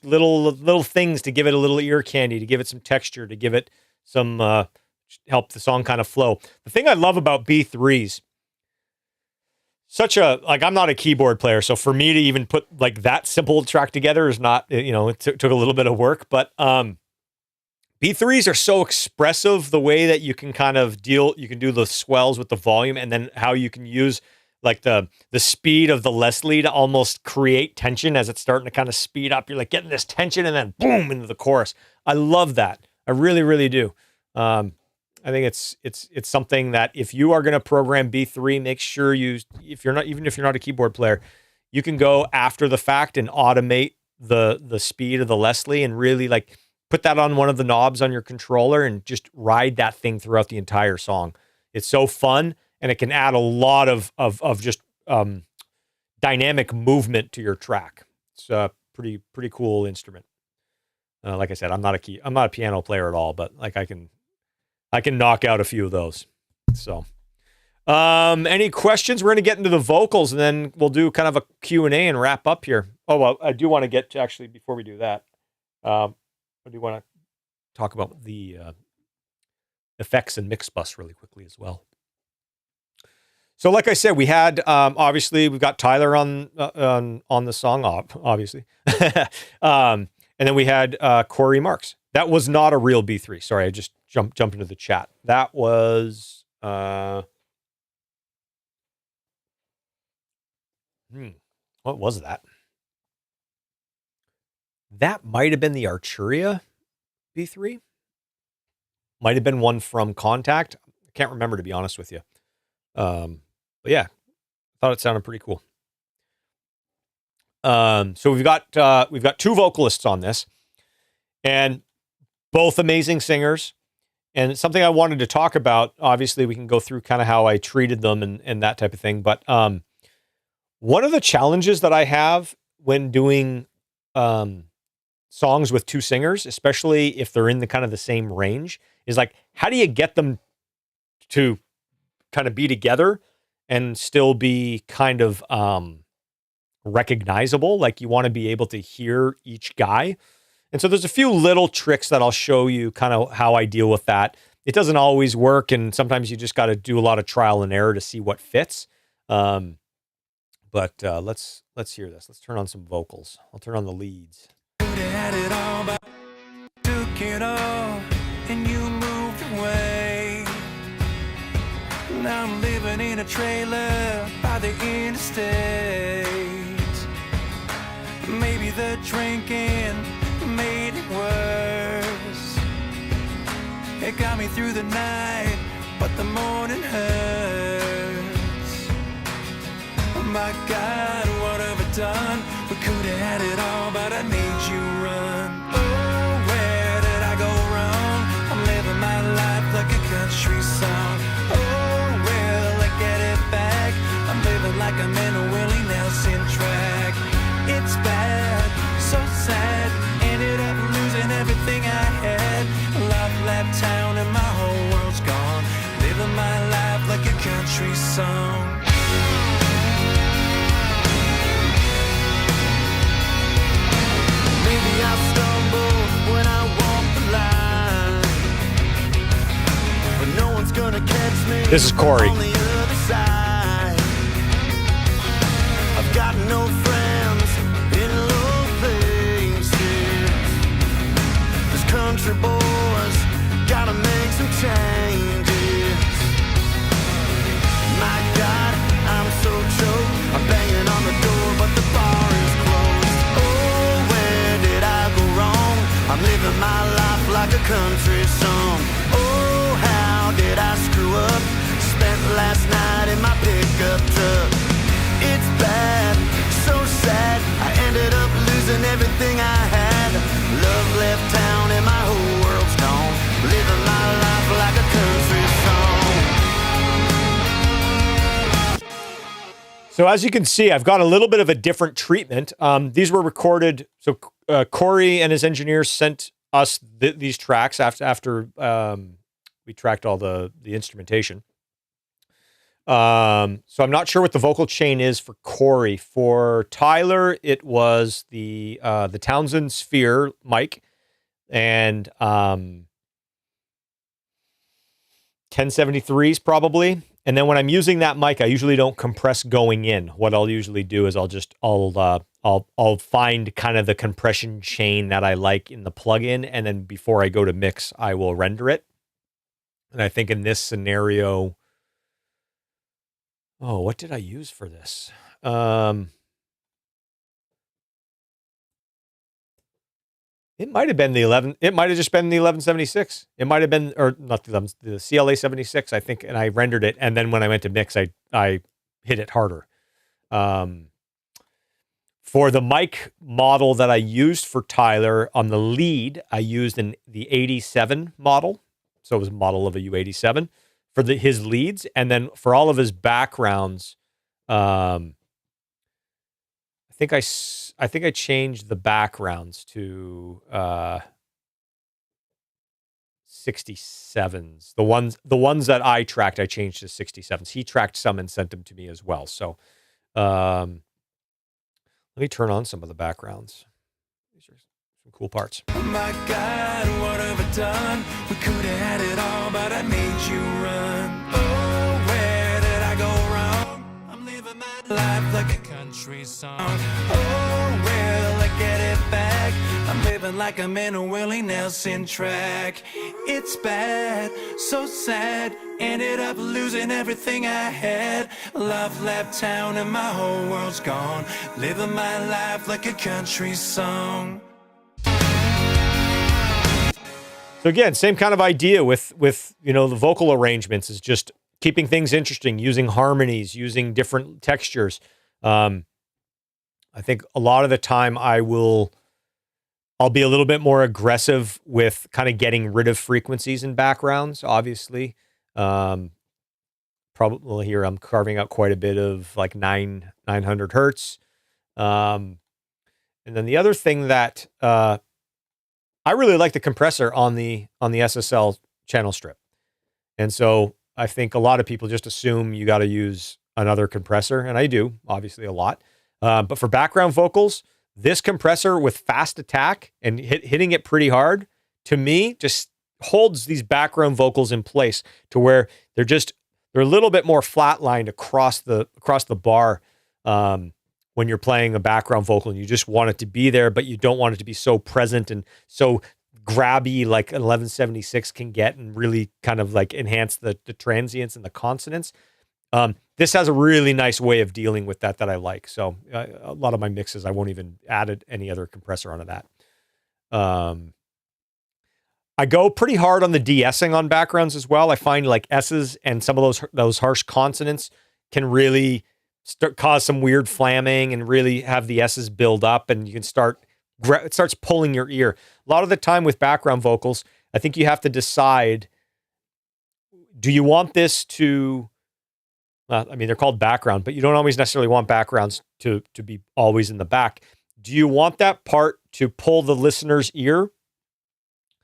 little things to give it a little ear candy, to give it some texture, to give it some help the song kind of flow. The thing I love about B3s, I'm not a keyboard player, so for me to even put like that simple track together is not, it took a little bit of work, but B3s are so expressive, the way that you can you can do the swells with the volume, and then how you can use like the speed of the Leslie to almost create tension as it's starting to kind of speed up. You're like getting this tension and then boom into the chorus. I love that. I really, really do. I think it's something that if you are going to program B3, make sure even if you're not a keyboard player, you can go after the fact and automate the speed of the Leslie and really like put that on one of the knobs on your controller and just ride that thing throughout the entire song. It's so fun. And it can add a lot of just dynamic movement to your track. It's a pretty cool instrument. Like I said, I'm not a piano player at all, but like I can knock out a few of those. So, any questions? We're going to get into the vocals, and then we'll do kind of a Q&A and wrap up here. Oh, well, I do want to get to, actually, before we do that, I do want to talk about the effects and Mixbus really quickly as well. So, like I said, we had obviously we've got Tyler on the song, obviously, and then we had Cory Marks. That was not a real B3. Sorry, I just jumped into the chat. That was what was that? That might have been the Arturia B3. Might have been one from Contact. I can't remember, to be honest with you. But yeah, thought it sounded pretty cool. So we've got two vocalists on this, and both amazing singers. and it's something I wanted to talk about. Obviously, we can go through kind of how I treated them and that type of thing. But one of the challenges that I have when doing songs with two singers, especially if they're in the kind of the same range, is like, how do you get them to kind of be together and still be kind of recognizable? Like, you want to be able to hear each guy. And so there's a few little tricks that I'll show you kind of how I deal with that. It doesn't always work, and sometimes you just got to do a lot of trial and error to see what fits. But let's hear this. Let's turn on some vocals. I'll turn on the leads. Had it all, but took it all, and you moved away. Now I'm living in a trailer by the interstate. Maybe the drinking made it worse. It got me through the night, but the morning hurts. Oh my God, what have I done? We could have had it all, but I made you run. Oh, where did I go wrong? I'm living my life like a country song. Oh, will I get it back? I'm living like I'm in a Willie Nelson track. It's bad, so sad. Ended up losing everything I had. Love left town and my whole world's gone. Living my life like a country song. Maybe I stumble when I walk the line, but no one's gonna catch me. This is Cory. On the other side. I've got no friends in low places. This country boys gotta make some changes. My God, I'm so choked. I'm banging on the door, but the bar is closed. Oh, where did I go wrong? I'm living my life like a country song. Oh, how did I screw up? Spent last night in my pickup truck. It's bad, so sad. I ended up losing everything I had. Love left town and my whole world's gone. Living my life like a country song. So as you can see, I've got a little bit of a different treatment. These were recorded. So Cory and his engineers sent us these tracks after we tracked all the instrumentation. So I'm not sure what the vocal chain is for Cory. For Tyler, it was the Townsend Sphere mic and 1073s probably. And then when I'm using that mic, I usually don't compress going in. What I'll usually do is I'll find kind of the compression chain that I like in the plugin, and then before I go to mix, I will render it. And I think in this scenario, oh, what did I use for this? It might have been the 11. It might have just been the 1176. It might have been, or not the 11, the CLA 76, I think. And I rendered it. And then when I went to mix, I hit it harder. For the mic model that I used for Tyler on the lead, I used the 87 model. So it was a model of a U87 for his leads. And then for all of his backgrounds, I think I changed the backgrounds to 67s. The ones that I tracked, I changed to 67s. He tracked some and sent them to me as well. So let me turn on some of the backgrounds. These are some cool parts. Oh my God, what have I done? We could have had it all, but I made you run. Oh, where did I go wrong? I'm living my life like a country song. Oh, will I get it back? I'm living like I'm in a Willie Nelson track. It's bad, so sad. Ended up losing everything I had. Love left town and my whole world's gone. Living my life like a country song. So again, same kind of idea with the vocal arrangements is just keeping things interesting, using harmonies, using different textures. I think a lot of the time I will I'll be a little bit more aggressive with kind of getting rid of frequencies in backgrounds, obviously. Probably here I'm carving out quite a bit of like 900 hertz. And then the other thing that I really like the compressor on the SSL channel strip. And so I think a lot of people just assume you got to use another compressor, and I do, obviously, a lot. But for background vocals, this compressor with fast attack and hitting it pretty hard, to me, just holds these background vocals in place to where they're a little bit more flatlined across the bar when you're playing a background vocal, and you just want it to be there, but you don't want it to be so present and so grabby like an 1176 can get, and really kind of like enhance the transients and the consonants. This has a really nice way of dealing with that I like. So a lot of my mixes, I won't even add any other compressor onto that. I go pretty hard on the de-essing on backgrounds as well. I find like S's and some of those harsh consonants can really cause some weird flamming and really have the S's build up, and you can it starts pulling your ear. A lot of the time with background vocals, I think you have to decide, do you want this to, they're called background, but you don't always necessarily want backgrounds to be always in the back. Do you want that part to pull the listener's ear?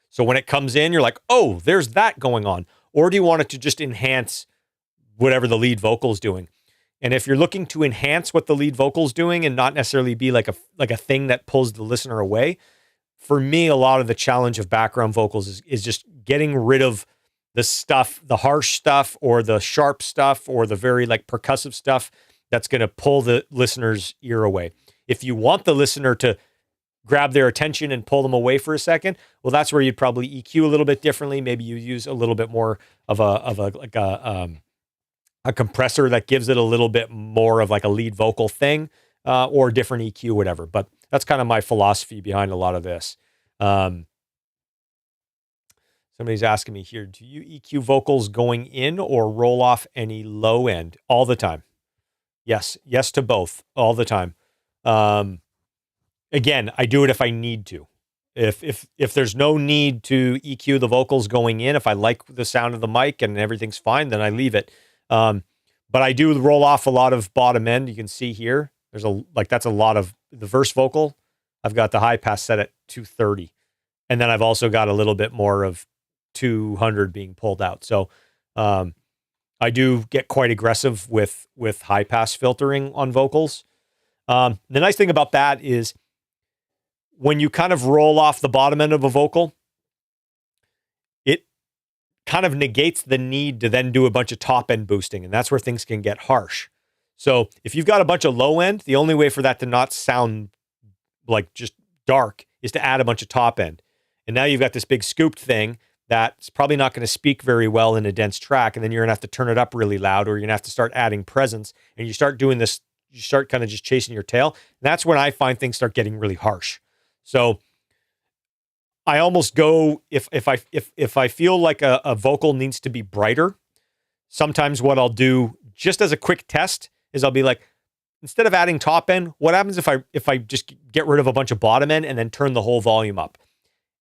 So when it comes in, you're like, oh, there's that going on. Or do you want it to just enhance whatever the lead vocal is doing? And if you're looking to enhance what the lead vocal is doing and not necessarily be like a thing that pulls the listener away, for me, a lot of the challenge of background vocals is just getting rid of the stuff, the harsh stuff or the sharp stuff or the very like percussive stuff that's going to pull the listener's ear away. If you want the listener to grab their attention and pull them away for a second, well, that's where you'd probably EQ a little bit differently. Maybe you use a little bit more of a compressor that gives it a little bit more of like a lead vocal thing, or different EQ, whatever. But that's kind of my philosophy behind a lot of this. Somebody's asking me here, do you EQ vocals going in or roll off any low end? All the time. Yes to both, all the time. Again, I do it if I need to. If there's no need to EQ the vocals going in, if I like the sound of the mic and everything's fine, then I leave it. But I do roll off a lot of bottom end. You can see here, that's a lot of the verse vocal. I've got the high pass set at 230. And then I've also got a little bit more of 200 being pulled out. So, I do get quite aggressive with high pass filtering on vocals. The nice thing about that is when you kind of roll off the bottom end of a vocal, it kind of negates the need to then do a bunch of top end boosting. And that's where things can get harsh. So if you've got a bunch of low end, the only way for that to not sound like just dark is to add a bunch of top end. And now you've got this big scooped thing that's probably not going to speak very well in a dense track. And then you're going to have to turn it up really loud, or you're going to have to start adding presence, and you start doing this, you start kind of just chasing your tail. And that's when I find things start getting really harsh. So I almost go, if I feel like a vocal needs to be brighter, sometimes what I'll do just as a quick test is I'll be like, instead of adding top end, what happens if I just get rid of a bunch of bottom end and then turn the whole volume up?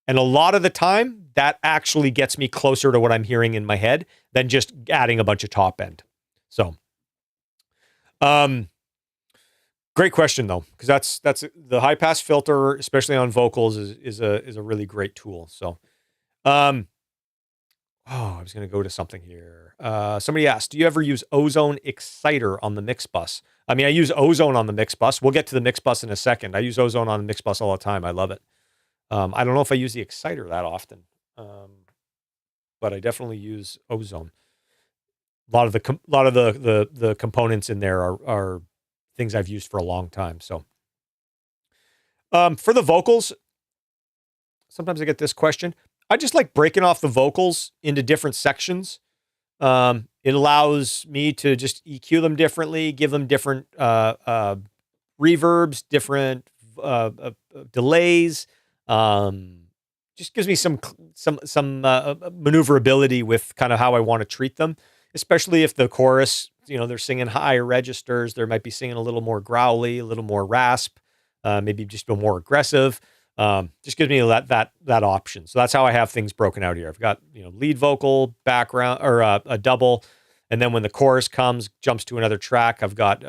And a lot of the time that actually gets me closer to what I'm hearing in my head than just adding a bunch of top end. So, great question though, because that's the high pass filter, especially on vocals, is a really great tool. So, I was going to go to something here. Somebody asked, do you ever use Ozone Exciter on the Mixbus? I mean, I use Ozone on the Mixbus. We'll get to the Mixbus in a second. I use Ozone on the Mixbus all the time. I love it. I don't know if I use the Exciter that often, but I definitely use Ozone. A lot of the components in there are things I've used for a long time. So, for the vocals, sometimes I get this question. I just like breaking off the vocals into different sections. It allows me to just EQ them differently, give them different reverbs, different delays. Just gives me some maneuverability with kind of how I want to treat them, especially if the chorus, they're singing higher registers. They might be singing a little more growly, a little more rasp, maybe just a more aggressive. Just gives me that option. So that's how I have things broken out here. I've got, lead vocal, background, or a double, and then when the chorus jumps to another track, I've got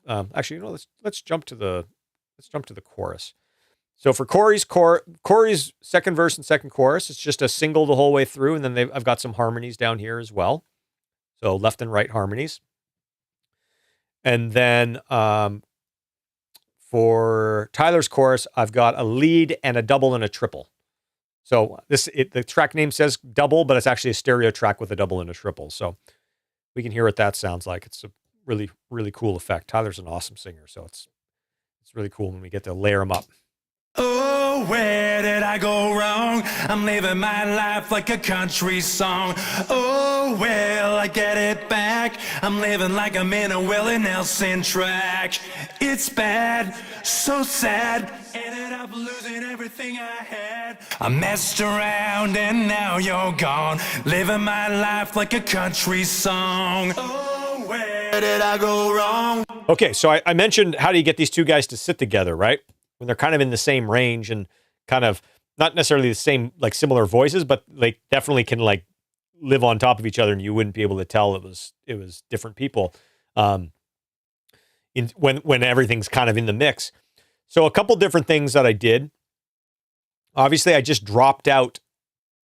actually, let's jump to the chorus. So for Cory's second verse and second chorus, it's just a single the whole way through, and then I've got some harmonies down here as well. So left and right harmonies. And then for Tyler's chorus, I've got a lead and a double and a triple. So the track name says double, but it's actually a stereo track with a double and a triple. So we can hear what that sounds like. It's a really, really cool effect. Tyler's an awesome singer, so it's really cool when we get to layer them up. Oh, where did I go wrong? I'm living my life like a country song. Oh, well, I get it back. I'm living like I'm in a Willie Nelson track. It's bad, so sad. Ended up losing everything I had. I messed around and now you're gone. Living my life like a country song. Oh, where did I go wrong? Okay, so I mentioned how do you get these two guys to sit together, right? When they're kind of in the same range and kind of not necessarily the same, like similar voices, but they definitely can like live on top of each other and you wouldn't be able to tell it was different people when everything's kind of in the mix. So a couple different things that I did. Obviously, I just dropped out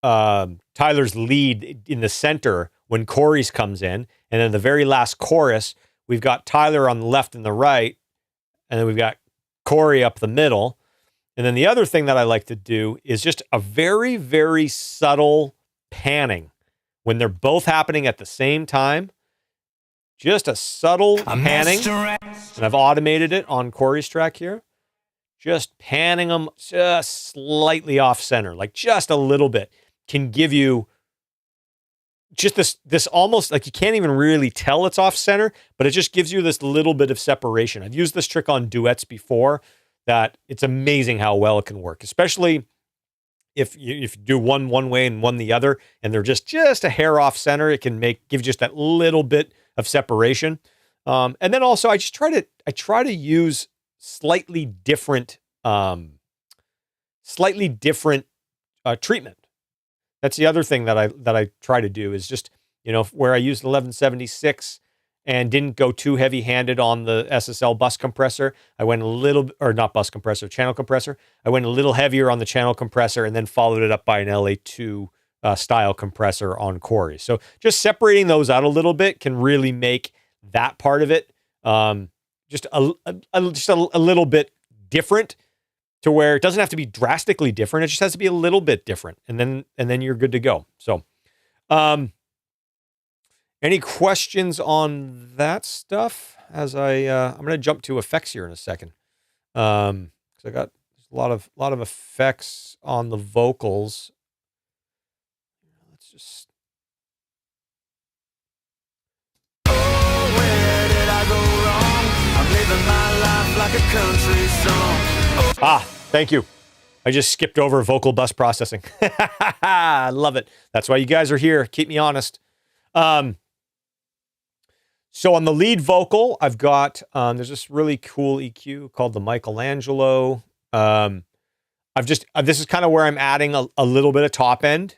Tyler's lead in the center when Cory's comes in. And then the very last chorus, we've got Tyler on the left and the right, and then we've got Cory up the middle. And then the other thing that I like to do is just a very, very subtle panning when they're both happening at the same time. Just a subtle panning. And I've automated it on Cory's track here. Just panning them just slightly off center, like just a little bit, can give you just this almost like you can't even really tell it's off center, but it just gives you this little bit of separation. I've used this trick on duets before that it's amazing how well it can work, especially if you do one way and one the other, and they're just a hair off center. It can give just that little bit of separation. And then also I try to use slightly different treatment. That's the other thing that I try to do is just, where I used 1176 and didn't go too heavy handed on the SSL bus compressor. I went channel compressor. I went a little heavier on the channel compressor and then followed it up by an LA2 style compressor on Cory. So just separating those out a little bit can really make that part of it just a little bit different, to where it doesn't have to be drastically different. It just has to be a little bit different. And then you're good to go. So, any questions on that stuff as I'm going to jump to effects here in a second. Cause I got a lot of effects on the vocals. Let's just, Where did I go wrong? I'm living my life like a country song. Thank you. I just skipped over vocal bus processing. I love it. That's why you guys are here. Keep me honest. So on the lead vocal, I've got, there's this really cool EQ called the Michelangelo. This is kind of where I'm adding a little bit of top end.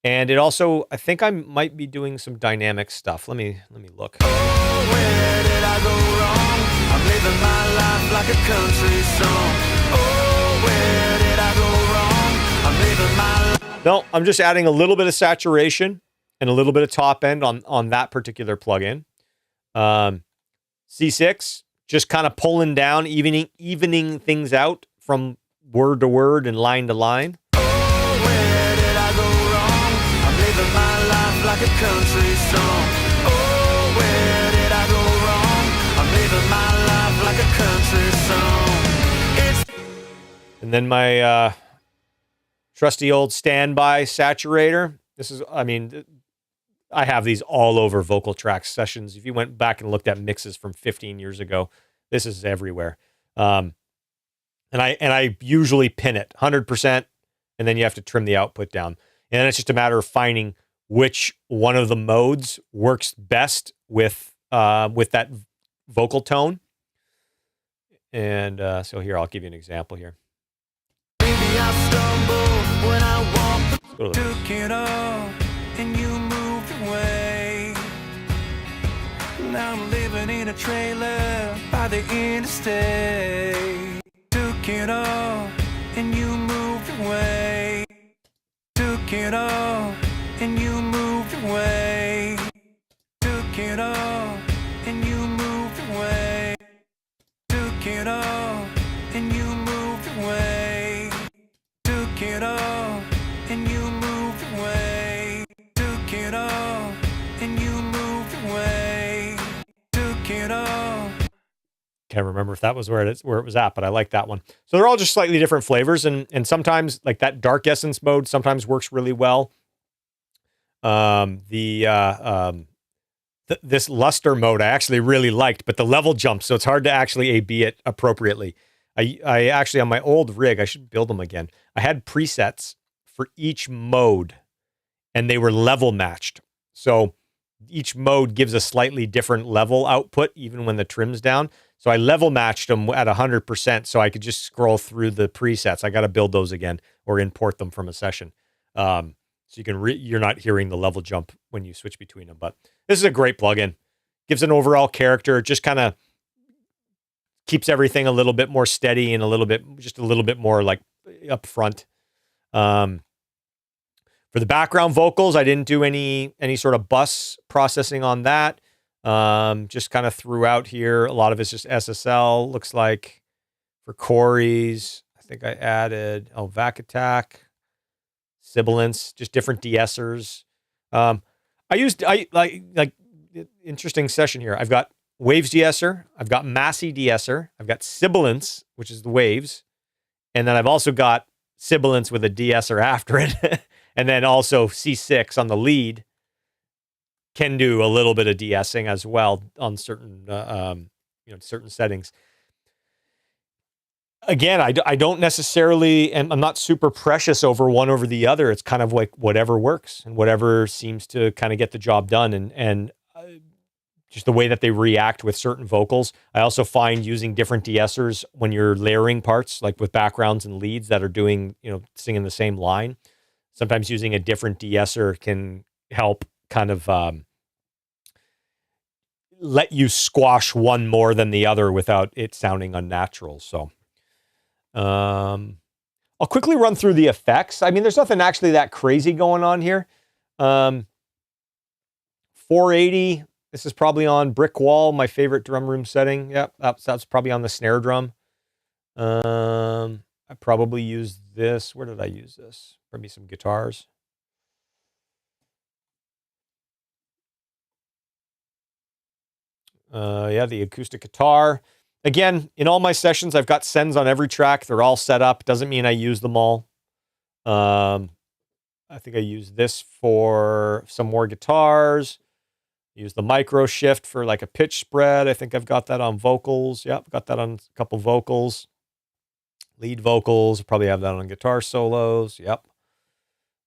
And it also, I think I might be doing some dynamic stuff. Let me look. Oh, where did I go wrong? I'm living my life like a country song. Oh, where did I go wrong? I'm living my life. No, I'm just adding a little bit of saturation and a little bit of top end on that particular plugin. C6, just kind of pulling down, evening things out from word to word and line to line. Oh, where did I go wrong? I'm living my life like a country song. Oh, where did I go wrong? I'm living my life like a country song. And then my trusty old standby saturator. I have these all over vocal track sessions. If you went back and looked at mixes from 15 years ago, this is everywhere. And I usually pin it 100%, and then you have to trim the output down. And then it's just a matter of finding which one of the modes works best with that vocal tone. And so here, I'll give you an example here. Baby, I stumble when I walk. Took it all and you moved away. Now I'm living in a trailer by the interstate. Took it all and you moved away. Took it all and you moved away. Took it all and you moved away. Took it all and you moved away. Took it all and you moved away. Took it all and you moved away. Took it all. Can't remember if that was where it was at, but I like that one. So they're all just slightly different flavors, and sometimes like that dark essence mode sometimes works really well. This luster mode I actually really liked, but the level jumps, so it's hard to actually A/B it appropriately. I actually, on my old rig, I should build them again. I had presets for each mode, and they were level matched. So each mode gives a slightly different level output, even when the trim's down. So I level matched them at 100%, so I could just scroll through the presets. I got to build those again or import them from a session. So you can you're not hearing the level jump when you switch between them. But this is a great plugin. Gives an overall character. Just kind of keeps everything a little bit more steady and a little bit more like up front. For the background vocals, I didn't do any sort of bus processing on that. Just kind of threw out here. A lot of it's just SSL. Looks like for Cory's, I think I added Vac Attack, sibilance, just different de-essers. I like interesting session here. I've got waves de-esser, I've got Massey de-esser, I've got sibilance, which is the waves, and then I've also got sibilance with a de-esser after it, and then also C6 on the lead can do a little bit of de-essing as well on certain certain settings. Again, I don't necessarily, and I'm not super precious over one over the other. It's kind of like whatever works and whatever seems to kind of get the job done, and just the way that they react with certain vocals. I also find using different de-essers when you're layering parts, like with backgrounds and leads that are doing, singing the same line. Sometimes using a different de-esser can help kind of let you squash one more than the other without it sounding unnatural. So I'll quickly run through the effects. I mean, there's nothing actually that crazy going on here. 480. This is probably on Brick Wall, my favorite drum room setting. Yep, that's probably on the snare drum. I probably used this. Where did I use this? Probably some guitars. The acoustic guitar. Again, in all my sessions, I've got sends on every track. They're all set up. Doesn't mean I use them all. I think I used this for some more guitars. Use the micro shift for like a pitch spread. I think I've got that on vocals. Yep, got that on a couple vocals. Lead vocals. Probably have that on guitar solos. Yep.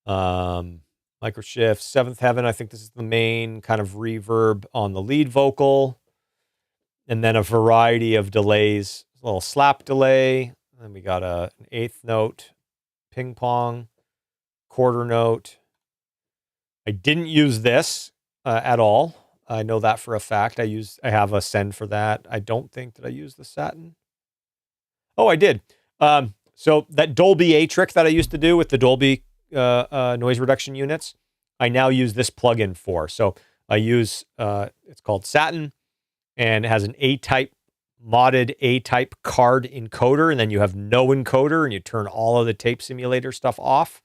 Micro shift. Seventh Heaven. I think this is the main kind of reverb on the lead vocal. And then a variety of delays. A little slap delay. Then we got an eighth note. Ping pong. Quarter note. I didn't use this at all. I know that for a fact. I have a send for that. I don't think that I used the satin. Oh, I did. So that Dolby A trick that I used to do with the Dolby noise reduction units, I now use this plugin for. So I use, it's called Satin, and it has an A-type, modded A-type card encoder, and then you have no encoder, and you turn all of the tape simulator stuff off.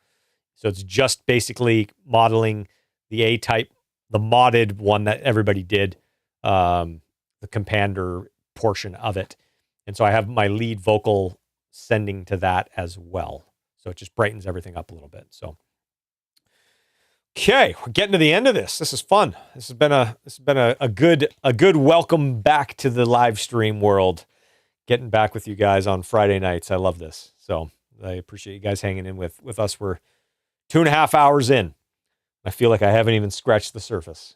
So it's just basically modeling the A-type, the modded one that everybody did, the Compander portion of it. And so I have my lead vocal sending to that as well. So it just brightens everything up a little bit. So, okay, we're getting to the end of this. This is fun. This has been a good welcome back to the live stream world. Getting back with you guys on Friday nights. I love this. So I appreciate you guys hanging in with us. We're 2.5 hours in. I feel like I haven't even scratched the surface.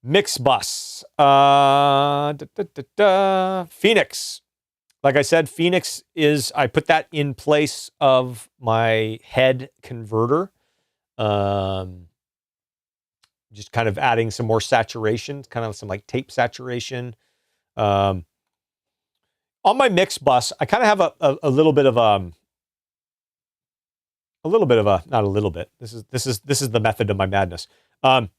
Mixbus. Phoenix. like I said, Phoenix I put that in place of my head converter. Just kind of adding some more saturation, kind of some like tape saturation. On my Mixbus, I kind of have a little bit of not a little bit. This is the method of my madness. I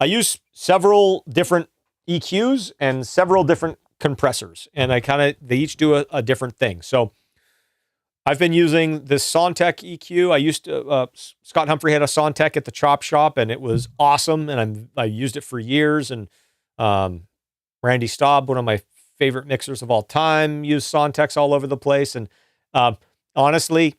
use several different EQs and several different compressors, and they each do a different thing. So I've been using this Sontec EQ. I used to, Scott Humphrey had a Sontec at the chop shop, and it was awesome. And I used it for years. And Randy Staub, one of my favorite mixers of all time, used Sontecs all over the place. And honestly,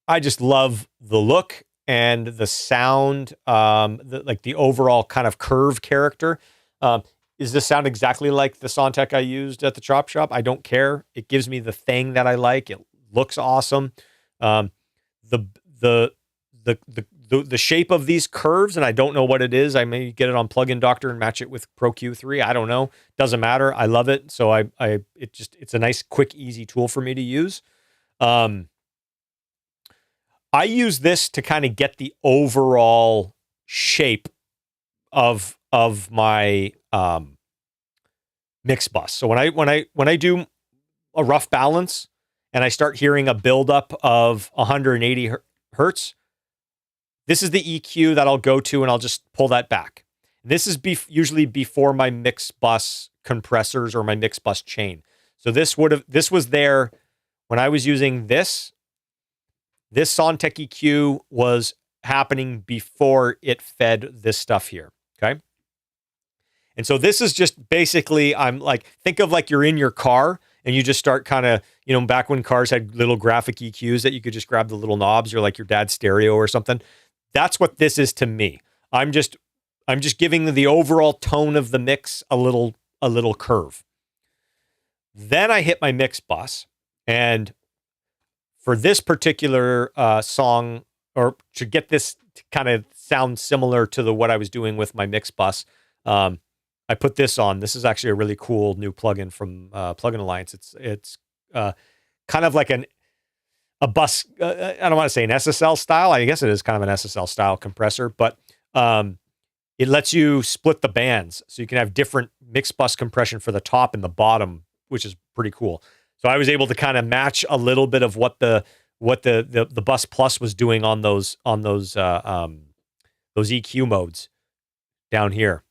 I just love the look and the sound, the overall kind of curve character. Does this sound exactly like the Sontec I used at the chop shop? I don't care. It gives me the thing that I like. It looks awesome. The shape of these curves, and I don't know what it is. I may get it on Plugin Doctor and match it with Pro Q3. I don't know. Doesn't matter. I love it. So it's a nice, quick, easy tool for me to use. I use this to kind of get the overall shape of my Mixbus. So when I do a rough balance and I start hearing a buildup of 180 hertz, this is the EQ that I'll go to, and I'll just pull that back. This is usually before my Mixbus compressors or my Mixbus chain. So this was there when I was using this. This Sontec EQ was happening before it fed this stuff here. Okay. And so this is just basically, I'm like, think of like you're in your car and you just start kind of, back when cars had little graphic EQs that you could just grab the little knobs, or like your dad's stereo or something. That's what this is to me. I'm just giving the overall tone of the mix a little curve. Then I hit my Mixbus, and for this particular song, or to get this to kind of sound similar to what I was doing with my Mixbus, I put this on. This is actually a really cool new plugin from Plugin Alliance. It's kind of like a bus. I don't want to say an SSL style. I guess it is kind of an SSL style compressor, but it lets you split the bands, so you can have different Mixbus compression for the top and the bottom, which is pretty cool. So I was able to kind of match a little bit of what the Bus Plus was doing on those EQ modes down here,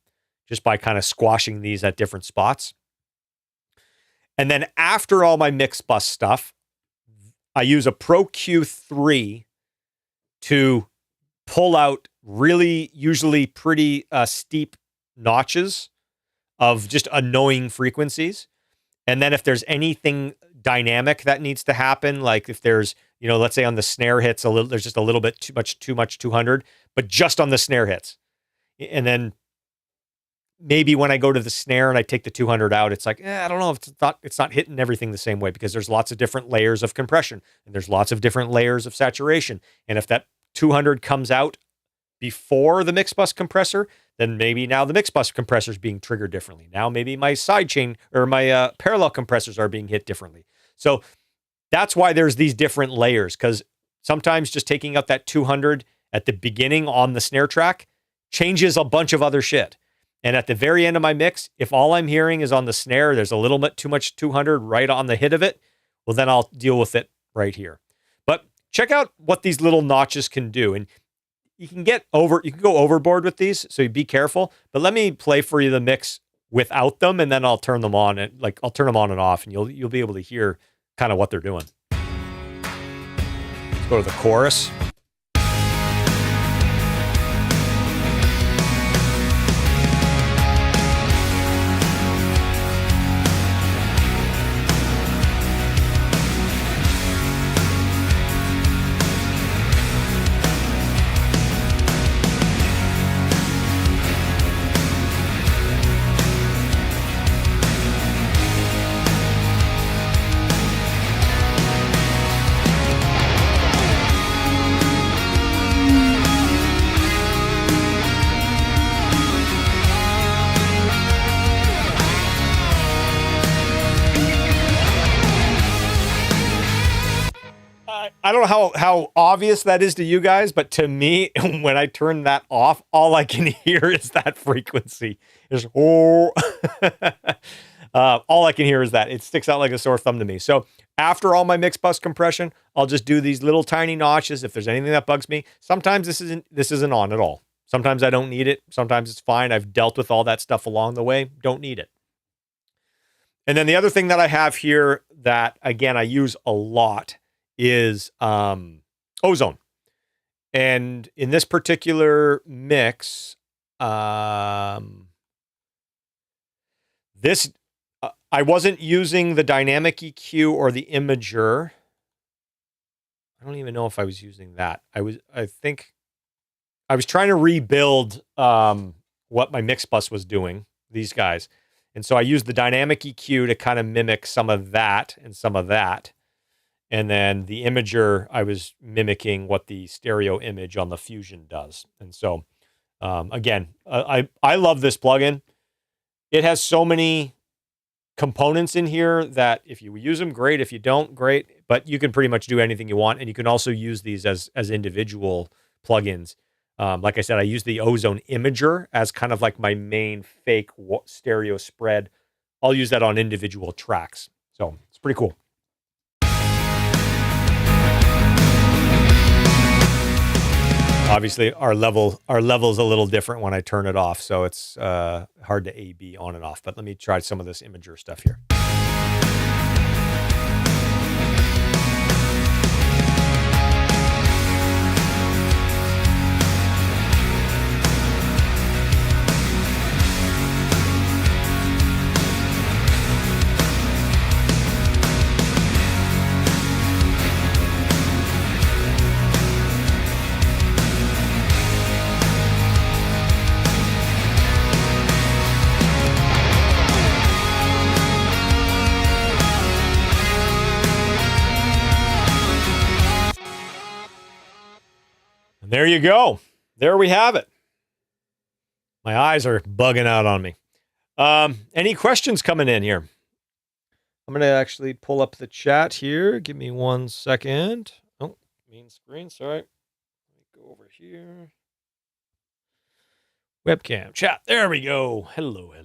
just by kind of squashing these at different spots. And then after all my Mixbus stuff, I use a Pro Q3 to pull out usually pretty steep notches of just annoying frequencies. And then if there's anything dynamic that needs to happen, like if there's, let's say on the snare hits there's just a little bit too much 200, but just on the snare hits. And then maybe when I go to the snare and I take the 200 out, it's like, I don't know if it's not hitting everything the same way, because there's lots of different layers of compression and there's lots of different layers of saturation. And if that 200 comes out before the Mixbus compressor, then maybe now the Mixbus compressor is being triggered differently. Now maybe my sidechain or my parallel compressors are being hit differently. So that's why there's these different layers, because sometimes just taking out that 200 at the beginning on the snare track changes a bunch of other shit. And at the very end of my mix, if all I'm hearing is on the snare, there's a little bit too much 200 right on the hit of it, well, then I'll deal with it right here. But check out what these little notches can do. And you can go overboard with these, so you be careful. But let me play for you the mix without them, and then I'll turn them on, and I'll turn them on and off, and you'll be able to hear kind of what they're doing. Let's go to the chorus. know how obvious that is to you guys, but to me, when I turn that off, all I can hear is that frequency. It's oh. All I can hear is that. It sticks out like a sore thumb to me. So after all my Mixbus compression, I'll just do these little tiny notches. If there's anything that bugs me, sometimes this isn't on at all. Sometimes I don't need it. Sometimes it's fine. I've dealt with all that stuff along the way. Don't need it. And then the other thing that I have here that, again, I use a lot is ozone. And in this particular mix, I wasn't using the dynamic EQ or the imager. I don't even know if I was using that. I think I was trying to rebuild what my Mixbus was doing, these guys. And so I used the dynamic EQ to kind of mimic some of that and some of that. And then the imager, I was mimicking what the stereo image on the Fusion does. And so, again, I love this plugin. It has so many components in here that if you use them, great. If you don't, great. But you can pretty much do anything you want. And you can also use these as individual plugins. Like I said, I use the Ozone Imager as kind of like my main fake stereo spread. I'll use that on individual tracks. So it's pretty cool. Obviously, our level's a little different when I turn it off, so it's hard to A/B on and off. But let me try some of this imager stuff here. There you go. There we have it. My eyes are bugging out on me. Any questions coming in here? I'm going to actually pull up the chat here. Give me 1 second. Oh, main screen. Sorry. Let me go over here. Webcam chat. There we go. Hello, hello.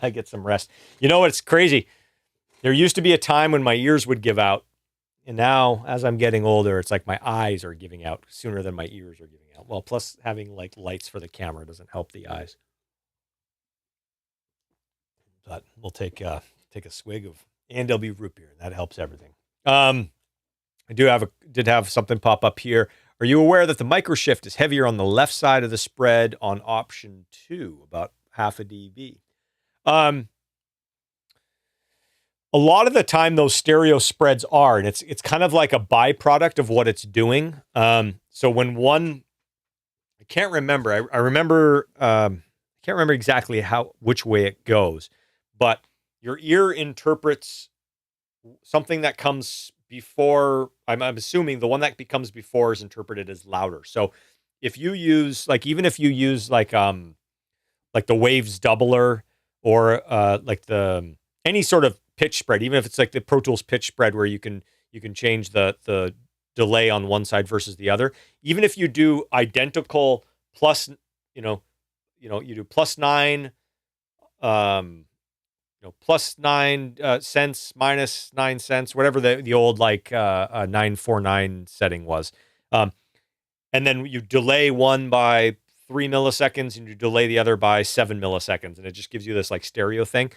I get some rest. You know what's crazy? There used to be a time when my ears would give out. And now, as I'm getting older, it's like my eyes are giving out sooner than my ears are giving out. Well, plus having like lights for the camera doesn't help the eyes. But we'll take a swig of A&W root beer. That helps everything. I did have something pop up here. Are you aware that the microshift is heavier on the left side of the spread on option 2, about half a dB? A lot of the time, those stereo spreads are, and it's kind of like a byproduct of what it's doing. So when one, I can't remember. I remember. I can't remember exactly which way it goes, but your ear interprets something that comes before. I'm assuming the one that becomes before is interpreted as louder. So if you use even if you use like the Waves doubler or like the any sort of pitch spread, even if it's like the Pro Tools pitch spread where you can change the delay on one side versus the other. Even if you do identical plus, you do +9, +9 cents, -9 cents, whatever the old 949 setting was. And then you delay one by 3 milliseconds and you delay the other by 7 milliseconds. And it just gives you this like stereo thing.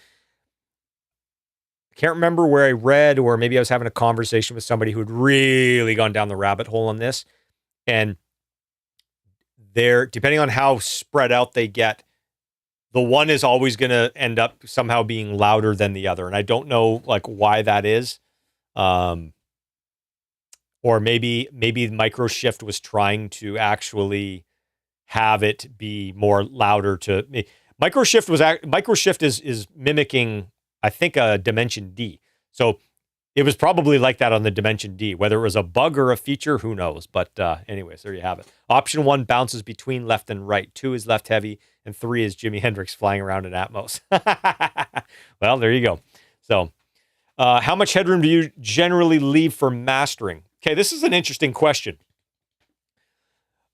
I can't remember where I read, or maybe I was having a conversation with somebody who had really gone down the rabbit hole on this. And depending on how spread out they get, the one is always going to end up somehow being louder than the other. And I don't know why that is. Or maybe Microshift was trying to actually have it be more louder to me. Microshift is mimicking, I think, a Dimension D. So it was probably like that on the Dimension D. Whether it was a bug or a feature, who knows? But anyways, there you have it. Option 1 bounces between left and right. 2 is left heavy. And 3 is Jimi Hendrix flying around in Atmos. Well, there you go. So How much headroom do you generally leave for mastering? Okay, this is an interesting question.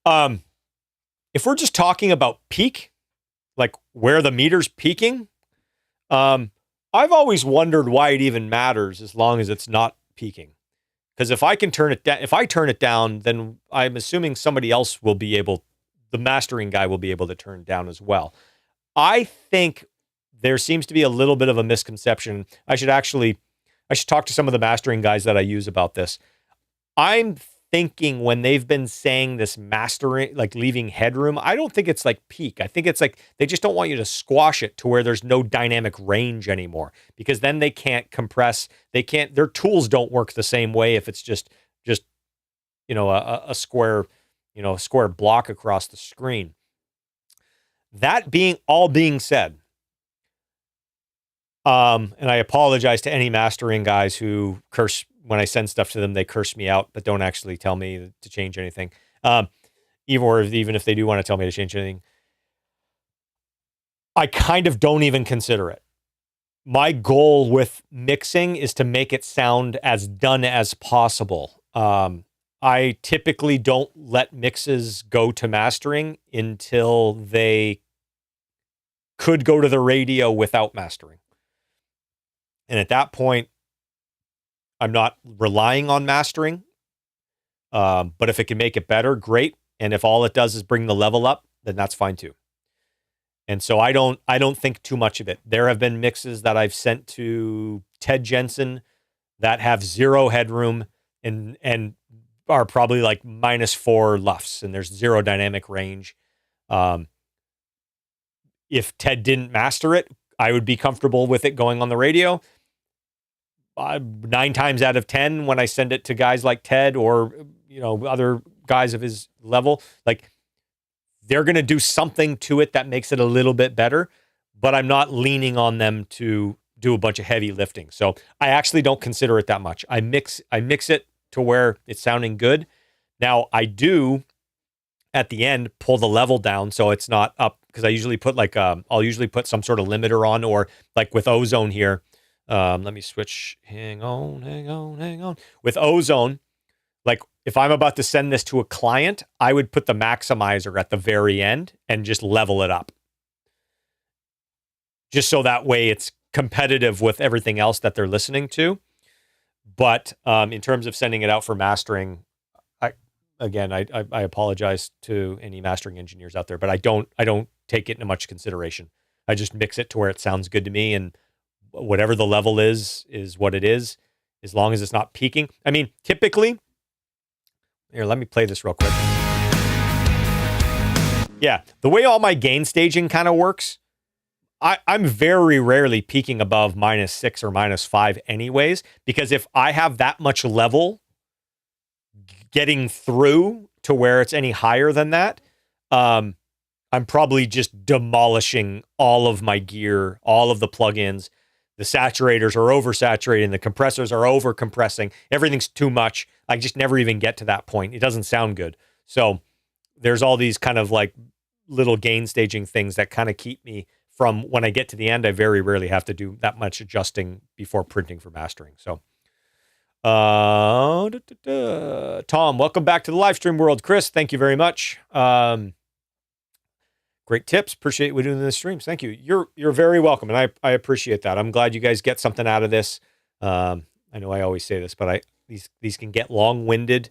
If we're just talking about peak, like where the meter's peaking, I've always wondered why it even matters as long as it's not peaking. Because if I can turn it down, if I turn it down, then I'm assuming somebody else will be able, the mastering guy will be able to turn it down as well. I think there seems to be a little bit of a misconception. I should talk to some of the mastering guys that I use about this. I'm thinking when they've been saying this mastering, like leaving headroom, I don't think it's like peak. I think it's like they just don't want you to squash it to where there's no dynamic range anymore, because then they can't compress. They can't, their tools don't work the same way if it's just, a square, a square block across the screen. That being said, and I apologize to any mastering guys who curse when I send stuff to them. They curse me out, but don't actually tell me to change anything. Even if they do want to tell me to change anything, I kind of don't even consider it. My goal with mixing is to make it sound as done as possible. I typically don't let mixes go to mastering until they could go to the radio without mastering. And at that point, I'm not relying on mastering. But if it can make it better, great. And if all it does is bring the level up, then that's fine too. And so I don't think too much of it. There have been mixes that I've sent to Ted Jensen that have zero headroom and are probably like -4 LUFS, and there's zero dynamic range. If Ted didn't master it, I would be comfortable with it going on the radio. 9 times out of 10, when I send it to guys like Ted or other guys of his level, like they're going to do something to it that makes it a little bit better, but I'm not leaning on them to do a bunch of heavy lifting. So I actually don't consider it that much. I mix it to where it's sounding good. Now I do at the end pull the level down so it's not up, because I usually put I'll usually put some sort of limiter on, or like with Ozone here. Let me switch. Hang on. With Ozone, like if I'm about to send this to a client, I would put the maximizer at the very end and just level it up. Just so that way it's competitive with everything else that they're listening to. But in terms of sending it out for mastering, I apologize to any mastering engineers out there, but I don't take it into much consideration. I just mix it to where it sounds good to me, and whatever the level is what it is, as long as it's not peaking. I mean, typically, here, let me play this real quick. Yeah, the way all my gain staging kind of works, I'm very rarely peaking above -6 or -5 anyways, because if I have that much level getting through to where it's any higher than that, I'm probably just demolishing all of my gear, all of the plugins. The saturators are oversaturating. The compressors are overcompressing. Everything's too much. I just never even get to that point. It doesn't sound good. So there's all these kind of like little gain staging things that kind of keep me from, when I get to the end, I very rarely have to do that much adjusting before printing for mastering. So, Tom, welcome back to the live stream world. Chris, thank you very much. Great tips. Appreciate we doing the streams. Thank you. You're very welcome, and I appreciate that. I'm glad you guys get something out of this. I know I always say this, but these can get long-winded,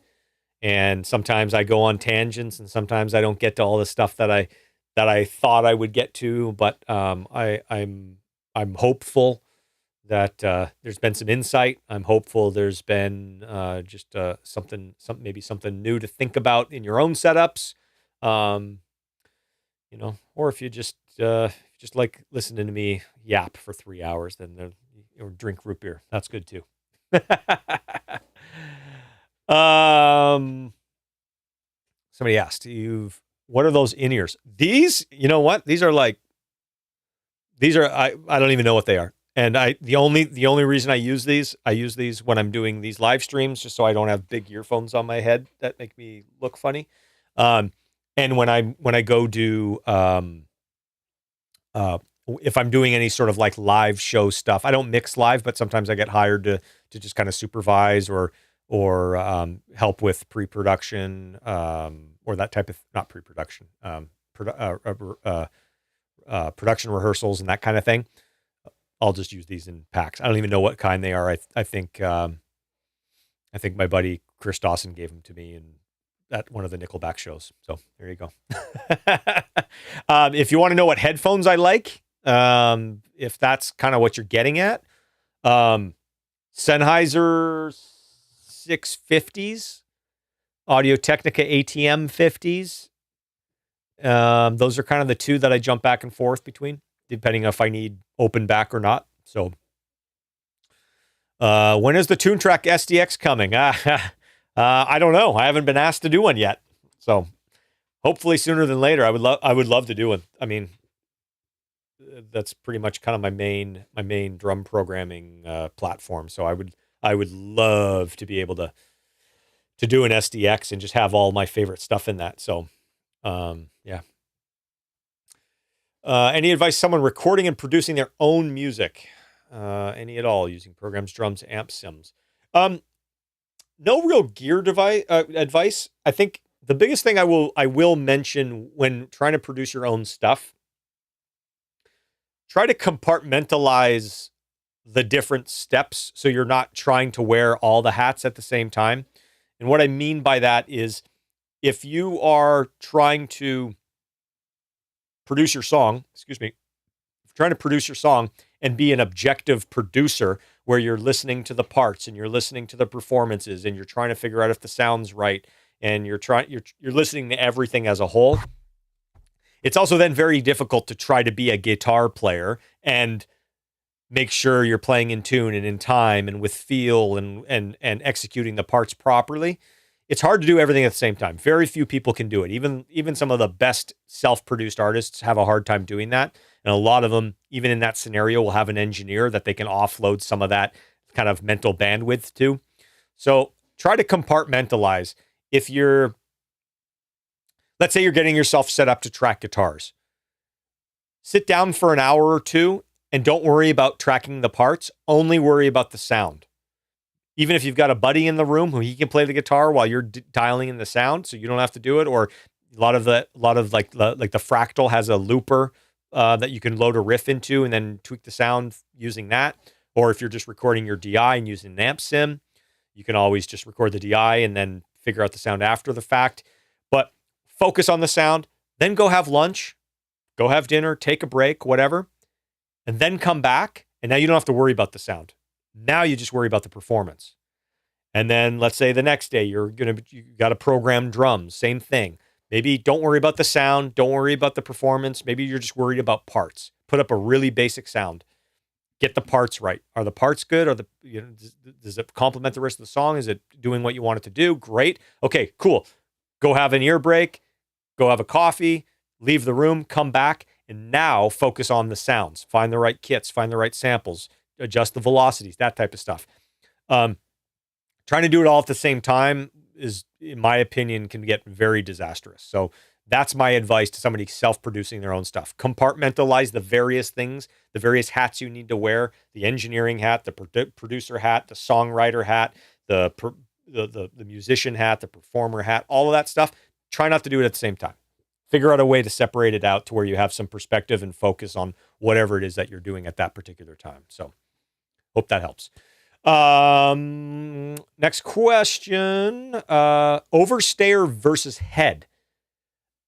and sometimes I go on tangents, and sometimes I don't get to all the stuff that I thought I would get to. But I'm hopeful that there's been some insight. I'm hopeful there's been just something new to think about in your own setups. Or if you just like listening to me yap for 3 hours, then or drink root beer. That's good too. Somebody asked, what are those in-ears? These, you know what? These are I don't even know what they are. And the only reason I use these when I'm doing these live streams, just so I don't have big earphones on my head that make me look funny. And when I go do if I'm doing any sort of like live show stuff. I don't mix live, but sometimes I get hired to just kind of supervise or help with pre-production or that type of, not pre-production, production rehearsals and that kind of thing. I'll just use these in packs. I don't even know what kind they are. I think my buddy Chris Dawson gave them to me at one of the Nickelback shows. So there you go. If you want to know what headphones I like, if that's kind of what you're getting at, Sennheiser 650s, Audio-Technica ATM 50s. Those are kind of the two that I jump back and forth between, depending if I need open back or not. So, when is the TuneTrack SDX coming? I don't know. I haven't been asked to do one yet. So hopefully sooner than later. I would love to do one. I mean, that's pretty much kind of my main drum programming platform. So I would love to be able to do an SDX and just have all my favorite stuff in that. So, yeah. Any advice someone recording and producing their own music? Any at all, using programs, drums, amps, sims? No real gear advice. I think the biggest thing I will mention when trying to produce your own stuff, try to compartmentalize the different steps so you're not trying to wear all the hats at the same time. And what I mean by that is, if you are trying to produce your song, trying to produce your song and be an objective producer where you're listening to the parts and you're listening to the performances and you're trying to figure out if the sound's right and you're listening to everything as a whole. It's also then very difficult to try to be a guitar player and make sure you're playing in tune and in time and with feel and executing the parts properly. It's hard to do everything at the same time. Very few people can do it. Even some of the best self-produced artists have a hard time doing that. And a lot of them, even in that scenario, will have an engineer that they can offload some of that kind of mental bandwidth to. So try to compartmentalize. Let's say you're getting yourself set up to track guitars. Sit down for an hour or two and don't worry about tracking the parts. Only worry about the sound. Even if you've got a buddy in the room who he can play the guitar while you're dialing in the sound, so you don't have to do it. Or a lot of the Fractal has a looper that you can load a riff into and then tweak the sound using that. Or if you're just recording your DI and using an amp sim, you can always just record the DI and then figure out the sound after the fact. But focus on the sound, then go have lunch, go have dinner, take a break, whatever, and then come back. And now you don't have to worry about the sound. Now you just worry about the performance. And then let's say the next day you got to program drums, same thing. Maybe don't worry about the sound, don't worry about the performance. Maybe you're just worried about parts. Put up a really basic sound. Get the parts right. Are the parts good? Does it complement the rest of the song? Is it doing what you want it to do? Great. Okay, cool. Go have an ear break, go have a coffee, leave the room, come back, and now focus on the sounds. Find the right kits, find the right samples, adjust the velocities, that type of stuff. Trying to do it all at the same time is, in my opinion, can get very disastrous. So that's my advice to somebody self-producing their own stuff. Compartmentalize the various things, the various hats you need to wear, the engineering hat, the producer hat, the songwriter hat, the musician hat, the performer hat, all of that stuff. Try not to do it at the same time. Figure out a way to separate it out to where you have some perspective and focus on whatever it is that you're doing at that particular time. So hope that helps. Next question, overstayer versus head.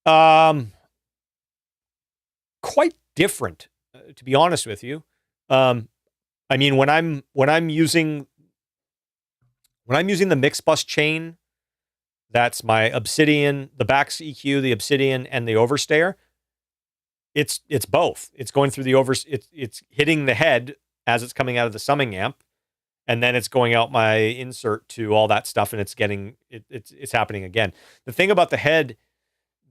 Quite different, to be honest with you. I mean, when I'm using the Mixbus chain, that's my Obsidian, the Bax EQ, the Obsidian, and the overstayer. It's both. It's going through it's hitting the head as it's coming out of the summing amp, and then it's going out my insert to all that stuff, and it's happening again. The thing about the head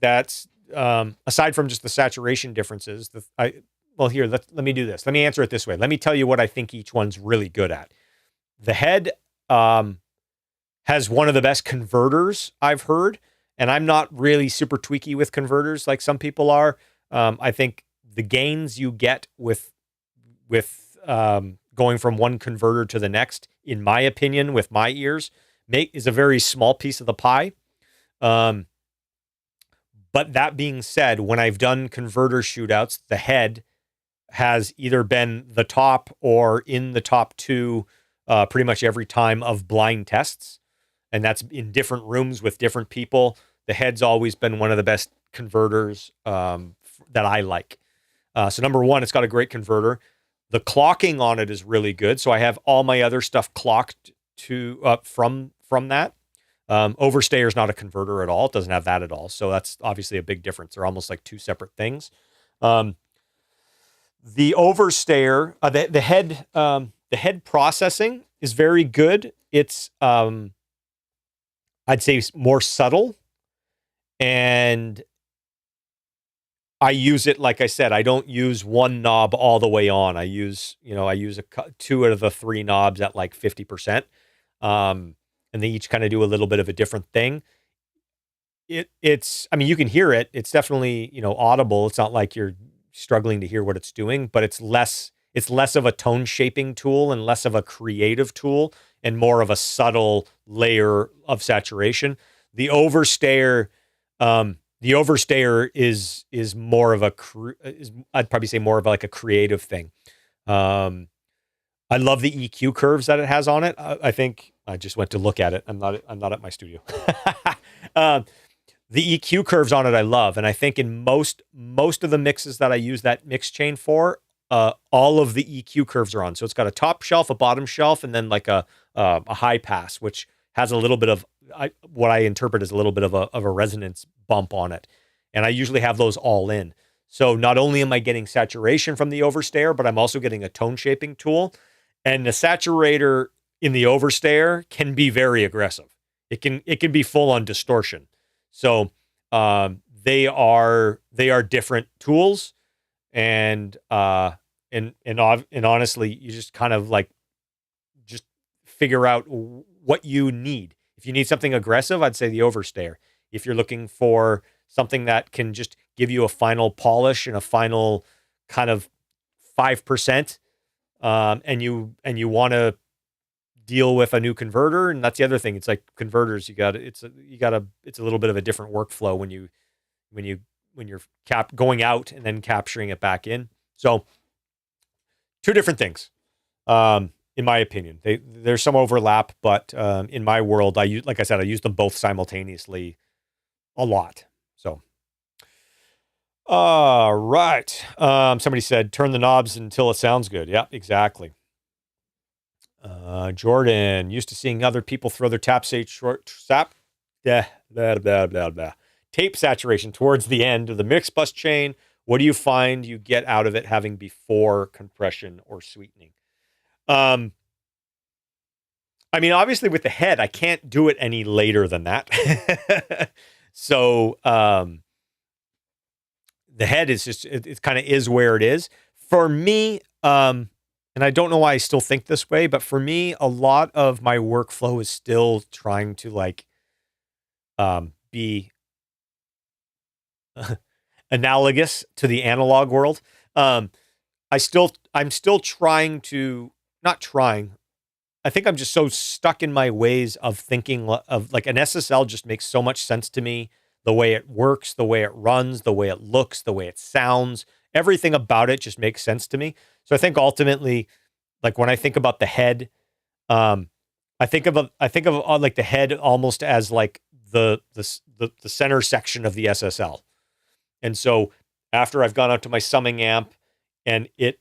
that's aside from just the saturation differences, let me do this. Let me answer it this way. Let me tell you what I think each one's really good at. The head has one of the best converters I've heard, and I'm not really super tweaky with converters like some people are. I think the gains you get with going from one converter to the next, in my opinion, with my ears, is a very small piece of the pie. But that being said, when I've done converter shootouts, the head has either been the top or in the top two pretty much every time of blind tests. And that's in different rooms with different people. The head's always been one of the best converters that I like. So number one, it's got a great converter. The clocking on it is really good. So I have all my other stuff clocked to from that. Overstayer is not a converter at all. It doesn't have that at all. So that's obviously a big difference. They're almost like two separate things. The overstayer, the head processing is very good. It's I'd say more subtle, and I use it, like I said, I don't use one knob all the way on. I use two out of the three knobs at like 50%. And they each kind of do a little bit of a different thing. It's, I mean, you can hear it. It's definitely, audible. It's not like you're struggling to hear what it's doing, but it's less of a tone shaping tool and less of a creative tool and more of a subtle layer of saturation. The overstayer is more of I'd probably say more of like a creative thing. I love the EQ curves that it has on it. I think I just went to look at it. I'm not at my studio. The EQ curves on it I love, and I think in most of the mixes that I use that mix chain for, all of the EQ curves are on. So it's got a top shelf, a bottom shelf, and then like a high pass, which has a little bit of what I interpret as a little bit of a resonance bump on it. And I usually have those all in. So not only am I getting saturation from the overstayer, but I'm also getting a tone shaping tool. And the saturator in the overstayer can be very aggressive. It can be full on distortion. So they are different tools, and honestly, you just kind of like just figure out what you need. If you need something aggressive, I'd say the overstayer. If you're looking for something that can just give you a final polish and a final kind of 5%, and you want to deal with a new converter, and that's the other thing. It's like converters, it's a little bit of a different workflow when you're going out and then capturing it back in. So two different things. In my opinion, there's some overlap, but in my world, I use them both simultaneously a lot. So, all right. Somebody said, turn the knobs until it sounds good. Yeah, exactly. Jordan, used to seeing other people throw their tape saturation towards the end of the Mixbus chain. What do you find you get out of it having before compression or sweetening? I mean, obviously with the head, I can't do it any later than that. So, the head is just, it kind of is where it is. For me, and I don't know why I still think this way, but for me, a lot of my workflow is still trying to like, be analogous to the analog world. I'm still trying to, not trying. I think I'm just so stuck in my ways of thinking of like an SSL just makes so much sense to me. The way it works, the way it runs, the way it looks, the way it sounds, everything about it just makes sense to me. So I think ultimately, like when I think about the head, I think of like the head almost as like the center section of the SSL. And so after I've gone out to my summing amp and it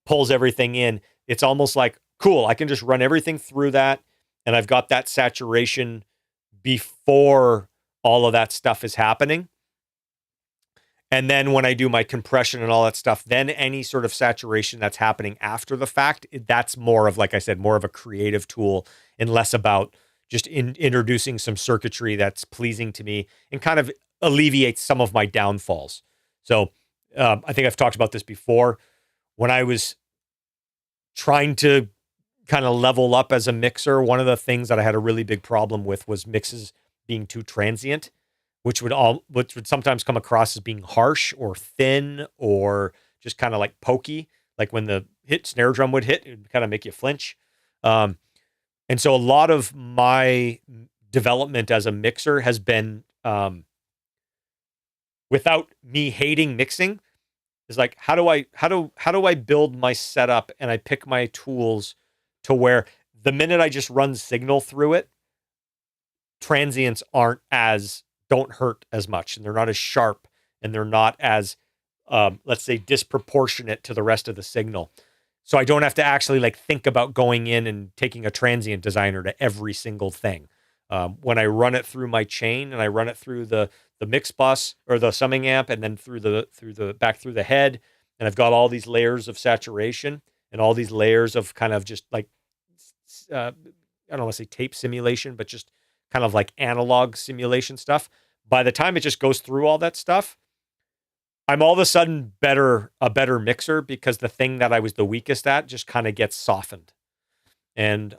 pulls everything in, it's almost like, cool, I can just run everything through that, and I've got that saturation before all of that stuff is happening. And then when I do my compression and all that stuff, then any sort of saturation that's happening after the fact, that's more of, like I said, more of a creative tool and less about just introducing some circuitry that's pleasing to me and kind of alleviates some of my downfalls. So I think I've talked about this before. When I was trying to kind of level up as a mixer, one of the things that I had a really big problem with was mixes being too transient, which would sometimes come across as being harsh or thin or just kind of like pokey, like when the snare drum would hit, it would kind of make you flinch. And so a lot of my development as a mixer has been without me hating mixing. Is like, how do I build my setup, and I pick my tools to where the minute I just run signal through it, transients don't hurt as much, and they're not as sharp, and they're not as, let's say, disproportionate to the rest of the signal. So I don't have to actually like think about going in and taking a transient designer to every single thing. When I run it through my chain, and I run it through the Mixbus or the summing amp, and then through the back through the head, and I've got all these layers of saturation and all these layers of kind of just like, I don't want to say tape simulation, but just kind of like analog simulation stuff. By the time it just goes through all that stuff, I'm all of a sudden a better mixer, because the thing that I was the weakest at just kind of gets softened. And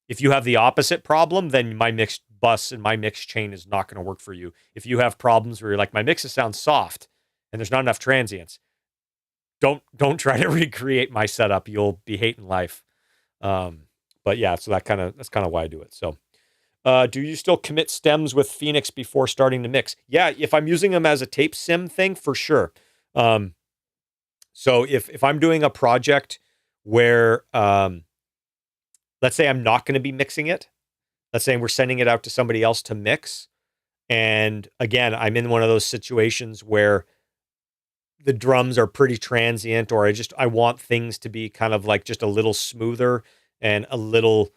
if you have the opposite problem, then my mix bus and my mix chain is not going to work for you. If you have problems where you're like, my mixes sound soft and there's not enough transients, don't try to recreate my setup. You'll be hating life. But yeah, so that's kind of why I do it. So, do you still commit stems with Phoenix before starting to mix? Yeah, if I'm using them as a tape sim thing, for sure. So if I'm doing a project where, let's say I'm not going to be mixing it, let's say we're sending it out to somebody else to mix, and again, I'm in one of those situations where the drums are pretty transient, or I want things to be kind of like just a little smoother and a little,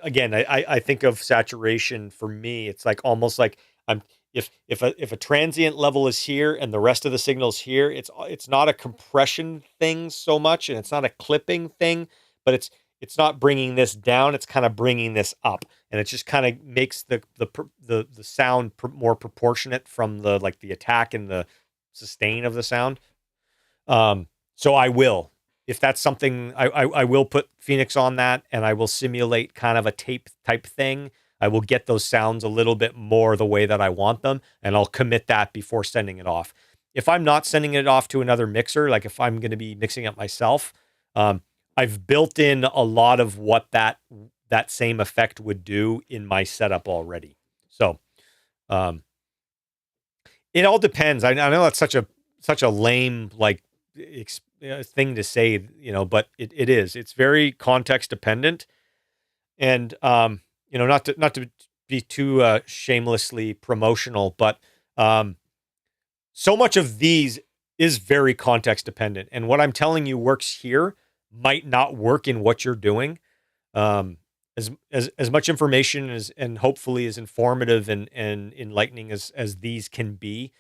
again, I think of saturation for me. It's like almost like if a transient level is here and the rest of the signal's here, it's not a compression thing so much, and it's not a clipping thing, but it's not bringing this down. It's kind of bringing this up, and it just kind of makes the sound more proportionate from the attack and the sustain of the sound. So I will. If that's something, I will put Phoenix on that, and I will simulate kind of a tape type thing. I will get those sounds a little bit more the way that I want them, and I'll commit that before sending it off. If I'm not sending it off to another mixer, like if I'm going to be mixing it myself, I've built in a lot of what that same effect would do in my setup already. So it all depends. I know that's such a lame thing to say, but it is. It's very context dependent, and not to be too shamelessly promotional, but so much of these is very context dependent, and what I'm telling you works here might not work in what you're doing. As much information and hopefully as informative and enlightening as these can be.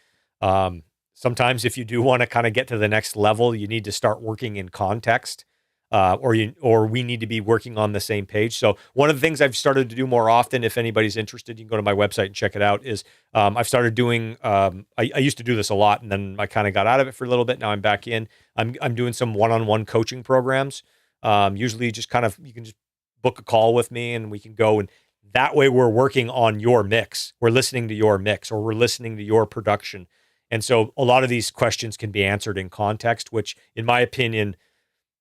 Sometimes if you do want to kind of get to the next level, you need to start working in context, or we need to be working on the same page. So one of the things I've started to do more often, if anybody's interested, you can go to my website and check it out, is I've started doing, I used to do this a lot, and then I kind of got out of it for a little bit. Now I'm back in. I'm doing some one-on-one coaching programs. Usually just kind of, you can just book a call with me and we can go, and that way we're working on your mix. We're listening to your mix, or we're listening to your production. And so a lot of these questions can be answered in context, which in my opinion,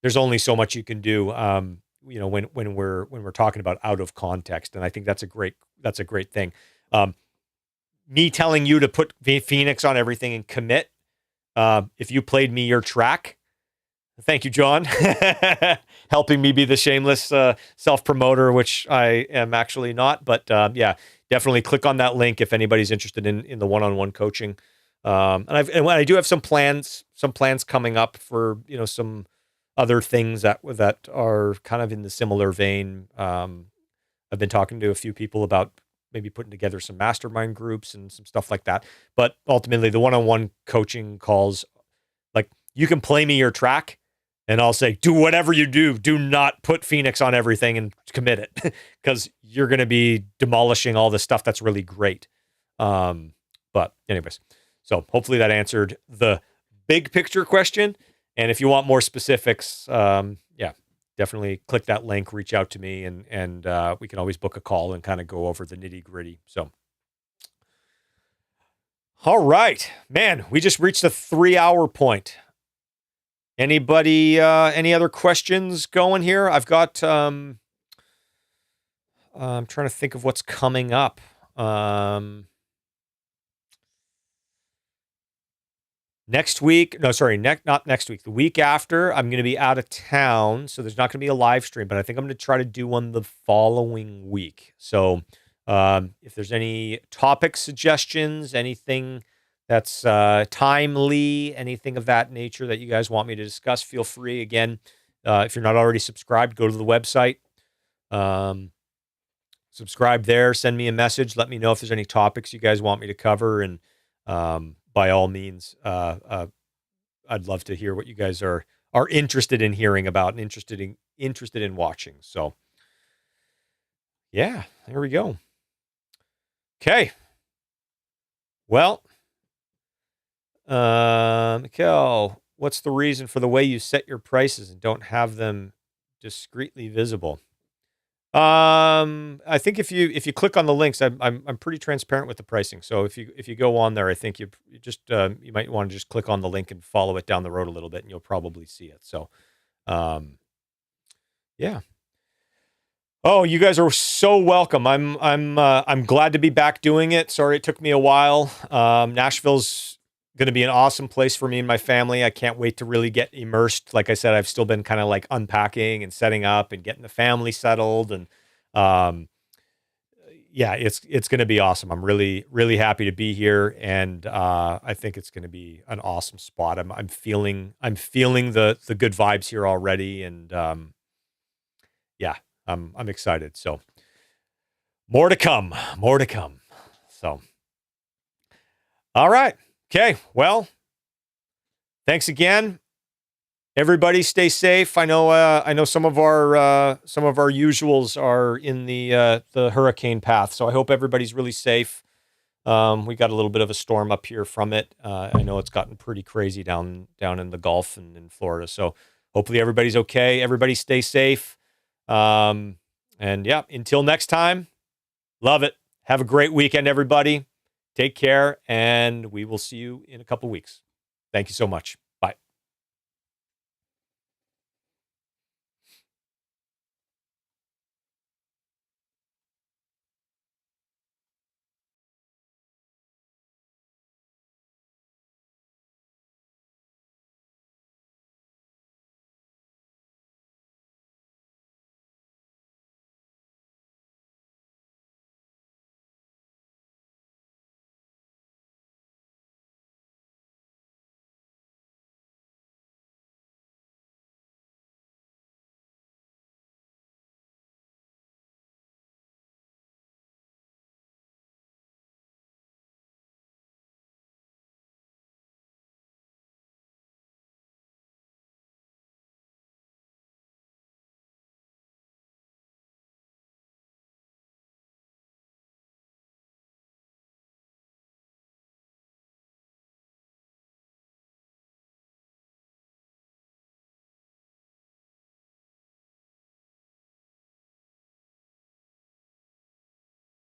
there's only so much you can do, when we're talking about out of context. And I think that's a great thing. Me telling you to put Phoenix on everything and commit. If you played me your track, thank you, John, helping me be the shameless self-promoter, which I am actually not. But yeah, definitely click on that link if anybody's interested in the one-on-one coaching. And I do have some plans coming up for, some other things that are kind of in the similar vein. I've been talking to a few people about maybe putting together some mastermind groups and some stuff like that. But ultimately the one-on-one coaching calls, like, you can play me your track and I'll say, do whatever you do. Do not put Phoenix on everything and commit it, because you're going to be demolishing all the stuff that's really great. But anyways, so hopefully that answered the big picture question. And if you want more specifics, definitely click that link, reach out to me, and we can always book a call and kind of go over the nitty gritty. So All right, man, we just reached the 3-hour point. Anybody, any other questions going here? I've got, I'm trying to think of what's coming up. Next week, no, sorry, not next week. The week after, I'm going to be out of town, so there's not going to be a live stream. But I think I'm going to try to do one the following week. So, if there's any topic suggestions, anything that's timely, anything of that nature that you guys want me to discuss, feel free. Again, if you're not already subscribed, go to the website, subscribe there. Send me a message. Let me know if there's any topics you guys want me to cover, and by all means, I'd love to hear what you guys are interested in hearing about and interested in watching. So, yeah, there we go. Okay. Well, Mikhail, what's the reason for the way you set your prices and don't have them discreetly visible? I think if you click on the links, I'm pretty transparent with the pricing. So if you go on there, I think you just you might want to just click on the link and follow it down the road a little bit, and you'll probably see it. So, yeah. Oh, you guys are so welcome. I'm glad to be back doing it. Sorry it took me a while. Nashville's going to be an awesome place for me and my family. I can't wait to really get immersed. Like I said, I've still been kind of like unpacking and setting up and getting the family settled. And yeah, it's going to be awesome. I'm really, really happy to be here. And I think it's going to be an awesome spot. I'm feeling the good vibes here already. And yeah, I'm excited. So more to come. So, all right. Okay, well, thanks again. Everybody, stay safe. I know some of our usuals are in the hurricane path, so I hope everybody's really safe. We got a little bit of a storm up here from it. I know it's gotten pretty crazy down in the Gulf and in Florida. So hopefully everybody's okay. Everybody stay safe. And yeah, until next time, love it. Have a great weekend, everybody. Take care, and we will see you in a couple weeks. Thank you so much.